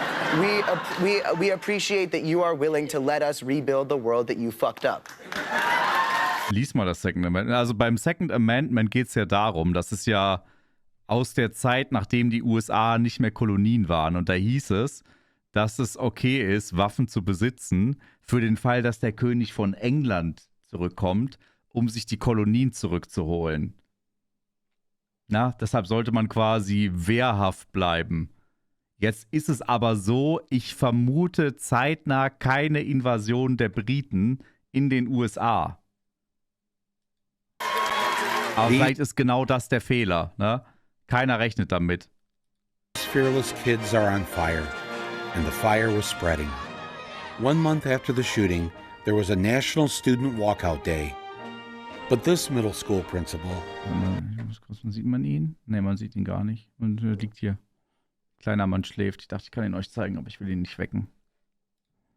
we appreciate that you are willing to let us rebuild the world that you fucked up. Lies mal das Second Amendment. Also beim Second Amendment geht es ja darum, das ist ja aus der Zeit, nachdem die USA nicht mehr Kolonien waren. Und da hieß es, dass es okay ist, Waffen zu besitzen, für den Fall, dass der König von England zurückkommt, um sich die Kolonien zurückzuholen. Na, deshalb sollte man quasi wehrhaft bleiben. Jetzt ist es aber so, ich vermute zeitnah keine Invasion der Briten in den USA. Aber vielleicht ist genau das der Fehler, ne? Keiner rechnet damit. Fearless kids are on fire, and the fire was spreading. 1 month after the shooting, there was a National Student Walkout Day. But this middle school principal... Sieht man ihn? Ne, man sieht ihn gar nicht. Und liegt hier. Kleiner Mann schläft. Ich dachte, ich kann ihn euch zeigen, aber ich will ihn nicht wecken.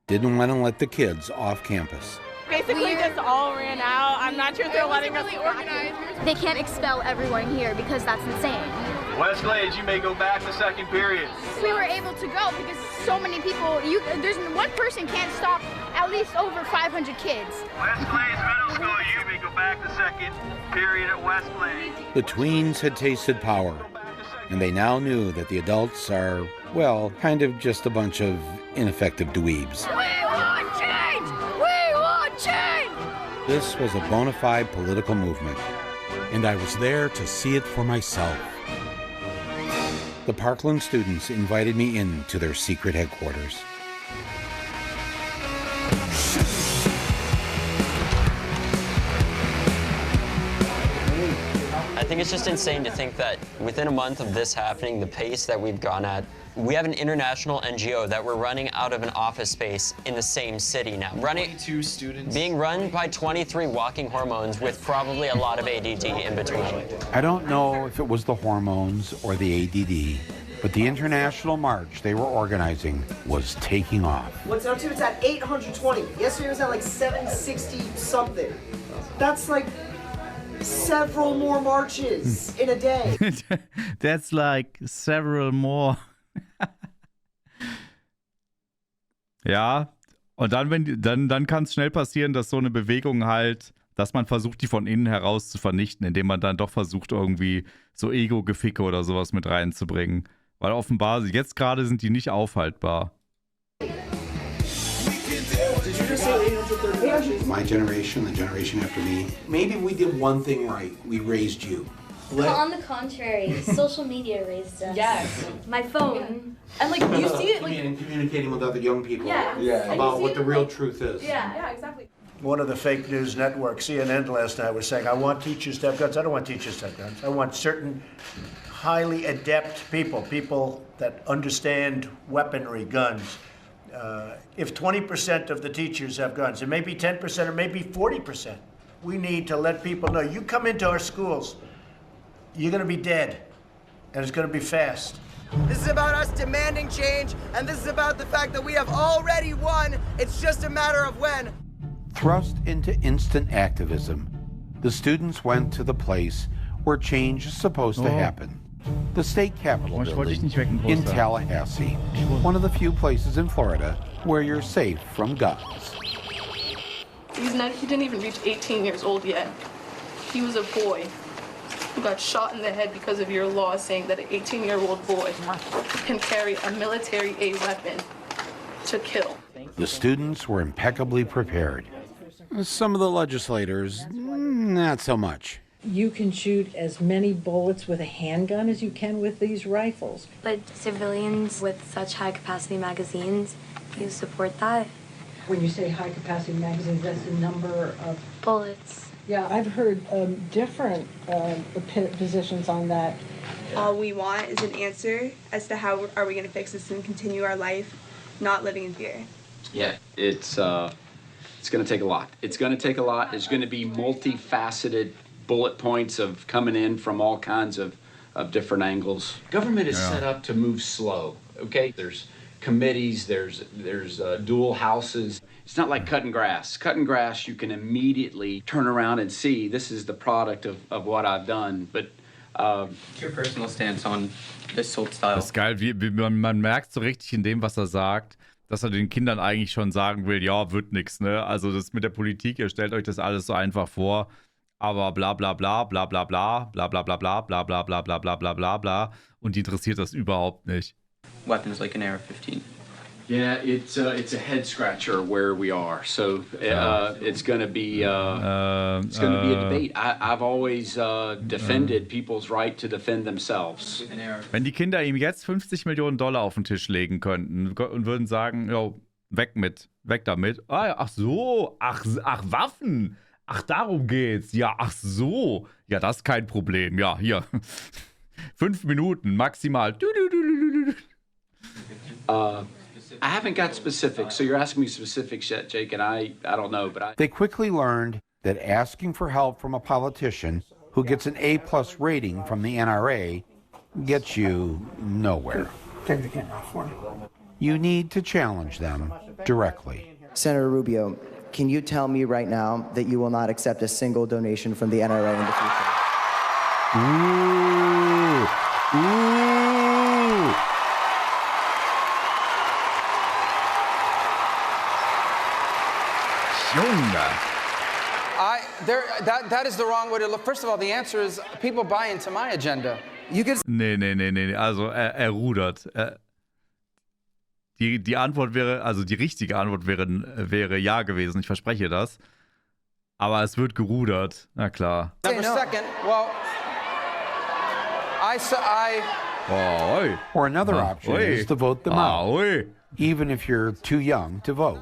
Didn't want to let the kids off campus. Basically just all ran out. I'm not sure if they're letting us organize. They can't expel everyone here because that's insane. West Glades, you may go back to second period. We were able to go because so many people, there's one person can't stop at least over 500 kids. West Glades Middle School, you may go back to second period at West Glades. The tweens had tasted power, and they now knew that the adults are, well, kind of just a bunch of ineffective dweebs. We want change! We want change! This was a bona fide political movement, and I was there to see it for myself. The Parkland students invited me into their secret headquarters. I think it's just insane to think that within a month of this happening, the pace that we've gone at, we have an international NGO that we're running out of an office space in the same city now. 22 students. Being run by 23 walking hormones with probably a lot of ADD in between. I don't know if it was the hormones or the ADD, but the international march they were organizing was taking off. What's up to? It's at 820. Yesterday was at like 760 something. That's like several more marches in a day. That's like several more. Ja, und dann kann es schnell passieren, dass so eine Bewegung halt, dass man versucht, die von innen heraus zu vernichten, indem man dann doch versucht, irgendwie so Ego-Geficke oder sowas mit reinzubringen. Weil offenbar, jetzt gerade sind die nicht aufhaltbar. My generation, the generation after me, maybe we did one thing right. We raised you. On the contrary, social media raised us. Yes. My phone. And like you see it like communicating with other young people yeah. about what the real truth is. Yeah, exactly. One of the fake news networks, CNN last night, was saying, I want teachers to have guns. I don't want teachers to have guns. I want certain highly adept people that understand weaponry, guns. If 20% of the teachers have guns, it may be 10% or maybe 40%. We need to let people know, you come into our schools, you're going to be dead, and it's going to be fast. This is about us demanding change, and this is about the fact that we have already won. It's just a matter of when. Thrust into instant activism, the students went to the place where change is supposed to happen. The state capitol building in Tallahassee, one of the few places in Florida where you're safe from guns. He didn't even reach 18 years old yet. He was a boy who got shot in the head because of your law saying that an 18-year-old boy can carry a military-aid weapon to kill. The students were impeccably prepared. Some of the legislators, not so much. You can shoot as many bullets with a handgun as you can with these rifles. But civilians with such high-capacity magazines, you support that? When you say high-capacity magazines, that's the number of bullets. Yeah, I've heard different positions on that. All we want is an answer as to how are we going to fix this and continue our life, not living in fear. Yeah, it's going to take a lot. It's going to take a lot. There's going to be multifaceted bullet points of coming in from all kinds of different angles. Government is set up to move slow, okay? There's committees, there's dual houses. It's not like cutting grass. Cutting grass, you can immediately turn around and see this is the product of what I've done. But Your personal stance on this whole style? Das ist geil, man merkt so richtig in dem, was er sagt, dass er den Kindern eigentlich schon sagen will, ja, wird nix, ne? Also das mit der Politik, ihr stellt euch das alles so einfach vor, aber bla bla bla bla bla bla bla bla bla bla bla bla bla bla bla bla bla bla und die interessiert das überhaupt nicht. Weapons like an AR-15. Yeah, it's a head scratcher where we are. So it's going to be a debate. I've always defended people's right to defend themselves. Wenn die Kinder ihm jetzt $50 Millionen auf den Tisch legen könnten und würden sagen, jo, weg damit. Ach so, ach Waffen. Ach, darum geht's. Ja, ach so. Ja, das ist kein Problem. Ja, hier. 5 Minuten maximal. I haven't got specifics, so you're asking me specifics yet, Jake, and I don't know, but They quickly learned that asking for help from a politician who gets an A+ rating from the NRA gets you nowhere. Take the camera off for me. You need to challenge them directly. Senator Rubio, can you tell me right now that you will not accept a single donation from the NRA in the future? Ooh. That is the wrong way to look. First of all, the answer is people buy into my agenda. Nee. Also er rudert. Die Antwort wäre, also die richtige Antwort wäre ja gewesen. Ich verspreche das. Aber es wird gerudert. Na klar. Number second, well, Or another option is to vote them out, even if you're too young to vote.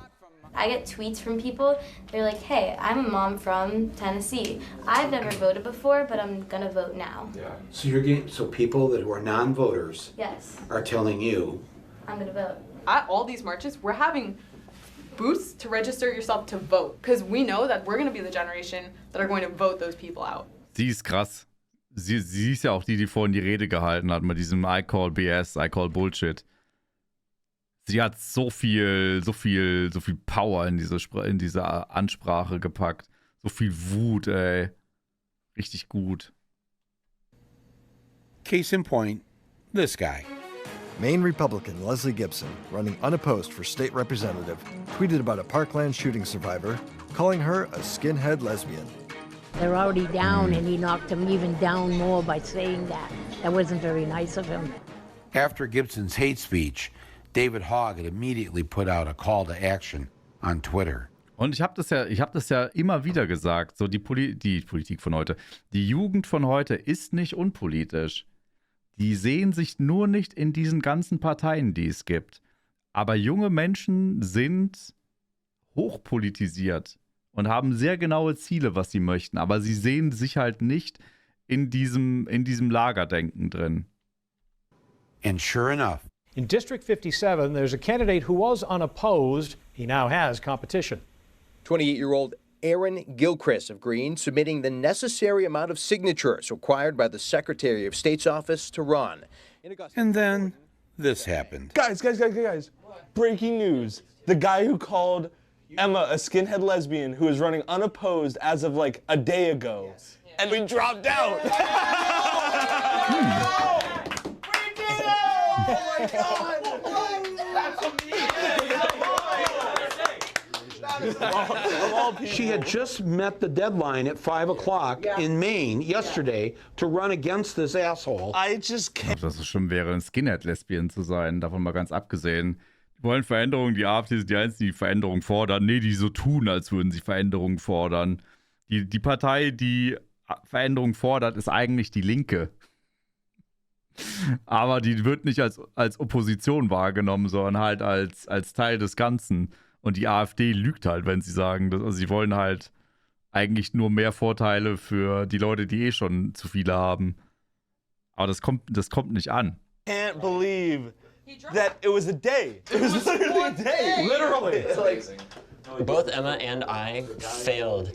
I get tweets from people. They're like, hey, I'm a mom from Tennessee. I've never voted before, but I'm gonna vote now. So people that are non-voters Yes, are telling you I'm gonna vote. At all these marches, we're having booths to register yourself to vote, because we know that we're gonna be the generation that are going to vote those people out. Sie ist krass. Sie ist ja auch die vorhin die Rede gehalten hat mit diesem I call BS, I call Bullshit. Sie hat so viel Power in diese Ansprache gepackt. So viel Wut, ey. Richtig gut. Case in point, this guy. Maine Republican Leslie Gibson, running unopposed for state representative, tweeted about a Parkland shooting survivor, calling her a skinhead lesbian. They're already down, and he knocked them even down more by saying that. That wasn't very nice of him. After Gibson's hate speech, David Hogg had immediately put out a call to action on Twitter. Und ich habe das ja immer wieder gesagt, so die Politik von heute, die Jugend von heute ist nicht unpolitisch. Die sehen sich nur nicht in diesen ganzen Parteien, die es gibt. Aber junge Menschen sind hochpolitisiert und haben sehr genaue Ziele, was sie möchten. Aber sie sehen sich halt nicht in diesem Lagerdenken drin. And sure enough, in District 57, there's a candidate who was unopposed. He now has competition. 28-year-old Aaron Gilchrist of Green submitting the necessary amount of signatures required by the Secretary of State's office to run. And then this happened. Guys. Breaking news. The guy who called Emma a skinhead lesbian who is running unopposed as of like a day ago. And we dropped out. Oh my God! She had just met the deadline at 5 o'clock in Maine yesterday to run against this asshole. Ich glaube, dass es schlimm wäre, ein Skinhead-Lesbian zu sein, davon mal ganz abgesehen. Die wollen Veränderungen, die AfD sind die Einzigen, die Veränderungen fordern. Nee, die so tun, als würden sie Veränderungen fordern. Die Partei, die Veränderungen fordert, ist eigentlich die Linke. Aber die wird nicht als Opposition wahrgenommen, sondern halt als Teil des Ganzen. Und die AfD lügt halt, wenn sie sagen, also sie wollen halt eigentlich nur mehr Vorteile für die Leute, die eh schon zu viele haben. Aber das kommt nicht an. Can't believe that it was a day. It was literally a day. Literally. It's like... Both Emma and I failed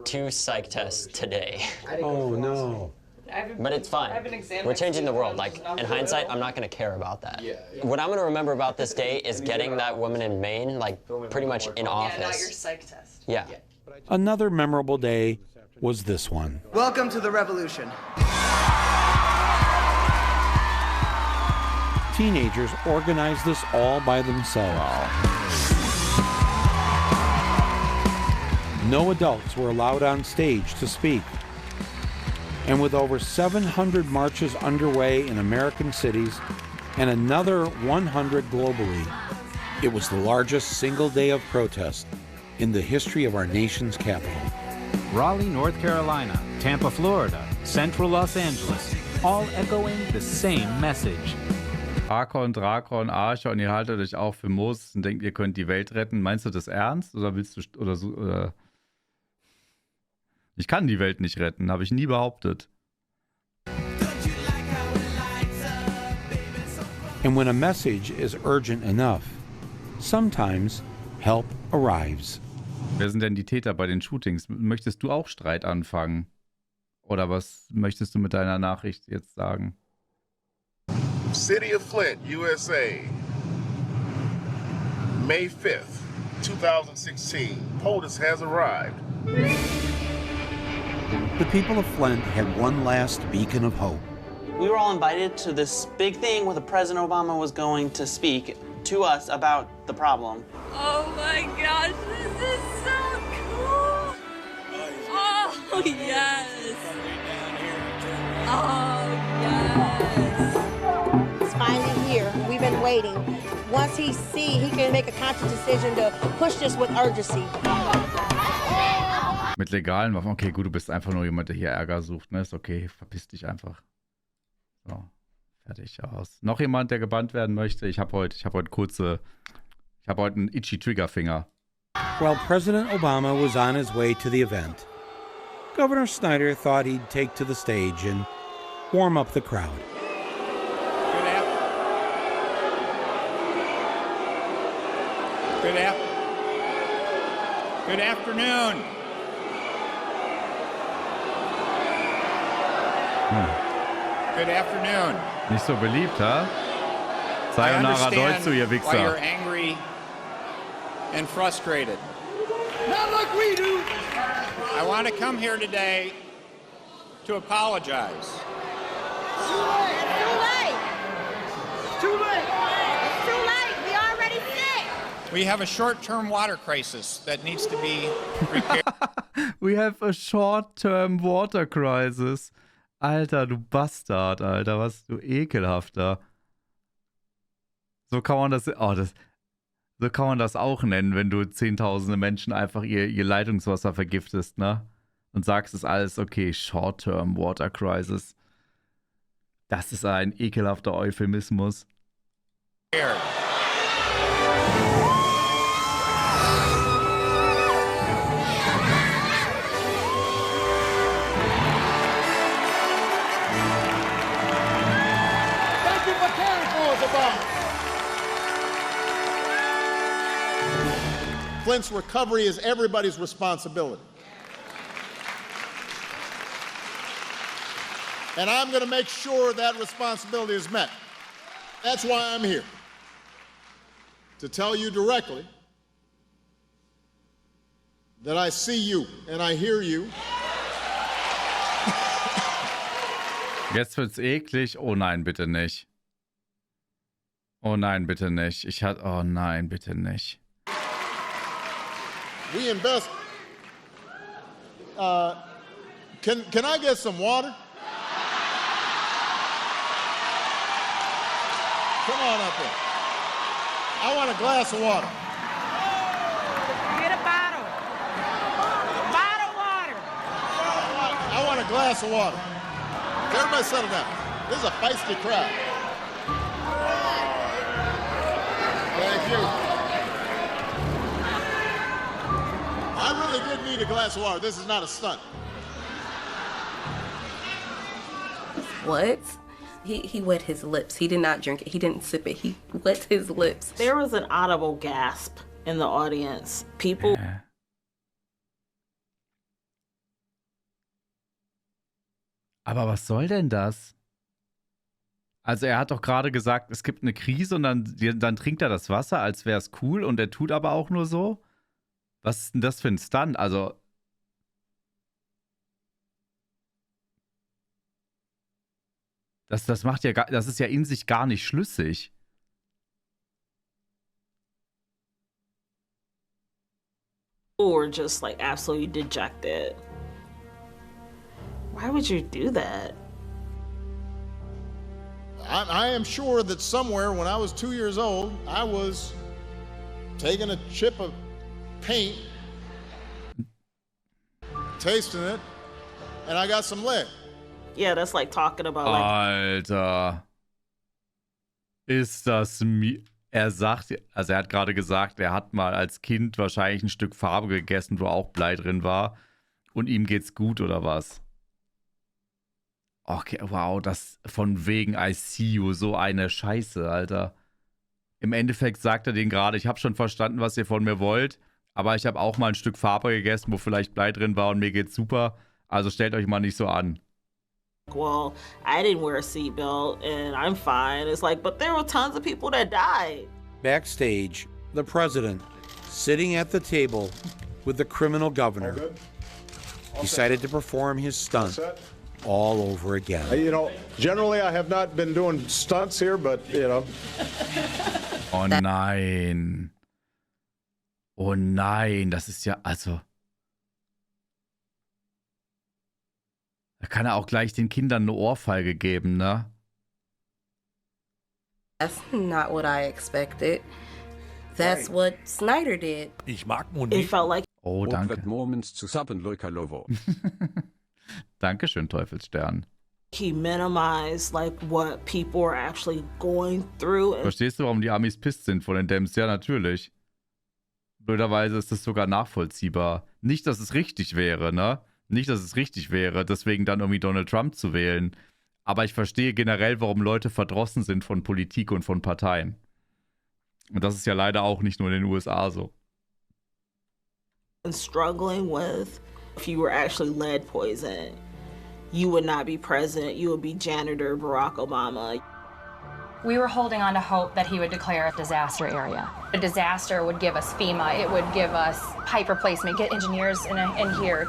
2 psych tests today. Oh no. But it's fine. We're changing the world. Like, in hindsight, I'm not going to care about that. What I'm going to remember about this day is getting that woman in Maine, like, pretty much in office. Yeah, not your psych test. Yeah. Another memorable day was this one. Welcome to the revolution. teenagers organized this all by themselves. No adults were allowed on stage to speak. And with over 700 marches underway in American cities and another 100 globally, it was the largest single day of protest in the history of our nation's capital. Raleigh, North Carolina, Tampa, Florida, Central Los Angeles, all echoing the same message. Hakon, Drakon, Archer und ihr haltet euch auch für Moses und denkt, ihr könnt die Welt retten. Meinst du das ernst? Oder willst du, oder so, oder? Ich kann die Welt nicht retten, habe ich nie behauptet. And when a message is urgent enough, sometimes help arrives. Wer sind denn die Täter bei den Shootings? Möchtest du auch Streit anfangen? Oder was möchtest du mit deiner Nachricht jetzt sagen? City of Flint, USA, May 5th, 2016. POTUS has arrived. The people of Flint had one last beacon of hope. We were all invited to this big thing where the President Obama was going to speak to us about the problem. Oh my gosh, this is so cool! Oh yes! Oh yes! It's finally here. We've been waiting. Once he can make a conscious decision to push this with urgency. Mit legalen Waffen? Okay, gut, du bist einfach nur jemand, der hier Ärger sucht, ne? Ist okay, verpiss dich einfach. So, fertig, aus. Noch jemand, der gebannt werden möchte? Ich habe heute einen itchy Triggerfinger. While President Obama was on his way to the event, Governor Snyder thought he'd take to the stage and warm up the crowd. Good afternoon. Good afternoon. Nicht so beliebt, ha? Sayonara Deutsch, ihr why you're Wichser. angry and frustrated. Not like we do. I want to come here today to apologize. Too late. We already sick. We have a short-term water crisis that needs to be repaired. We have a short-term water crisis. Alter, du Bastard, Alter, was du ekelhafter. So kann man das, so kann man das auch nennen, wenn du zehntausende Menschen einfach ihr Leitungswasser vergiftest, ne? Und sagst, es ist alles okay, Short-Term Water Crisis. Das ist ein ekelhafter Euphemismus. Flint's recovery is everybody's responsibility. And I'm going to make sure that responsibility is met. That's why I'm here. To tell you directly that I see you and I hear you. Jetzt wird's eklig. Oh nein, bitte nicht. Oh nein, bitte nicht. Oh nein, bitte nicht. We invest. Can I get some water? Come on up here. I want a glass of water. Get a bottle. Bottle water. I want a glass of water. Everybody settle down. This is a feisty crowd. Thank you. I really did need a glass of water. This is not a stunt. What? He wet his lips. He did not drink it. He didn't sip it. He wet his lips. There was an audible gasp in the audience. People. Aber was soll denn das? Also er hat doch gerade gesagt, es gibt eine Krise und dann trinkt er das Wasser, als wäre es cool und er tut aber auch nur so. Was ist denn das für ein Stunt? Also Das macht ja das ist ja in sich gar nicht schlüssig. Or just like absolutely dejected. Why would you do that? I am sure that somewhere when I was 2 years old, I was taking a chip of paint, tasting it, and I got some lead. Yeah, that's like talking about like. Alter. Ist das er sagt, also er hat gerade gesagt, er hat mal als Kind wahrscheinlich ein Stück Farbe gegessen, wo auch Blei drin war. Und ihm geht's gut, oder was? Okay, wow, das von wegen I see you, so eine Scheiße, Alter. Im Endeffekt sagt er denen gerade, ich habe schon verstanden, was ihr von mir wollt, aber ich habe auch mal ein Stück Farbe gegessen, wo vielleicht Blei drin war und mir geht's super. Also stellt euch mal nicht so an. Well, I didn't wear a seatbelt and I'm fine. It's like, but there were tons of people that died. Backstage, the president, sitting at the table with the criminal governor, decided to perform his stunt all over again. You know, generally I have not been doing stunts here, but, you know. Oh nein. Oh nein, das ist ja, also. Da kann er auch gleich den Kindern eine Ohrfeige geben, ne? That's not what I expected. That's what Snyder did. Ich mag It felt like. Oh, danke. Dankeschön, Teufelsstern. He minimized like what people were actually going through. Verstehst du, warum die Amis pisst sind von den Dems? Ja, natürlich. Blöderweise ist das sogar nachvollziehbar. Nicht, dass es richtig wäre, ne? Nicht, dass es richtig wäre, deswegen dann irgendwie Donald Trump zu wählen. Aber ich verstehe generell, warum Leute verdrossen sind von Politik und von Parteien. Und das ist ja leider auch nicht nur in den USA so. And struggling with, if you were actually lead poisoned, you would not be president, you would be janitor Barack Obama. We were holding on to hope that he would declare a disaster area. A disaster would give us FEMA, it would give us pipe replacement, get engineers in here.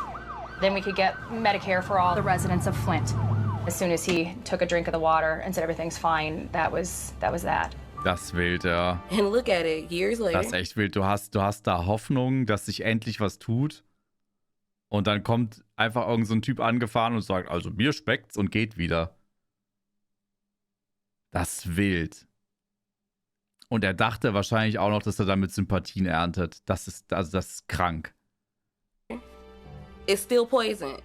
Then we could get Medicare for all the residents of Flint. As soon as he took a drink of the water and said everything's fine, that was that. Das wild, ja. And look at it, years later. Das ist echt wild. Du hast da Hoffnung, dass sich endlich was tut. Und dann kommt einfach irgend so ein Typ angefahren und sagt, also mir schmeckt's und geht wieder. Das ist wild. Und er dachte wahrscheinlich auch noch, dass er damit Sympathien erntet. Das ist krank. It's still poison.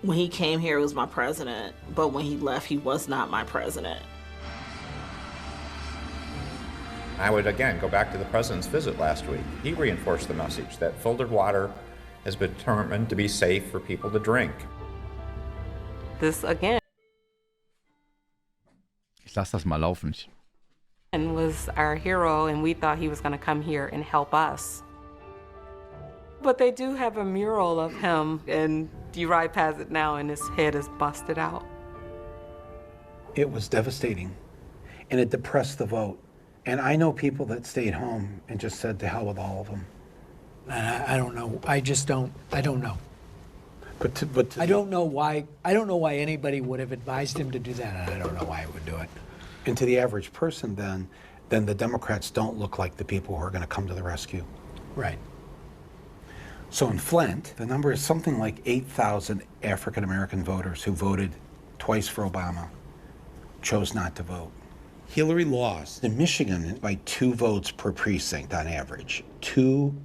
When he came here, he was my president, but when he left, he was not my president. I would again go back to the president's visit last week. He reinforced the message that filtered water has been determined to be safe for people to drink. This again. Ich lasse das mal laufen. And was our hero, and we thought he was going to come here and help us. But they do have a mural of him, and you ride past it now, and his head is busted out. It was devastating, and it depressed the vote. And I know people that stayed home and just said to hell with all of them. I don't know. I don't know. But I don't know why anybody would have advised him to do that, and I don't know why he would do it. And to the average person, then the Democrats don't look like the people who are going to come to the rescue. Right. So in Flint, the number is something like 8,000 African-American voters who voted twice for Obama chose not to vote. Hillary lost in Michigan by 2 votes per precinct on average. 2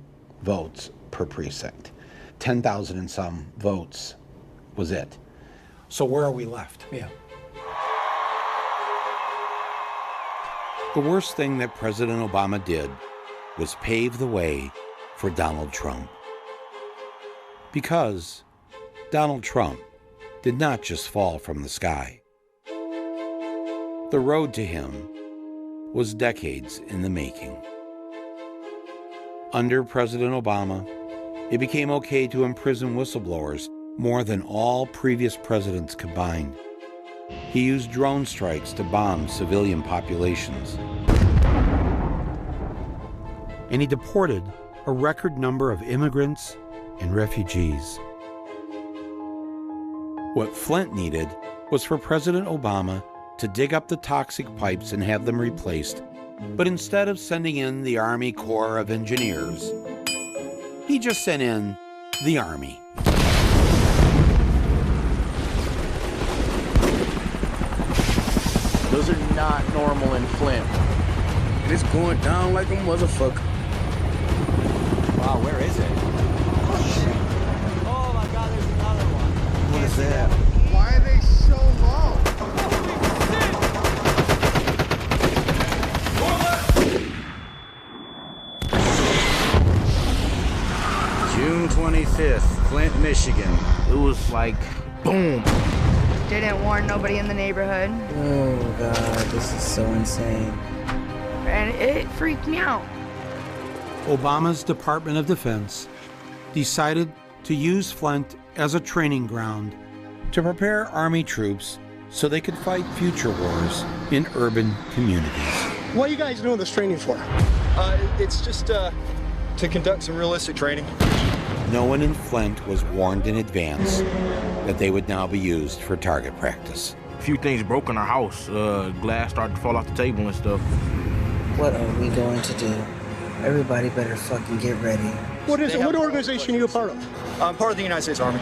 votes per precinct. 10,000 and some votes was it. So where are we left? Yeah. The worst thing that President Obama did was pave the way for Donald Trump. Because Donald Trump did not just fall from the sky. The road to him was decades in the making. Under President Obama, it became okay to imprison whistleblowers more than all previous presidents combined. He used drone strikes to bomb civilian populations. And he deported a record number of immigrants and refugees. What Flint needed was for President Obama to dig up the toxic pipes and have them replaced. But instead of sending in the Army Corps of Engineers, he just sent in the Army. Those are not normal in Flint. And it's going down like a motherfucker. Wow, where is it? Oh my God, there's another one. What is that? Why are they so low? June 25th, Flint, Michigan. It was like, boom. Didn't warn nobody in the neighborhood. Oh God, this is so insane. And it freaked me out. Obama's Department of Defense decided to use Flint as a training ground to prepare Army troops so they could fight future wars in urban communities. What are you guys doing this training for? It's just to conduct some realistic training. No one in Flint was warned in advance that they would now be used for target practice. A few things broke in our house. Glass started to fall off the table and stuff. What are we going to do? Everybody better fucking get ready. What is it? What organization are you a part of? I'm part of the United States Army.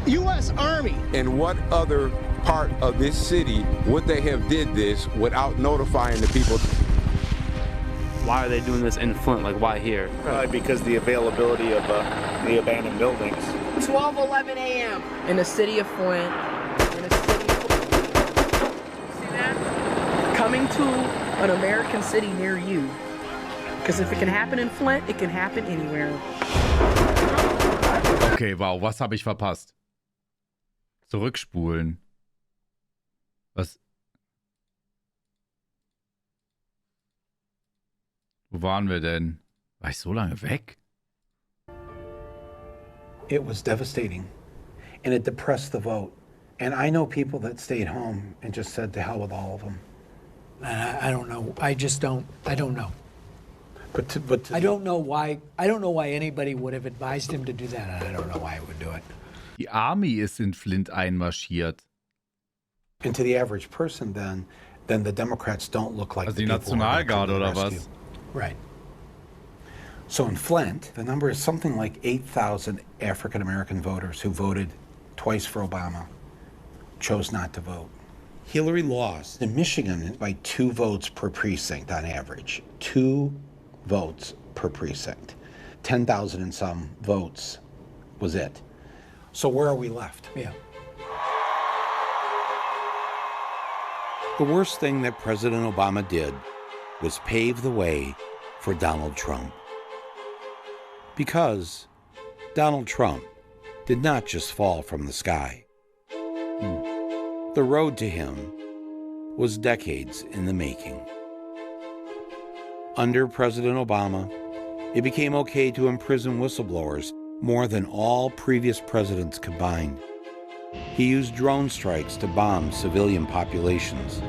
U.S. Army. In what other part of this city would they have did this without notifying the people? Why are they doing this in Flint? Like, why here? Because the availability of the abandoned buildings. 12:11 a.m. in the city of Flint. See that? Coming to an American city near you. Because if it can happen in Flint, it can happen anywhere. Okay, wow, was habe ich verpasst? Zurückspulen. Was? Wo waren wir denn? War ich so lange weg? It was devastating, and it depressed the vote. And I know people that stayed home and just said to hell with all of them. I don't know. I don't know. But I don't know why. I don't know why anybody would have advised him to do that, and I don't know why he would do it. Die Army ist in Flint einmarschiert. And to the average person, then the Democrats don't look like Also the die people who are Nationalgarde going to oder rescue. was? Right. So in Flint, the number is something like 8,000 African American voters who voted twice for Obama chose not to vote. Hillary lost in Michigan by 2 votes per precinct on average. 2 votes per precinct. 10,000 and some votes was it. So where are we left? Yeah. The worst thing that President Obama did was pave the way for Donald Trump. Because Donald Trump did not just fall from the sky. The road to him was decades in the making. Under President Obama, it became okay to imprison whistleblowers more than all previous presidents combined. He used drone strikes to bomb civilian populations.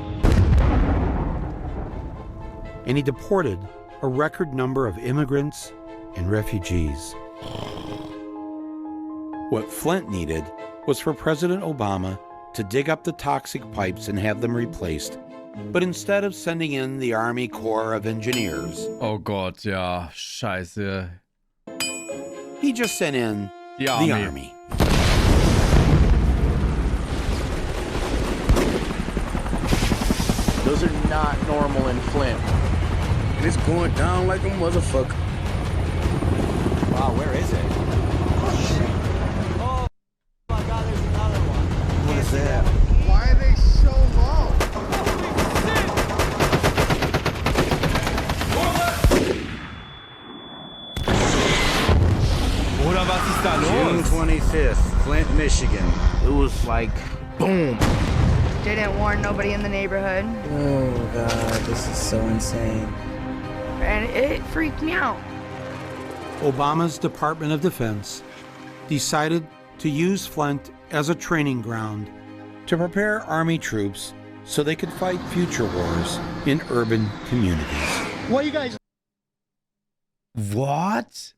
And he deported a record number of immigrants and refugees. What Flint needed was for President Obama to dig up the toxic pipes and have them replaced. But instead of sending in the Army Corps of Engineers, oh Gott, ja, scheiße. He just sent in the Army. Those are not normal in Flint. And it's going down like a motherfucker. Wow, where is it? Oh my God, there's another one. What is that? Why are they so low? Oder was ist da June los? 25th, Flint, Michigan. It was like, boom. Didn't warn nobody in the neighborhood. Oh God, this is so insane. And it freaked me out. Obama's Department of Defense decided to use Flint as a training ground to prepare Army troops so they could fight future wars in urban communities. What you guys? What?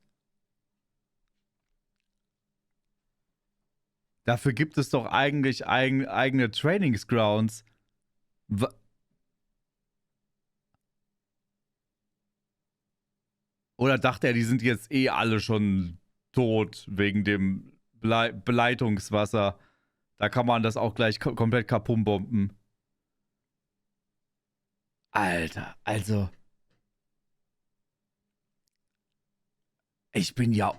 Dafür gibt es doch eigentlich eigene Trainingsgrounds. Oder dachte er, die sind jetzt eh alle schon tot wegen dem Beleitungswasser? Da kann man das auch gleich komplett kaputt bomben. Alter, also. Ich bin ja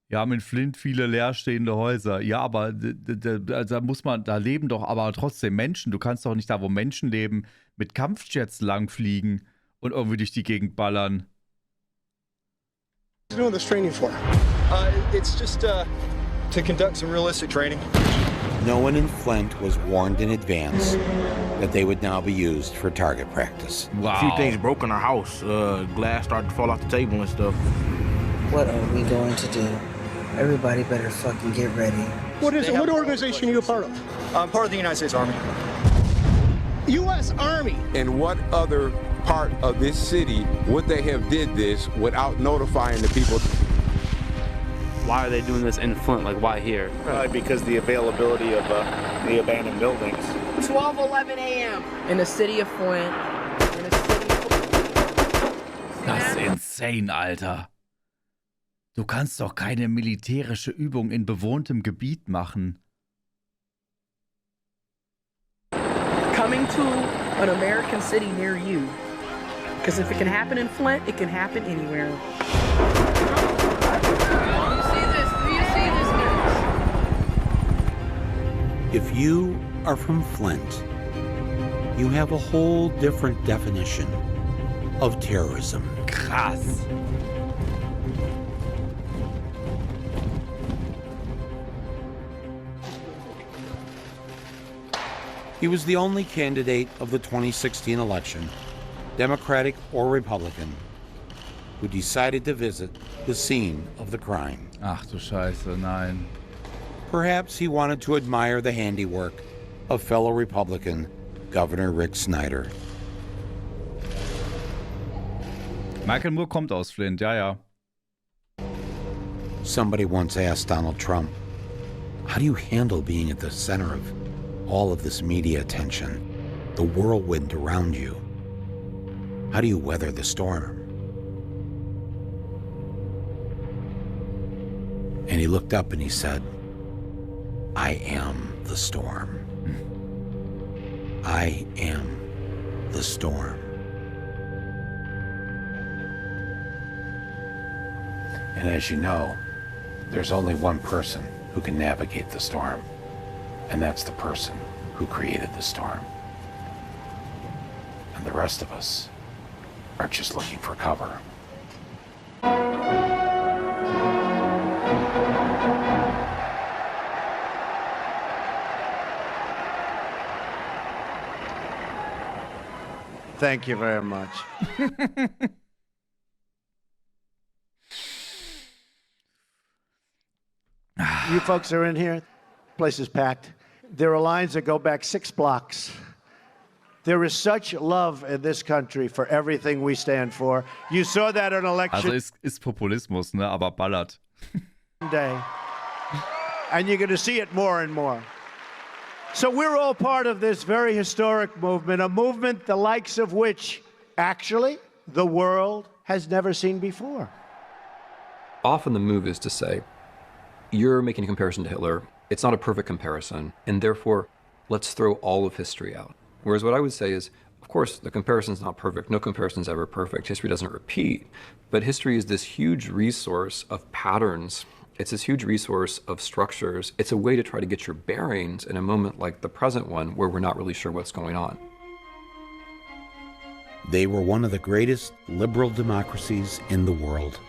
Wir haben in Flint viele leerstehende Häuser. Ja, aber da leben doch aber trotzdem Menschen. Du kannst doch nicht da, wo Menschen leben, mit Kampfjets langfliegen und irgendwie durch die Gegend ballern. What are you doing this training for? It's just to conduct some realistic training. No one in Flint was warned in advance that they would now be used for target practice. Wow. A few things broke in our house. Glass started to fall off the table and stuff. What are we going to do? Everybody better fucking get ready. What is it? What organization are you a part of? I'm part of the United States Army. U.S. Army? In what other part of this city would they have did this without notifying the people? Why are they doing this in Flint? Like, why here? Because the availability of the abandoned buildings. 12:11 a.m. in the city of Flint. Das ist insane, Alter. Du kannst doch keine militärische Übung in bewohntem Gebiet machen. Coming to an American city near you. Because if it can happen in Flint, it can happen anywhere. If you are from Flint, you have a whole different definition of terrorism. Krass. He was the only candidate of the 2016 election, Democratic or Republican, who decided to visit the scene of the crime. Ach du Scheiße, nein. Perhaps he wanted to admire the handiwork of fellow Republican Governor Rick Snyder. Michael Moore kommt aus Flint, ja. Somebody once asked Donald Trump, how do you handle being at the center of all of this media attention, the whirlwind around you? How do you weather the storm? And he looked up and he said, I am the storm. I am the storm. And as you know, there's only one person who can navigate the storm, and that's the person who created the storm. And the rest of us are just looking for cover. Thank you very much. You folks are in here. Place is packed. There are lines that go back 6 blocks. There is such love in this country for everything we stand for. You saw that on election Also ist Populismus, ne? Aber ballert. day. And you're going to see it more and more. So we're all part of this very historic movement, a movement the likes of which, actually, the world has never seen before. Often the move is to say, you're making a comparison to Hitler. It's not a perfect comparison, and therefore, let's throw all of history out. Whereas what I would say is, of course, the comparison's not perfect. No comparison's ever perfect. History doesn't repeat. But history is this huge resource of patterns. It's this huge resource of structures. It's a way to try to get your bearings in a moment like the present one where we're not really sure what's going on. They were one of the greatest liberal democracies in the world.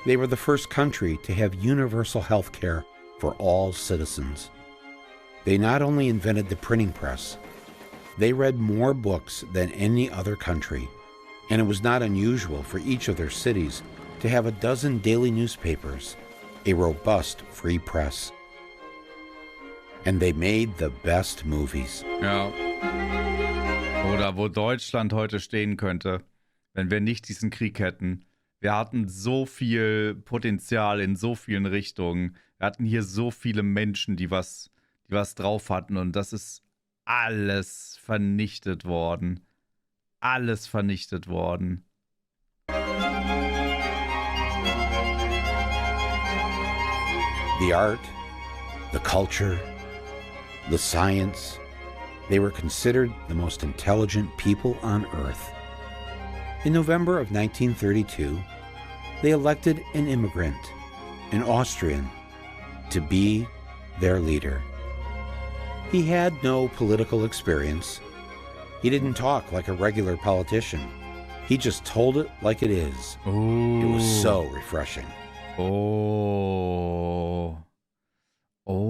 They were the first country to have universal health care for all citizens. They not only invented the printing press, they read more books than any other country, and it was not unusual for each of their cities to have a dozen daily newspapers, a robust free press. And they made the best movies. Ja. Oder wo Deutschland heute stehen könnte, wenn wir nicht diesen Krieg hätten. Wir hatten so viel Potenzial in so vielen Richtungen. Wir hatten hier so viele Menschen, die was drauf hatten. Und das ist alles vernichtet worden. Alles vernichtet worden. The art, the culture, the science, they were considered the most intelligent people on Earth. In November of 1932, they elected an immigrant, an Austrian, to be their leader. He had no political experience. He didn't talk like a regular politician. He just told it like it is. Ooh. It was so refreshing. Oh. Oh.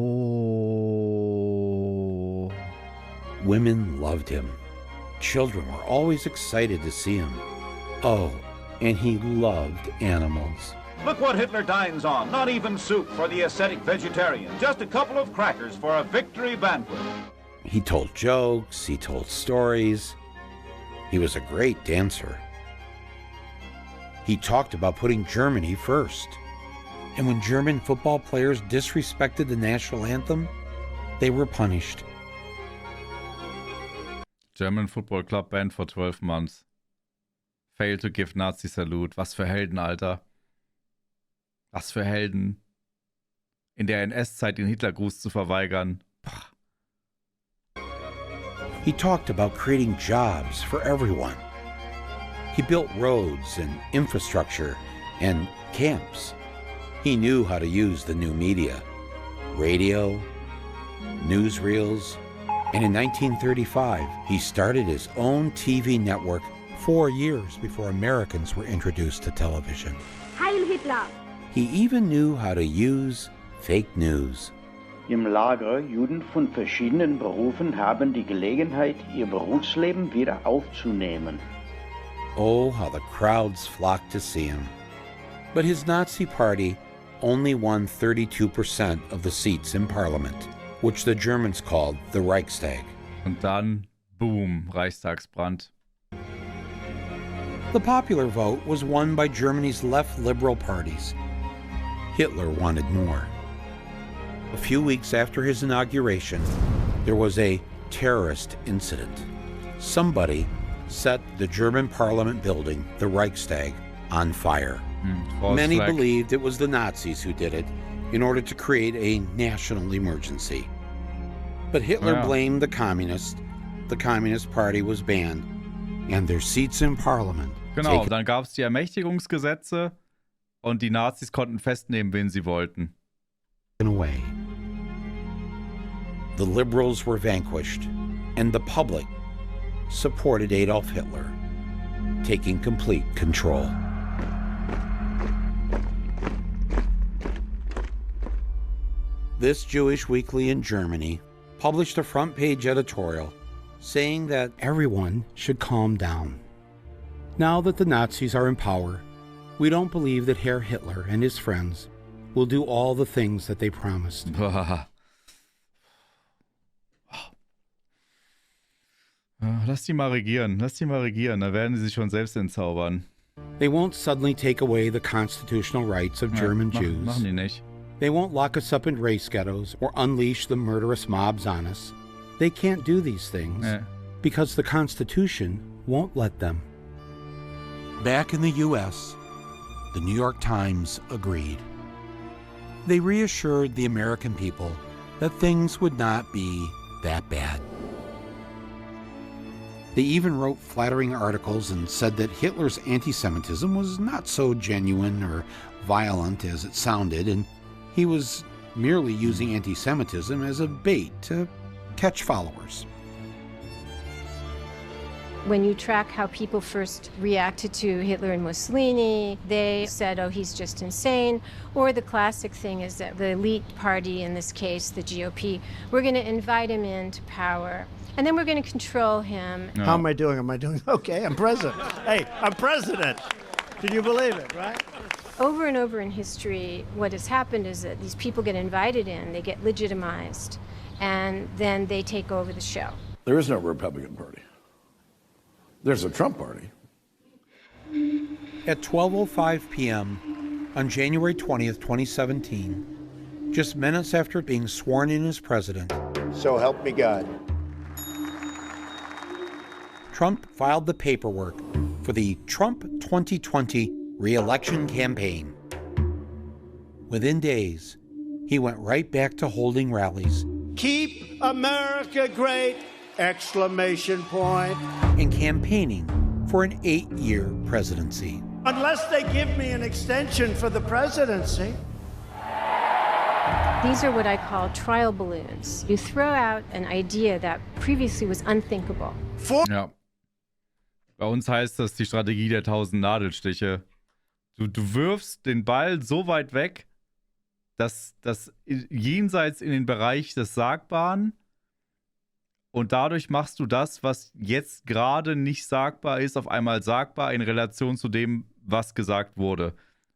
Women loved him. Children were always excited to see him. Oh, and he loved animals. Look what Hitler dines on. Not even soup for the ascetic vegetarian. Just a couple of crackers for a victory banquet. He told jokes, he told stories. He was a great dancer. He talked about putting Germany first. And when German football players disrespected the national anthem, they were punished. German Football Club banned for 12 months. Failed to give Nazi salute. Was für Helden, Alter. Was für Helden. In der NS-Zeit den Hitlergruß zu verweigern. Pah. He talked about creating jobs for everyone. He built roads and infrastructure and camps. He knew how to use the new media, radio, newsreels, and in 1935, he started his own TV network 4 years before Americans were introduced to television. Heil Hitler! He even knew how to use fake news. Im Lager Juden von verschiedenen Berufen haben die Gelegenheit, ihr Berufsleben wieder aufzunehmen. Oh, how the crowds flocked to see him. But his Nazi party only won 32% of the seats in parliament, which the Germans called the Reichstag. Und dann, boom, Reichstagsbrand. The popular vote was won by Germany's left liberal parties. Hitler wanted more. A few weeks after his inauguration, there was a terrorist incident. Somebody set the German parliament building, the Reichstag, on fire. Many believed it was the Nazis who did it in order to create a national emergency. But Hitler blamed the communists. The Communist Party was banned, and their seats in parliament. Genau, dann gab es die Ermächtigungsgesetze und die Nazis konnten festnehmen, wen sie wollten. Away. The liberals were vanquished, and the public supported Adolf Hitler, taking complete control. This Jewish weekly in Germany published a front-page editorial saying that everyone should calm down. Now that the Nazis are in power, we don't believe that Herr Hitler and his friends will do all the things that they promised. Lass die mal regieren, da werden sie sich schon selbst entzaubern. They won't suddenly take away the constitutional rights of German Jews. Machen die nicht. They won't lock us up in race ghettos or unleash the murderous mobs on us. They can't do these things because the Constitution won't let them. Back in the U.S., the New York Times agreed. They reassured the American people that things would not be that bad. They even wrote flattering articles and said that Hitler's anti-Semitism was not so genuine or violent as it sounded, and he was merely using anti-Semitism as a bait to catch followers. When you track how people first reacted to Hitler and Mussolini, they said, oh, he's just insane. Or the classic thing is that the elite party, in this case, the GOP, we're going to invite him into power. And then we're going to control him. No. How am I doing? Am I doing okay? I'm president. Hey, I'm president. Can you believe it, right? Over and over in history, what has happened is that these people get invited in, they get legitimized, and then they take over the show. There is no Republican Party. There's a Trump Party. At 12:05 p.m. on January 20th, 2017, just minutes after being sworn in as president, So help me God. Trump filed the paperwork for the Trump 2020 re-election campaign. Within days, he went right back to holding rallies. Keep America great! Exclamation point. And campaigning for an 8-year presidency. Unless they give me an extension for the presidency. These are what I call trial balloons. You throw out an idea that previously was unthinkable. Ja. Bei uns heißt das die Strategie der 1000 Nadelstiche. Du wirfst den Ball so weit weg, dass das jenseits in den Bereich des Sagbaren, und dadurch machst du das, was jetzt gerade nicht sagbar ist, auf einmal sagbar in Relation zu dem, was gesagt wurde.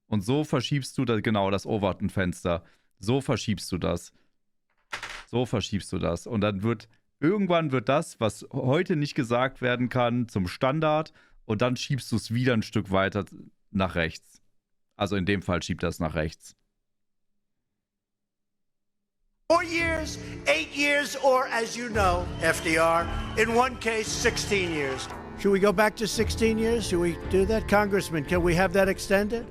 Und so verschiebst du das, genau, das Overton-Fenster. So verschiebst du das. So verschiebst du das. Und dann irgendwann wird das, was heute nicht gesagt werden kann, zum Standard, und dann schiebst du es wieder ein Stück weiter nach rechts. Also in dem Fall schiebt das nach rechts. 4 years, 8 years, or as you know, FDR, in one case, 16 years. Should we go back to 16 years? Should we do that? Congressman, can we have that extended?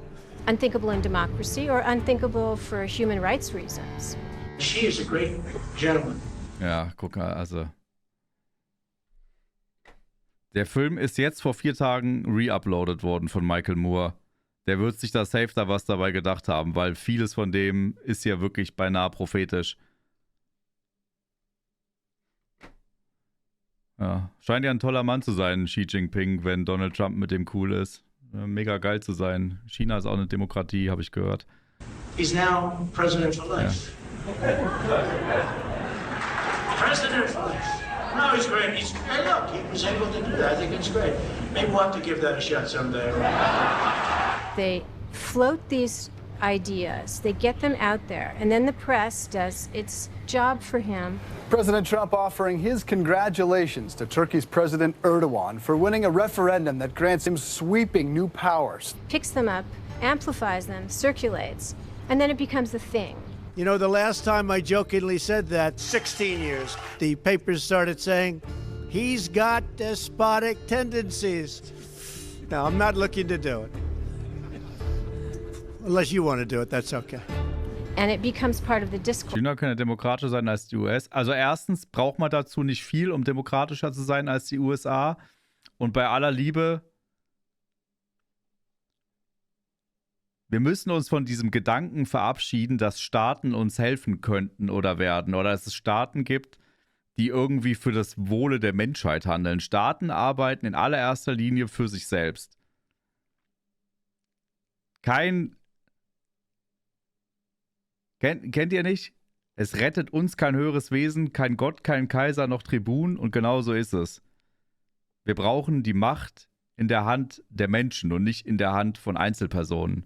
Unthinkable in democracy or unthinkable for human rights reasons. She is a great gentleman. Ja, guck mal, also. Der Film ist jetzt vor 4 Tagen re-uploadet worden von Michael Moore. Der wird sich da safe da was dabei gedacht haben, weil vieles von dem ist ja wirklich beinahe prophetisch. Ja, scheint ja ein toller Mann zu sein, Xi Jinping, wenn Donald Trump mit dem cool ist. Mega geil zu sein. China ist auch eine Demokratie, habe ich gehört. He's now president for life. President for life. No, he's great. Hey, look, he was able to do that. I think it's great. Maybe we'll have to give that a shot someday. They float these ideas, they get them out there, and then the press does its job for him. President Trump offering his congratulations to Turkey's President Erdogan for winning a referendum that grants him sweeping new powers. Picks them up, amplifies them, circulates, and then it becomes a thing. You know, the last time I jokingly said that, 16 years, the papers started saying, he's got despotic tendencies. No, I'm not looking to do it. Unless you want to do it, that's okay. And it becomes part of the discourse. China könnte demokratischer sein als die US. Also erstens braucht man dazu nicht viel, um demokratischer zu sein als die USA. Und bei aller Liebe, wir müssen uns von diesem Gedanken verabschieden, dass Staaten uns helfen könnten oder werden. Oder dass es Staaten gibt, die irgendwie für das Wohle der Menschheit handeln. Staaten arbeiten in allererster Linie für sich selbst. Kennt ihr nicht? Es rettet uns kein höheres Wesen, kein Gott, kein Kaiser noch Tribun, und genau so ist es. Wir brauchen die Macht in der Hand der Menschen und nicht in der Hand von Einzelpersonen.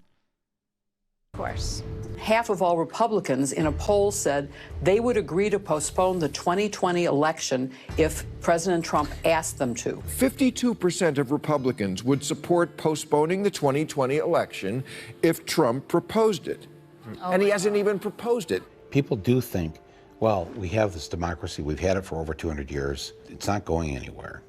Half of all Republicans in a poll said they would agree to postpone the 2020 election if President Trump asked them to. 52% of Republicans would support postponing the 2020 election if Trump proposed it. And he hasn't even proposed it. People do think, well, we have this democracy, we've had it for over 200 years, it's not going anywhere.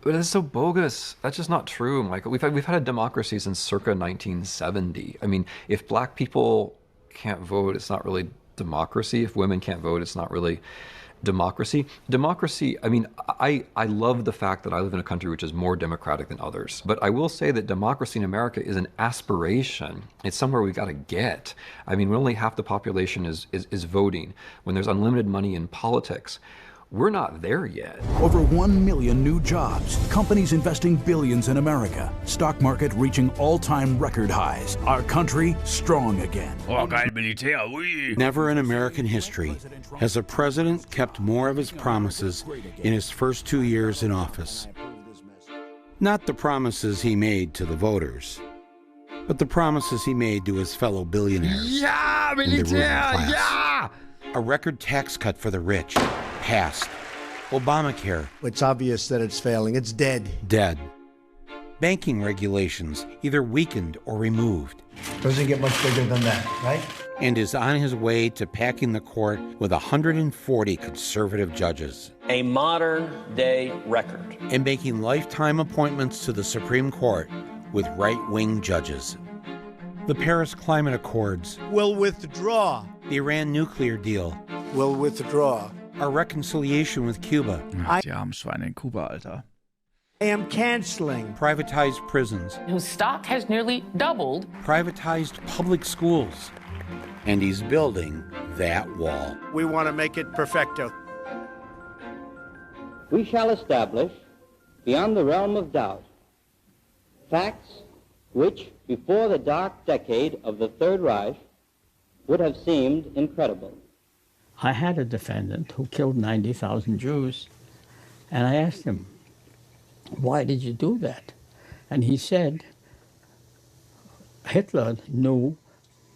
But it's so bogus. That's just not true, Michael. We've had a democracy since circa 1970. I mean, if black people can't vote, it's not really democracy. If women can't vote, it's not really democracy. Democracy, I mean, I love the fact that I live in a country which is more democratic than others. But I will say that democracy in America is an aspiration. It's somewhere we've got to get. I mean, when only half the population is voting, when there's unlimited money in politics, we're not there yet. Over 1 million new jobs, companies investing billions in America, stock market reaching all-time record highs, our country strong again. Oh, geil, Militär, ui. Never in American history has a president kept more of his promises in his first 2 years in office. Not the promises he made to the voters, but the promises he made to his fellow billionaires. Ja, Militär, ja! A record tax cut for the rich. Passed. Obamacare. It's obvious that it's failing. It's dead. Dead. banking regulations either weakened or removed. Doesn't get much bigger than that, right? And is on his way to packing the court with 140 conservative judges. A modern-day record. And making lifetime appointments to the Supreme Court with right-wing judges. The Paris Climate Accords will withdraw. The Iran nuclear deal will withdraw. Our reconciliation with Cuba. Die armen Schweine in Kuba, Alter. I am canceling privatized prisons. Whose stock has nearly doubled. Privatized public schools. And he's building that wall. We want to make it perfecto. We shall establish, beyond the realm of doubt, facts which, before the dark decade of the Third Reich, would have seemed incredible. I had a defendant who killed 90,000 Jews, and I asked him, why did you do that? And he said, Hitler knew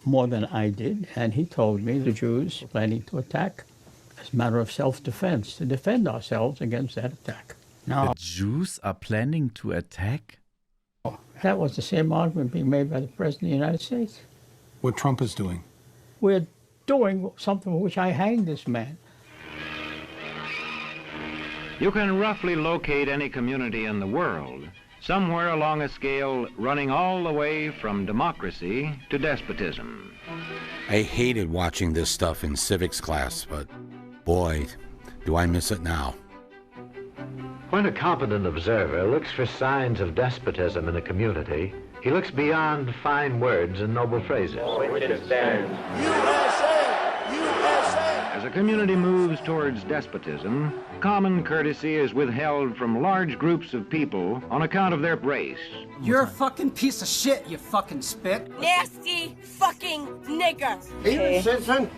more than I did, and he told me the Jews were planning to attack as a matter of self-defense, to defend ourselves against that attack. Now, the Jews are planning to attack? That was the same argument being made by the President of the United States. What Trump is doing. We're doing something for which I hanged this man. You can roughly locate any community in the world, somewhere along a scale running all the way from democracy to despotism. I hated watching this stuff in civics class, but boy, do I miss it now. When a competent observer looks for signs of despotism in a community, he looks beyond fine words and noble phrases. As a community moves towards despotism, common courtesy is withheld from large groups of people on account of their race. You're a fucking piece of shit, you fucking spit. Nasty fucking nigger. Are you a citizen?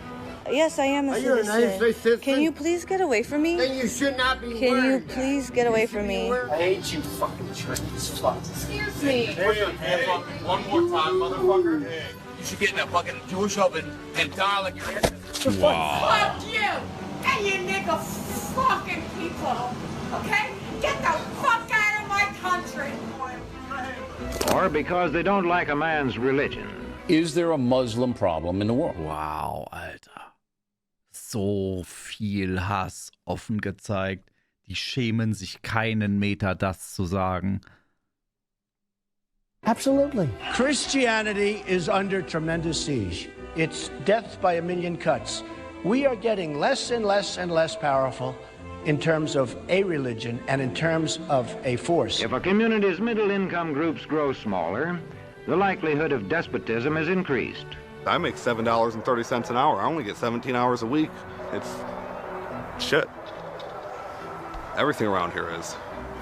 Yes, I am a citizen. Are you a United States citizen? Can you please get away from me? Then you should not be Can you please get away from me? I hate you, fucking Chinese fuck. Excuse me. Put your hands on me one more time, motherfucker. You should get in a fucking Jewish oven and die like your ass. Fuck you and you nigger fucking people. Okay? Get the fuck out of my country. Or because they don't like a man's religion. Is there a Muslim problem in the world? Wow, Alter. So viel Hass offen gezeigt. Die schämen sich keinen Meter, das zu sagen. Absolutely. Christianity is under tremendous siege. It's death by a million cuts. We are getting less and less and less powerful in terms of a religion and in terms of a force. If a community's middle-income groups grow smaller, the likelihood of despotism is increased. I make $7.30 an hour. I only get 17 hours a week. It's shit. Everything around here is.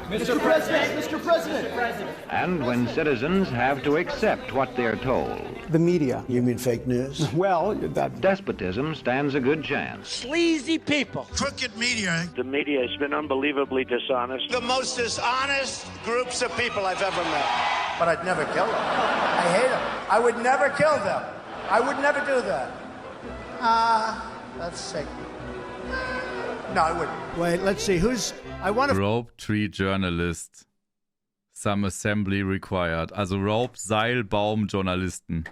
Mr. President! Mr. President! And when citizens have to accept what they're told. The media. You mean fake news? Well, that... Despotism stands a good chance. Sleazy people. Crooked media. The media has been unbelievably dishonest. The most dishonest groups of people I've ever met. But I'd never kill them. I hate them. I would never kill them. I would never do that. Let's see. No, I wouldn't. Wait, let's see. Who's... I want to... Rope Tree Journalist. Some assembly required. Also Rope Seilbaum Journalisten.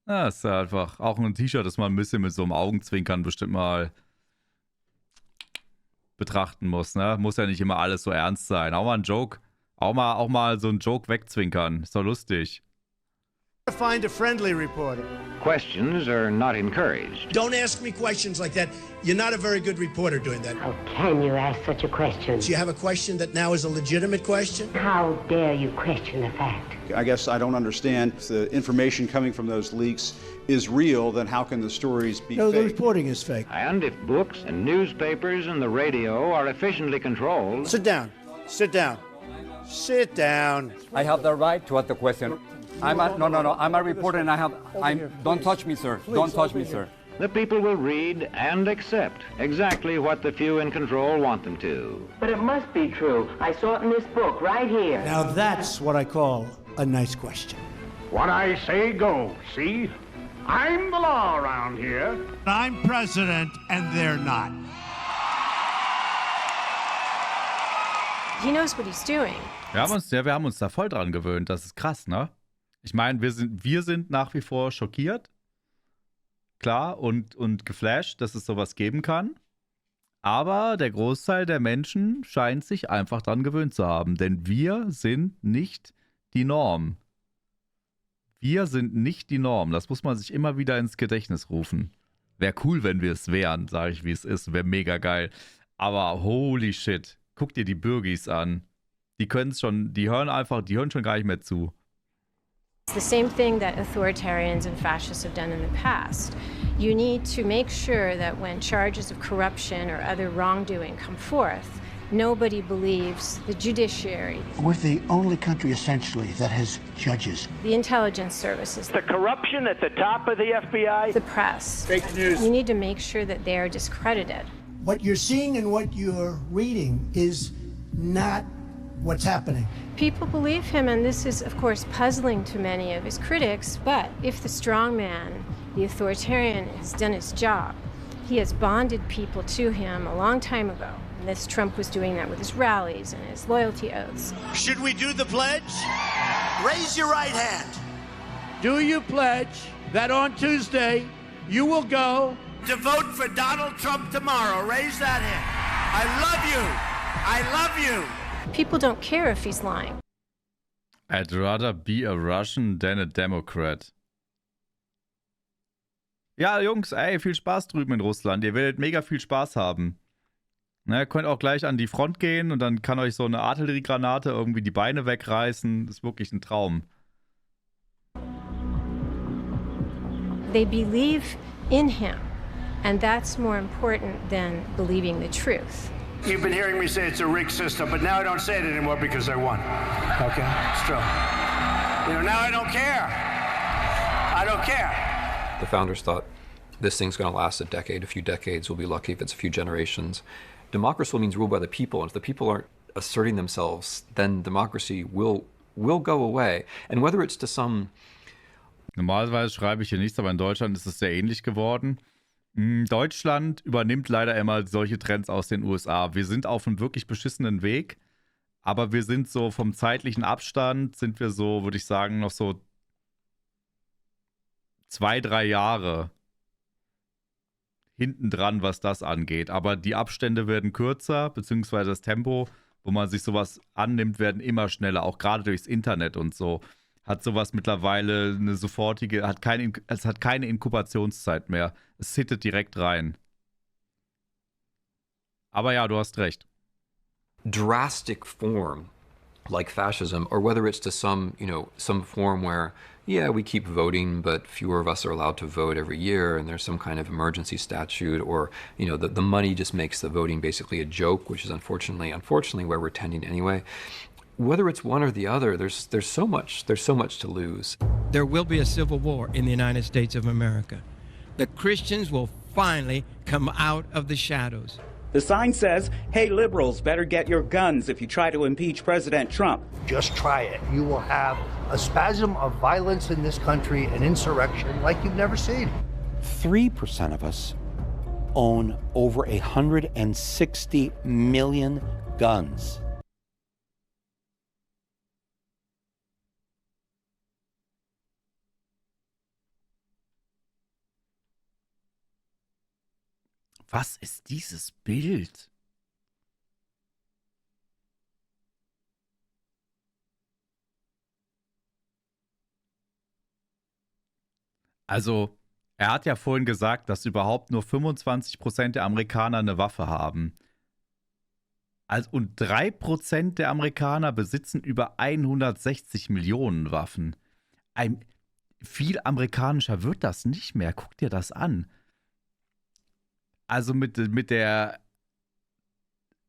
Ja, ist ja einfach auch ein T-Shirt, das man ein bisschen mit so einem Augenzwinkern bestimmt mal betrachten muss, ne? Muss ja nicht immer alles so ernst sein. Auch mal ein Joke. Auch mal so ein Joke wegzwinkern. Ist doch lustig. Find a friendly reporter. Questions are not encouraged. Don't ask me questions like that. You're not a very good reporter doing that. How can you ask such a question? Do you have a question that now is a legitimate question? How dare you question the fact? I guess I don't understand. If the information coming from those leaks is real, then how can the stories be No, fake? the reporting is fake. And if books and newspapers and the radio are efficiently controlled... Sit down. Sit down. Sit down. I have the right to ask the question. I'm a reporter and don't touch me, sir. Don't touch me, sir. The people will read and accept exactly what the few in control want them to. But it must be true. I saw it in this book right here. Now that's what I call a nice question. What I say goes, see? I'm the law around here. I'm president and they're not. He knows what he's doing. Wir haben uns da voll dran gewöhnt. Das ist krass, ne? Ich meine, wir sind nach wie vor schockiert. Klar, und geflasht, dass es sowas geben kann. Aber der Großteil der Menschen scheint sich einfach dran gewöhnt zu haben. Denn wir sind nicht die Norm. Wir sind nicht die Norm. Das muss man sich immer wieder ins Gedächtnis rufen. Wäre cool, wenn wir es wären, sage ich, wie es ist. Wäre mega geil. Aber holy shit. Guck dir die Bürgis an. Die hören schon gar nicht mehr zu. It's the same thing that authoritarians and fascists have done in the past. You need to make sure that when charges of corruption or other wrongdoing come forth, nobody believes the judiciary. We're the only country, essentially, that has judges. The intelligence services. The corruption at the top of the FBI. The press. Fake news. You need to make sure that they are discredited. What you're seeing and what you're reading is not what's happening. People believe him, and this is, of course, puzzling to many of his critics, but if the strongman, the authoritarian, has done his job, he has bonded people to him a long time ago. And this Trump was doing that with his rallies and his loyalty oaths. Should we do the pledge? Raise your right hand. Do you pledge that on Tuesday you will go To vote for Donald Trump tomorrow. Raise that hand. I love you. I love you. People don't care if he's lying. I'd rather be a Russian than a Democrat. Ja, Jungs, ey, viel Spaß drüben in Russland. Ihr werdet mega viel Spaß haben. Ne, könnt auch gleich an die Front gehen und dann kann euch so eine Artilleriegranate irgendwie die Beine wegreißen. Das ist wirklich ein Traum. They believe in him, and that's more important than believing the truth. You've been hearing me say it's a rigged system, but now I don't say it anymore because I won. Okay? It's true. You know, now I don't care. I don't care. The founders thought this thing's going to last a decade, a few decades. We'll be lucky if it's a few generations. Democracy means ruled by the people, and if the people aren't asserting themselves, then democracy will go away. And whether it's to some... Normalerweise schreibe ich hier nichts, aber in Deutschland ist es sehr ähnlich geworden. Deutschland übernimmt leider immer solche Trends aus den USA. Wir sind auf einem wirklich beschissenen Weg, aber wir sind so vom zeitlichen Abstand, sind wir so, würde ich sagen, noch so 2-3 Jahre hinten dran, was das angeht. Aber die Abstände werden kürzer, beziehungsweise das Tempo, wo man sich sowas annimmt, werden immer schneller, auch gerade durchs Internet und so. Hat sowas mittlerweile eine sofortige, es hat keine Inkubationszeit mehr. Es hittet direkt rein. Aber ja, du hast recht. Drastic form, like fascism, or whether it's to some form where, yeah, we keep voting, but fewer of us are allowed to vote every year, and there's some kind of emergency statute, or, the money just makes the voting basically a joke, which is unfortunately where we're tending anyway. Whether it's one or the other, there's so much to lose. There will be a civil war in the United States of America. The Christians will finally come out of the shadows. The sign says, hey, liberals, better get your guns if you try to impeach President Trump. Just try it. You will have a spasm of violence in this country, an insurrection like you've never seen. 3% of us own over 160 million guns. Was ist dieses Bild? Also, er hat ja vorhin gesagt, dass überhaupt nur 25% der Amerikaner eine Waffe haben. Und 3% der Amerikaner besitzen über 160 Millionen Waffen. Viel amerikanischer wird das nicht mehr. Guck dir das an. Also mit der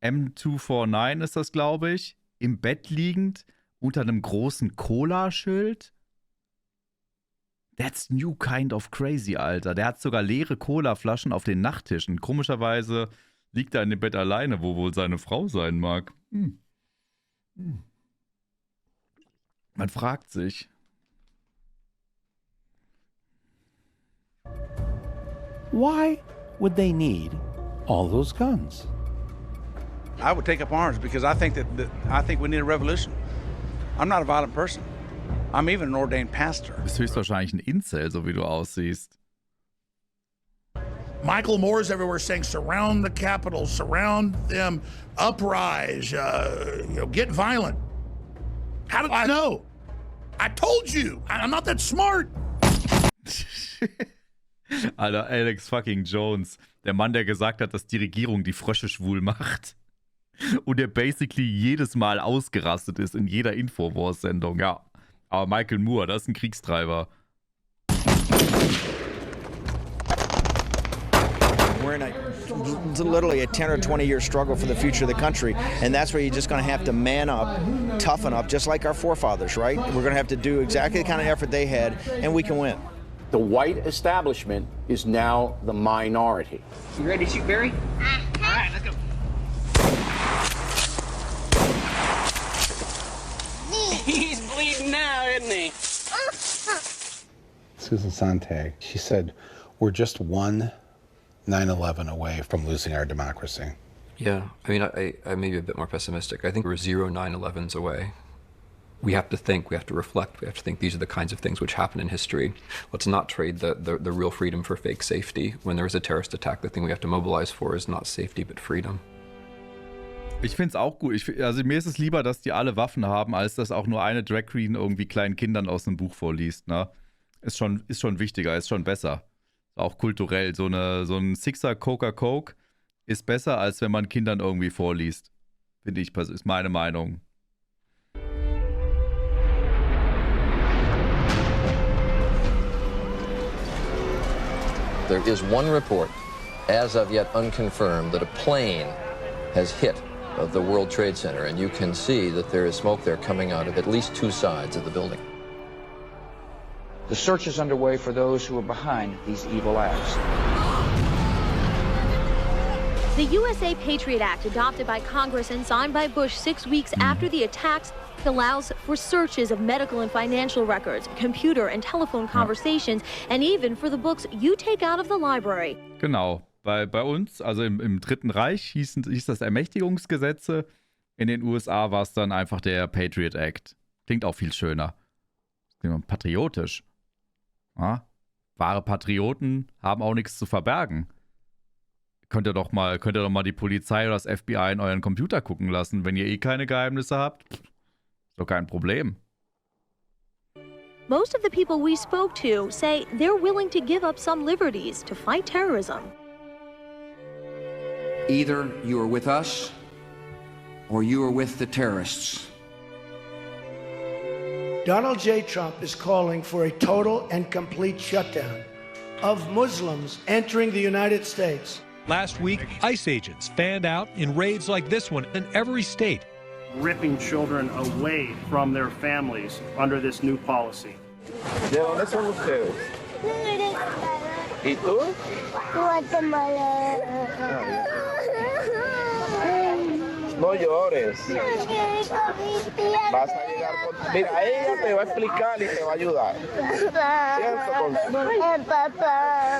M249 ist das, glaube ich, im Bett liegend, unter einem großen Cola-Schild. That's new kind of crazy, Alter. Der hat sogar leere Cola-Flaschen auf den Nachttischen. Komischerweise liegt er in dem Bett alleine, wo wohl seine Frau sein mag. Man fragt sich. Why would they need all those guns? I would take up arms because I think I think we need a revolution. I'm not a violent person. I'm even an ordained pastor. Du bist höchstwahrscheinlich ein Incel, so wie du aussiehst. Michael Moore's everywhere saying, surround the Capitol, surround them, uprise, get violent. How did I know? I told you. I'm not that smart. Alter, Alex fucking Jones. Der Mann, der gesagt hat, dass die Regierung die Frösche schwul macht. Und der basically jedes Mal ausgerastet ist in jeder Infowars-Sendung. Ja, aber Michael Moore, das ist ein Kriegstreiber. We're in literally a 10 or 20 year struggle for the future of the country, and that's where you're just going to have to man up, toughen up, just like our forefathers, right? We're going to have to do exactly the kind of effort they had, and we can win. The white establishment is now the minority. You ready to shoot Barry? All right, let's go. He's bleeding now, isn't he? Susan Sontag, she said, we're just one 9/11 away from losing our democracy. Yeah, I mean, I may be a bit more pessimistic. I think we're 0 9/11s away. We have to think, we have to reflect, we have to think these are the kinds of things which happen in history. Let's not trade the real freedom for fake safety. When there is a terrorist attack, the thing we have to mobilize for is not safety, but freedom. Ich find's auch gut. Also mir ist es lieber, dass die alle Waffen haben, als dass auch nur eine Drag Queen irgendwie kleinen Kindern aus einem Buch vorliest, ne? Ist schon wichtiger, ist schon besser. Auch kulturell. So ein Sixer Coca-Coke ist besser, als wenn man Kindern irgendwie vorliest. Finde ich, ist meine Meinung. There is one report, as of yet unconfirmed, that a plane has hit the World Trade Center, and you can see that there is smoke there coming out of at least two sides of the building. The search is underway for those who are behind these evil acts. The USA Patriot Act, adopted by Congress and signed by Bush 6 weeks after the attacks, allows for searches of medical and financial records, computer and telephone conversations, and even for the books you take out of the library. Genau. Bei uns, also im Dritten Reich, hieß das Ermächtigungsgesetze. In den USA war es dann einfach der Patriot Act. Klingt auch viel schöner. Patriotisch. Ja? Wahre Patrioten haben auch nichts zu verbergen. Könnt ihr doch mal die Polizei oder das FBI in euren Computer gucken lassen, wenn ihr eh keine Geheimnisse habt. Ist doch kein Problem. Most of the people we spoke to say they're willing to give up some liberties to fight terrorism. Either you are with us or you are with the terrorists. Donald J. Trump is calling for a total and complete shutdown of Muslims entering the United States. Last week, ICE agents fanned out in raids like this one in every state. Ripping children away from their families under this new policy. ¿De dónde son ustedes? ¿Y tú? Guatemala. No llores. Vas a llegar con... Mira, ella te va a explicar y te va a ayudar. ¿Cierto? Papá.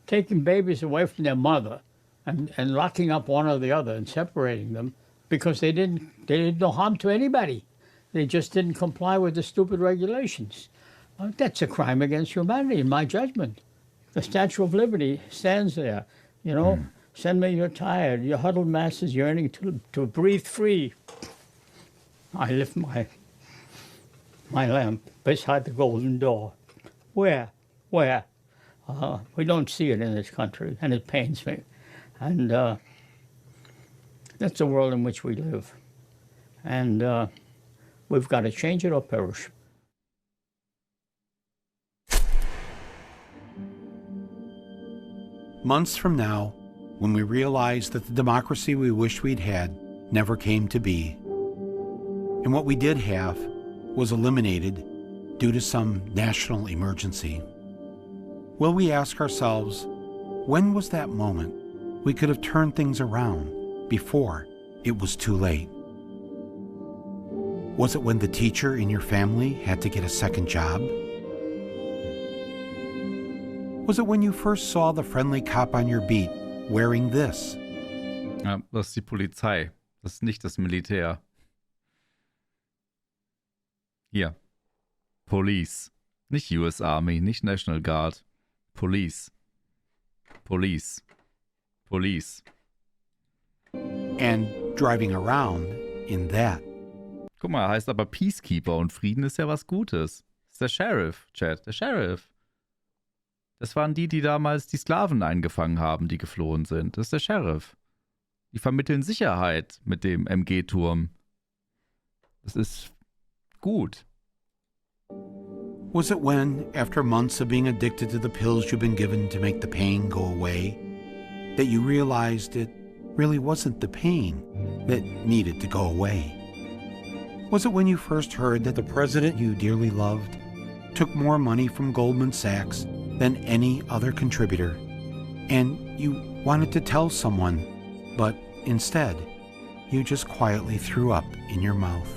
Taking babies away from their mother and locking up one or the other and separating them because they did no harm to anybody. They just didn't comply with the stupid regulations. That's a crime against humanity, in my judgment. The Statue of Liberty stands there, you know. Send me, you're tired. Your huddled masses yearning to breathe free. I lift my lamp beside the golden door. Where? We don't see it in this country, and it pains me. And that's the world in which we live. And we've got to change it or perish. Months from now, when we realize that the democracy we wish we'd had never came to be, and what we did have was eliminated due to some national emergency, will we ask ourselves, when was that moment we could have turned things around before it was too late? Was it when the teacher in your family had to get a second job? Was it when you first saw the friendly cop on your beat wearing this Ja, das ist die Polizei. Das ist nicht das Militär. Hier. Police. Nicht US Army, nicht National Guard. Police. Police. Police. And driving around in that. Guck mal, heißt aber Peacekeeper und Frieden ist ja was Gutes. Das ist der Sheriff, Chad. Der Sheriff. Das waren die damals die Sklaven eingefangen haben, die geflohen sind. Das ist der Sheriff. Die vermitteln Sicherheit mit dem MG-Turm. Das ist gut. Was it when, after months of being addicted to the pills you've been given to make the pain go away, that you realized it really wasn't the pain that needed to go away? Was it when you first heard that the president you dearly loved took more money from Goldman Sachs than any other contributor, and you wanted to tell someone, but instead, you just quietly threw up in your mouth?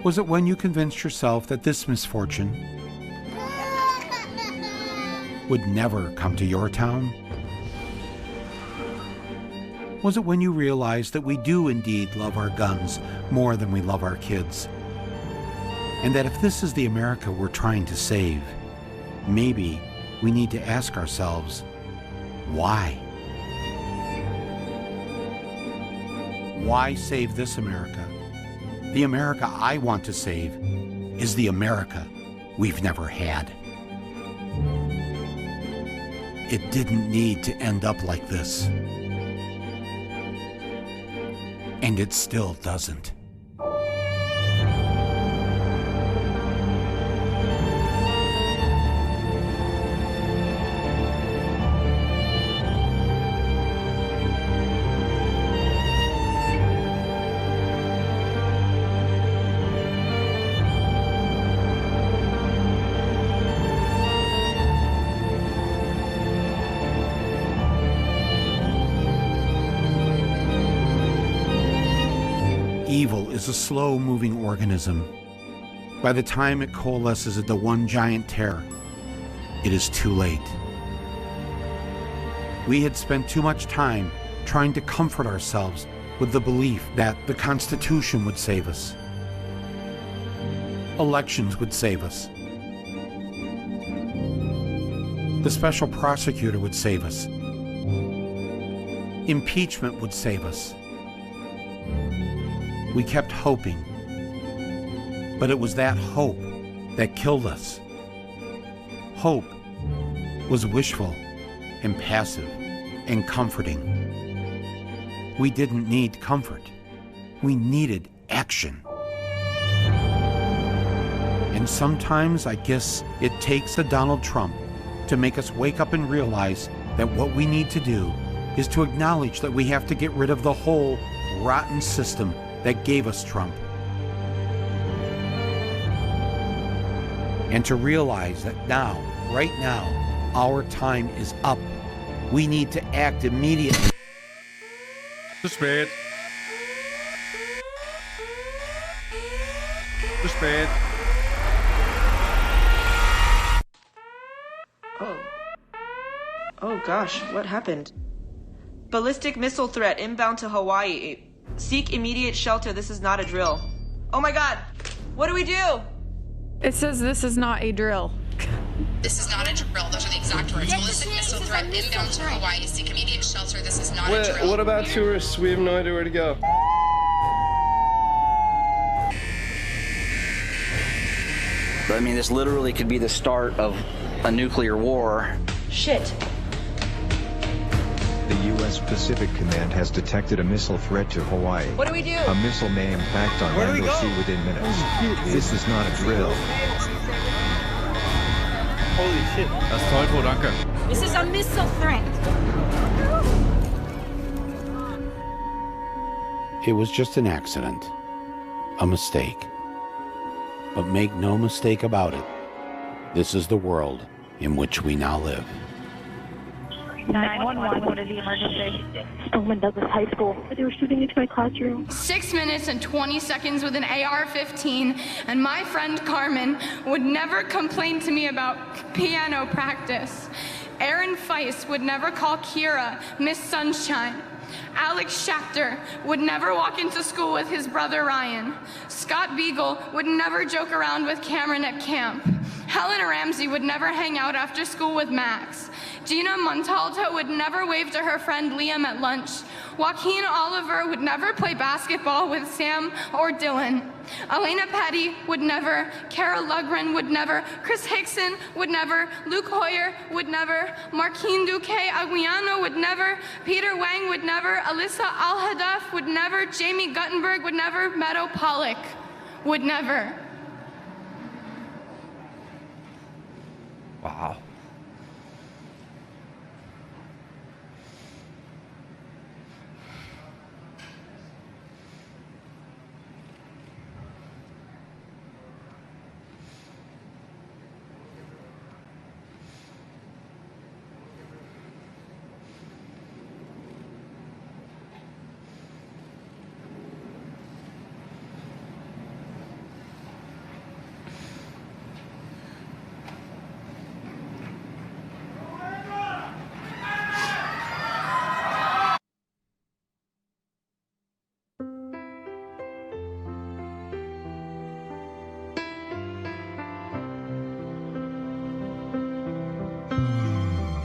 Was it when you convinced yourself that this misfortune would never come to your town? Was it when you realized that we do indeed love our guns more than we love our kids? And that if this is the America we're trying to save, maybe we need to ask ourselves, why? Why save this America? The America I want to save is the America we've never had. It didn't need to end up like this. And it still doesn't. Evil is a slow-moving organism. By the time it coalesces into one giant terror, it is too late. We had spent too much time trying to comfort ourselves with the belief that the Constitution would save us. Elections would save us. The special prosecutor would save us. Impeachment would save us. We kept hoping, but it was that hope that killed us. Hope was wishful and passive and comforting. We didn't need comfort. We needed action. And sometimes I guess it takes a Donald Trump to make us wake up and realize that what we need to do is to acknowledge that we have to get rid of the whole rotten system that gave us Trump. And to realize that now, right now, our time is up. We need to act immediately. Zu spät. Zu spät. Oh gosh, what happened? Ballistic missile threat inbound to Hawaii. Seek immediate shelter. This is not a drill. Oh my god! What do we do? It says this is not a drill. This is not a drill. Those are the exact words. Ballistic missile threat inbound to Hawaii. Seek immediate shelter. This is not a drill. What about tourists? We have no idea where to go. I mean, this literally could be the start of a nuclear war. Shit. The U.S. Pacific Command has detected a missile threat to Hawaii. What do we do? A missile may impact on land or sea within minutes. This is not a drill. Holy shit. Das ist toll, Bo, danke. This is a missile threat. It was just an accident, a mistake. But make no mistake about it, this is the world in which we now live. 911, what is the emergency? Stoneman Douglas High School. They were shooting into my classroom. 6 minutes and 20 seconds with an AR-15, and my friend Carmen would never complain to me about piano practice. Aaron Feist would never call Kira Miss Sunshine. Alex Schachter would never walk into school with his brother Ryan. Scott Beagle would never joke around with Cameron at camp. Helen Ramsey would never hang out after school with Max. Gina Montalto would never wave to her friend Liam at lunch. Joaquin Oliver would never play basketball with Sam or Dylan. Elena Petty would never, Kara Lugren would never, Chris Hickson would never, Luke Hoyer would never, Marquine Duque Aguiano would never, Peter Wang would never, Alyssa Al-Hadaf would never, Jamie Guttenberg would never, Meadow Pollock would never. Wow.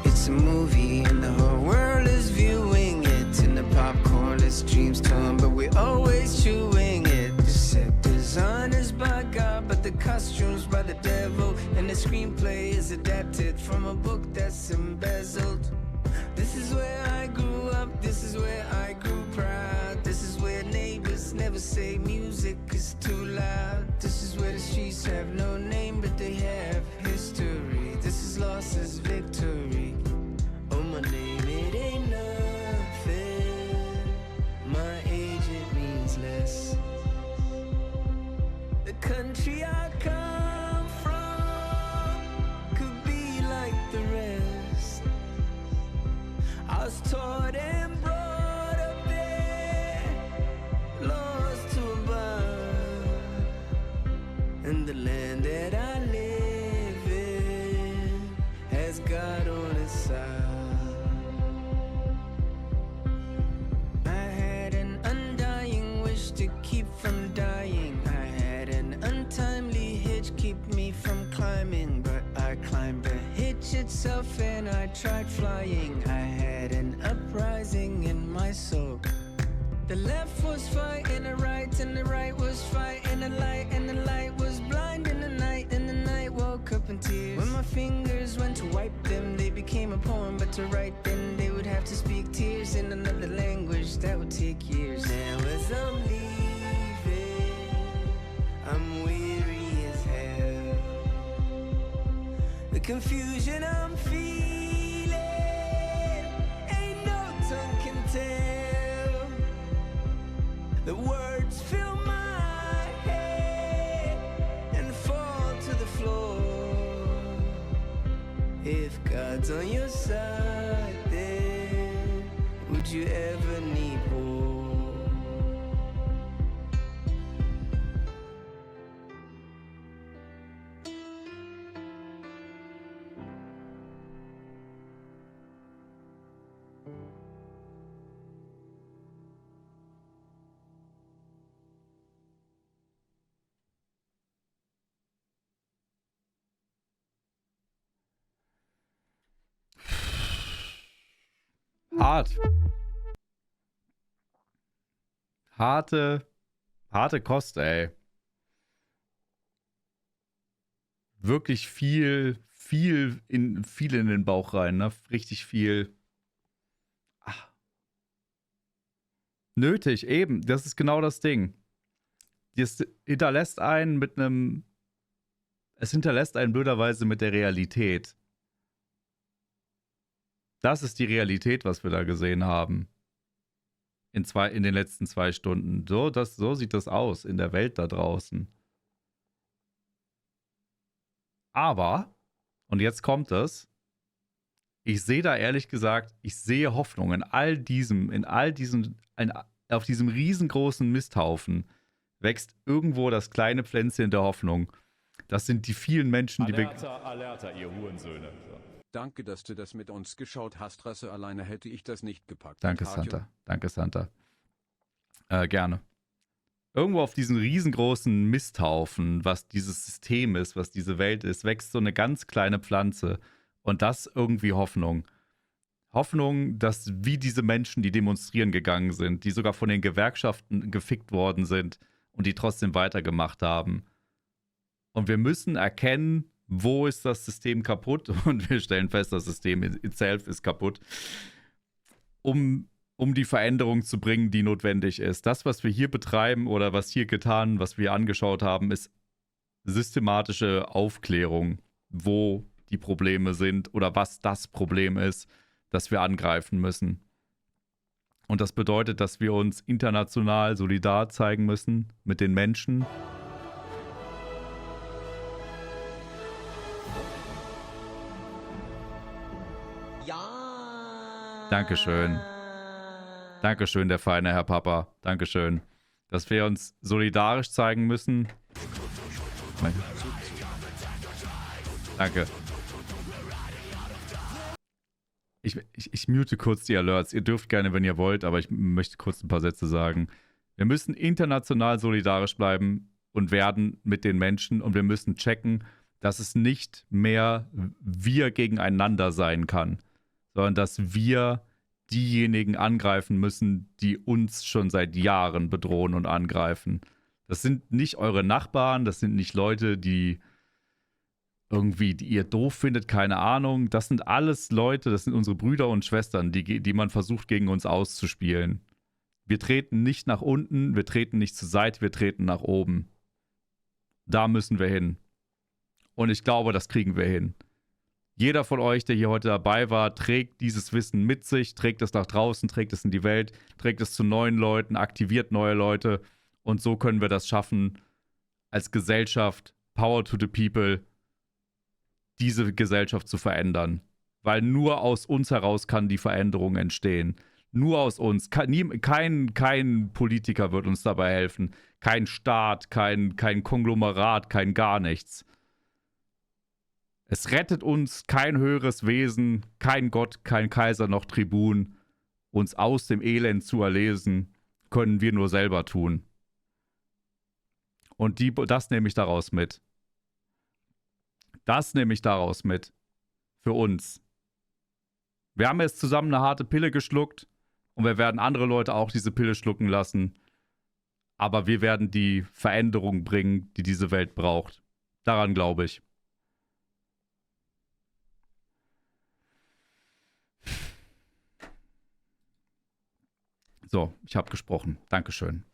It's a movie and the whole world is viewing it. And the popcorn is dreams torn, but we're always chewing it. The set design is by God, but the costumes by the devil. And the screenplay is adapted from a book that's embezzled. This is where I grew up, this is where I grew proud. This is where neighbors never say music is too loud. This is where the streets have no name, but they have history. This is lost as victory. Oh, my name, it ain't nothing. My age, it means less. The country I come from could be like the rest. I was taught and brought up there, laws to abide. And the land that I live in has God on its side. I had an undying wish to keep from dying. I had an untimely hitch keep me from climbing, but I climbed the hitch itself and I tried flying. I had an uprising in my soul. The left was fighting the right, and the right was fighting the light, and the light was blind in the night, and the night woke up in tears. When my fingers went to wipe them, they became a poem, but to write them, they would have to speak tears in another language that would take years. Now as I'm leaving, I'm weary as hell. The confusion I'm feeling, ain't no tongue can tell. The words fill my head and fall to the floor. If God's on your side, then would you ever need war? Hart. Harte Kost, ey. Wirklich viel in den Bauch rein, ne? Richtig viel. Ach. Nötig, eben. Das ist genau das Ding. Es hinterlässt einen blöderweise mit der Realität. Das ist die Realität, was wir da gesehen haben. In den letzten 2 Stunden. So sieht das aus in der Welt da draußen. Aber, und jetzt kommt es, ich sehe da ehrlich gesagt, ich sehe Hoffnung auf diesem riesengroßen Misthaufen wächst irgendwo das kleine Pflänzchen der Hoffnung. Das sind die vielen Menschen, die Alerta, ihr Hurensöhne. Danke, dass du das mit uns geschaut hast, Rasse. Alleine hätte ich das nicht gepackt. Danke, Santa. Danke, Santa. Gerne. Irgendwo auf diesen riesengroßen Misthaufen, was dieses System ist, was diese Welt ist, wächst so eine ganz kleine Pflanze. Und das irgendwie Hoffnung. Hoffnung, dass wie diese Menschen, die demonstrieren gegangen sind, die sogar von den Gewerkschaften gefickt worden sind und die trotzdem weitergemacht haben. Und wir müssen erkennen, wo ist das System kaputt? Und wir stellen fest, das System itself ist kaputt. Um die Veränderung zu bringen, die notwendig ist. Das, was wir hier betreiben oder was hier getan, was wir angeschaut haben, ist systematische Aufklärung, wo die Probleme sind oder was das Problem ist, das wir angreifen müssen. Und das bedeutet, dass wir uns international solidar zeigen müssen mit den Menschen. Dankeschön. Dankeschön, der feine Herr Papa. Dankeschön. Dass wir uns solidarisch zeigen müssen. Danke. Ich mute kurz die Alerts. Ihr dürft gerne, wenn ihr wollt, aber ich möchte kurz ein paar Sätze sagen. Wir müssen international solidarisch bleiben und werden mit den Menschen und wir müssen checken, dass es nicht mehr wir gegeneinander sein kann, sondern dass wir diejenigen angreifen müssen, die uns schon seit Jahren bedrohen und angreifen. Das sind nicht eure Nachbarn, das sind nicht Leute, die ihr doof findet, keine Ahnung. Das sind alles Leute, das sind unsere Brüder und Schwestern, die man versucht, gegen uns auszuspielen. Wir treten nicht nach unten, wir treten nicht zur Seite, wir treten nach oben. Da müssen wir hin. Und ich glaube, das kriegen wir hin. Jeder von euch, der hier heute dabei war, trägt dieses Wissen mit sich, trägt es nach draußen, trägt es in die Welt, trägt es zu neuen Leuten, aktiviert neue Leute. Und so können wir das schaffen, als Gesellschaft, Power to the People, diese Gesellschaft zu verändern. Weil nur aus uns heraus kann die Veränderung entstehen. Nur aus uns. Kein Politiker wird uns dabei helfen. Kein Staat, kein Konglomerat, kein gar nichts. Es rettet uns kein höheres Wesen, kein Gott, kein Kaiser noch Tribun. Uns aus dem Elend zu erlesen, können wir nur selber tun. Und das nehme ich daraus mit. Das nehme ich daraus mit. Für uns. Wir haben jetzt zusammen eine harte Pille geschluckt und wir werden andere Leute auch diese Pille schlucken lassen. Aber wir werden die Veränderung bringen, die diese Welt braucht. Daran glaube ich. So, ich habe gesprochen. Dankeschön.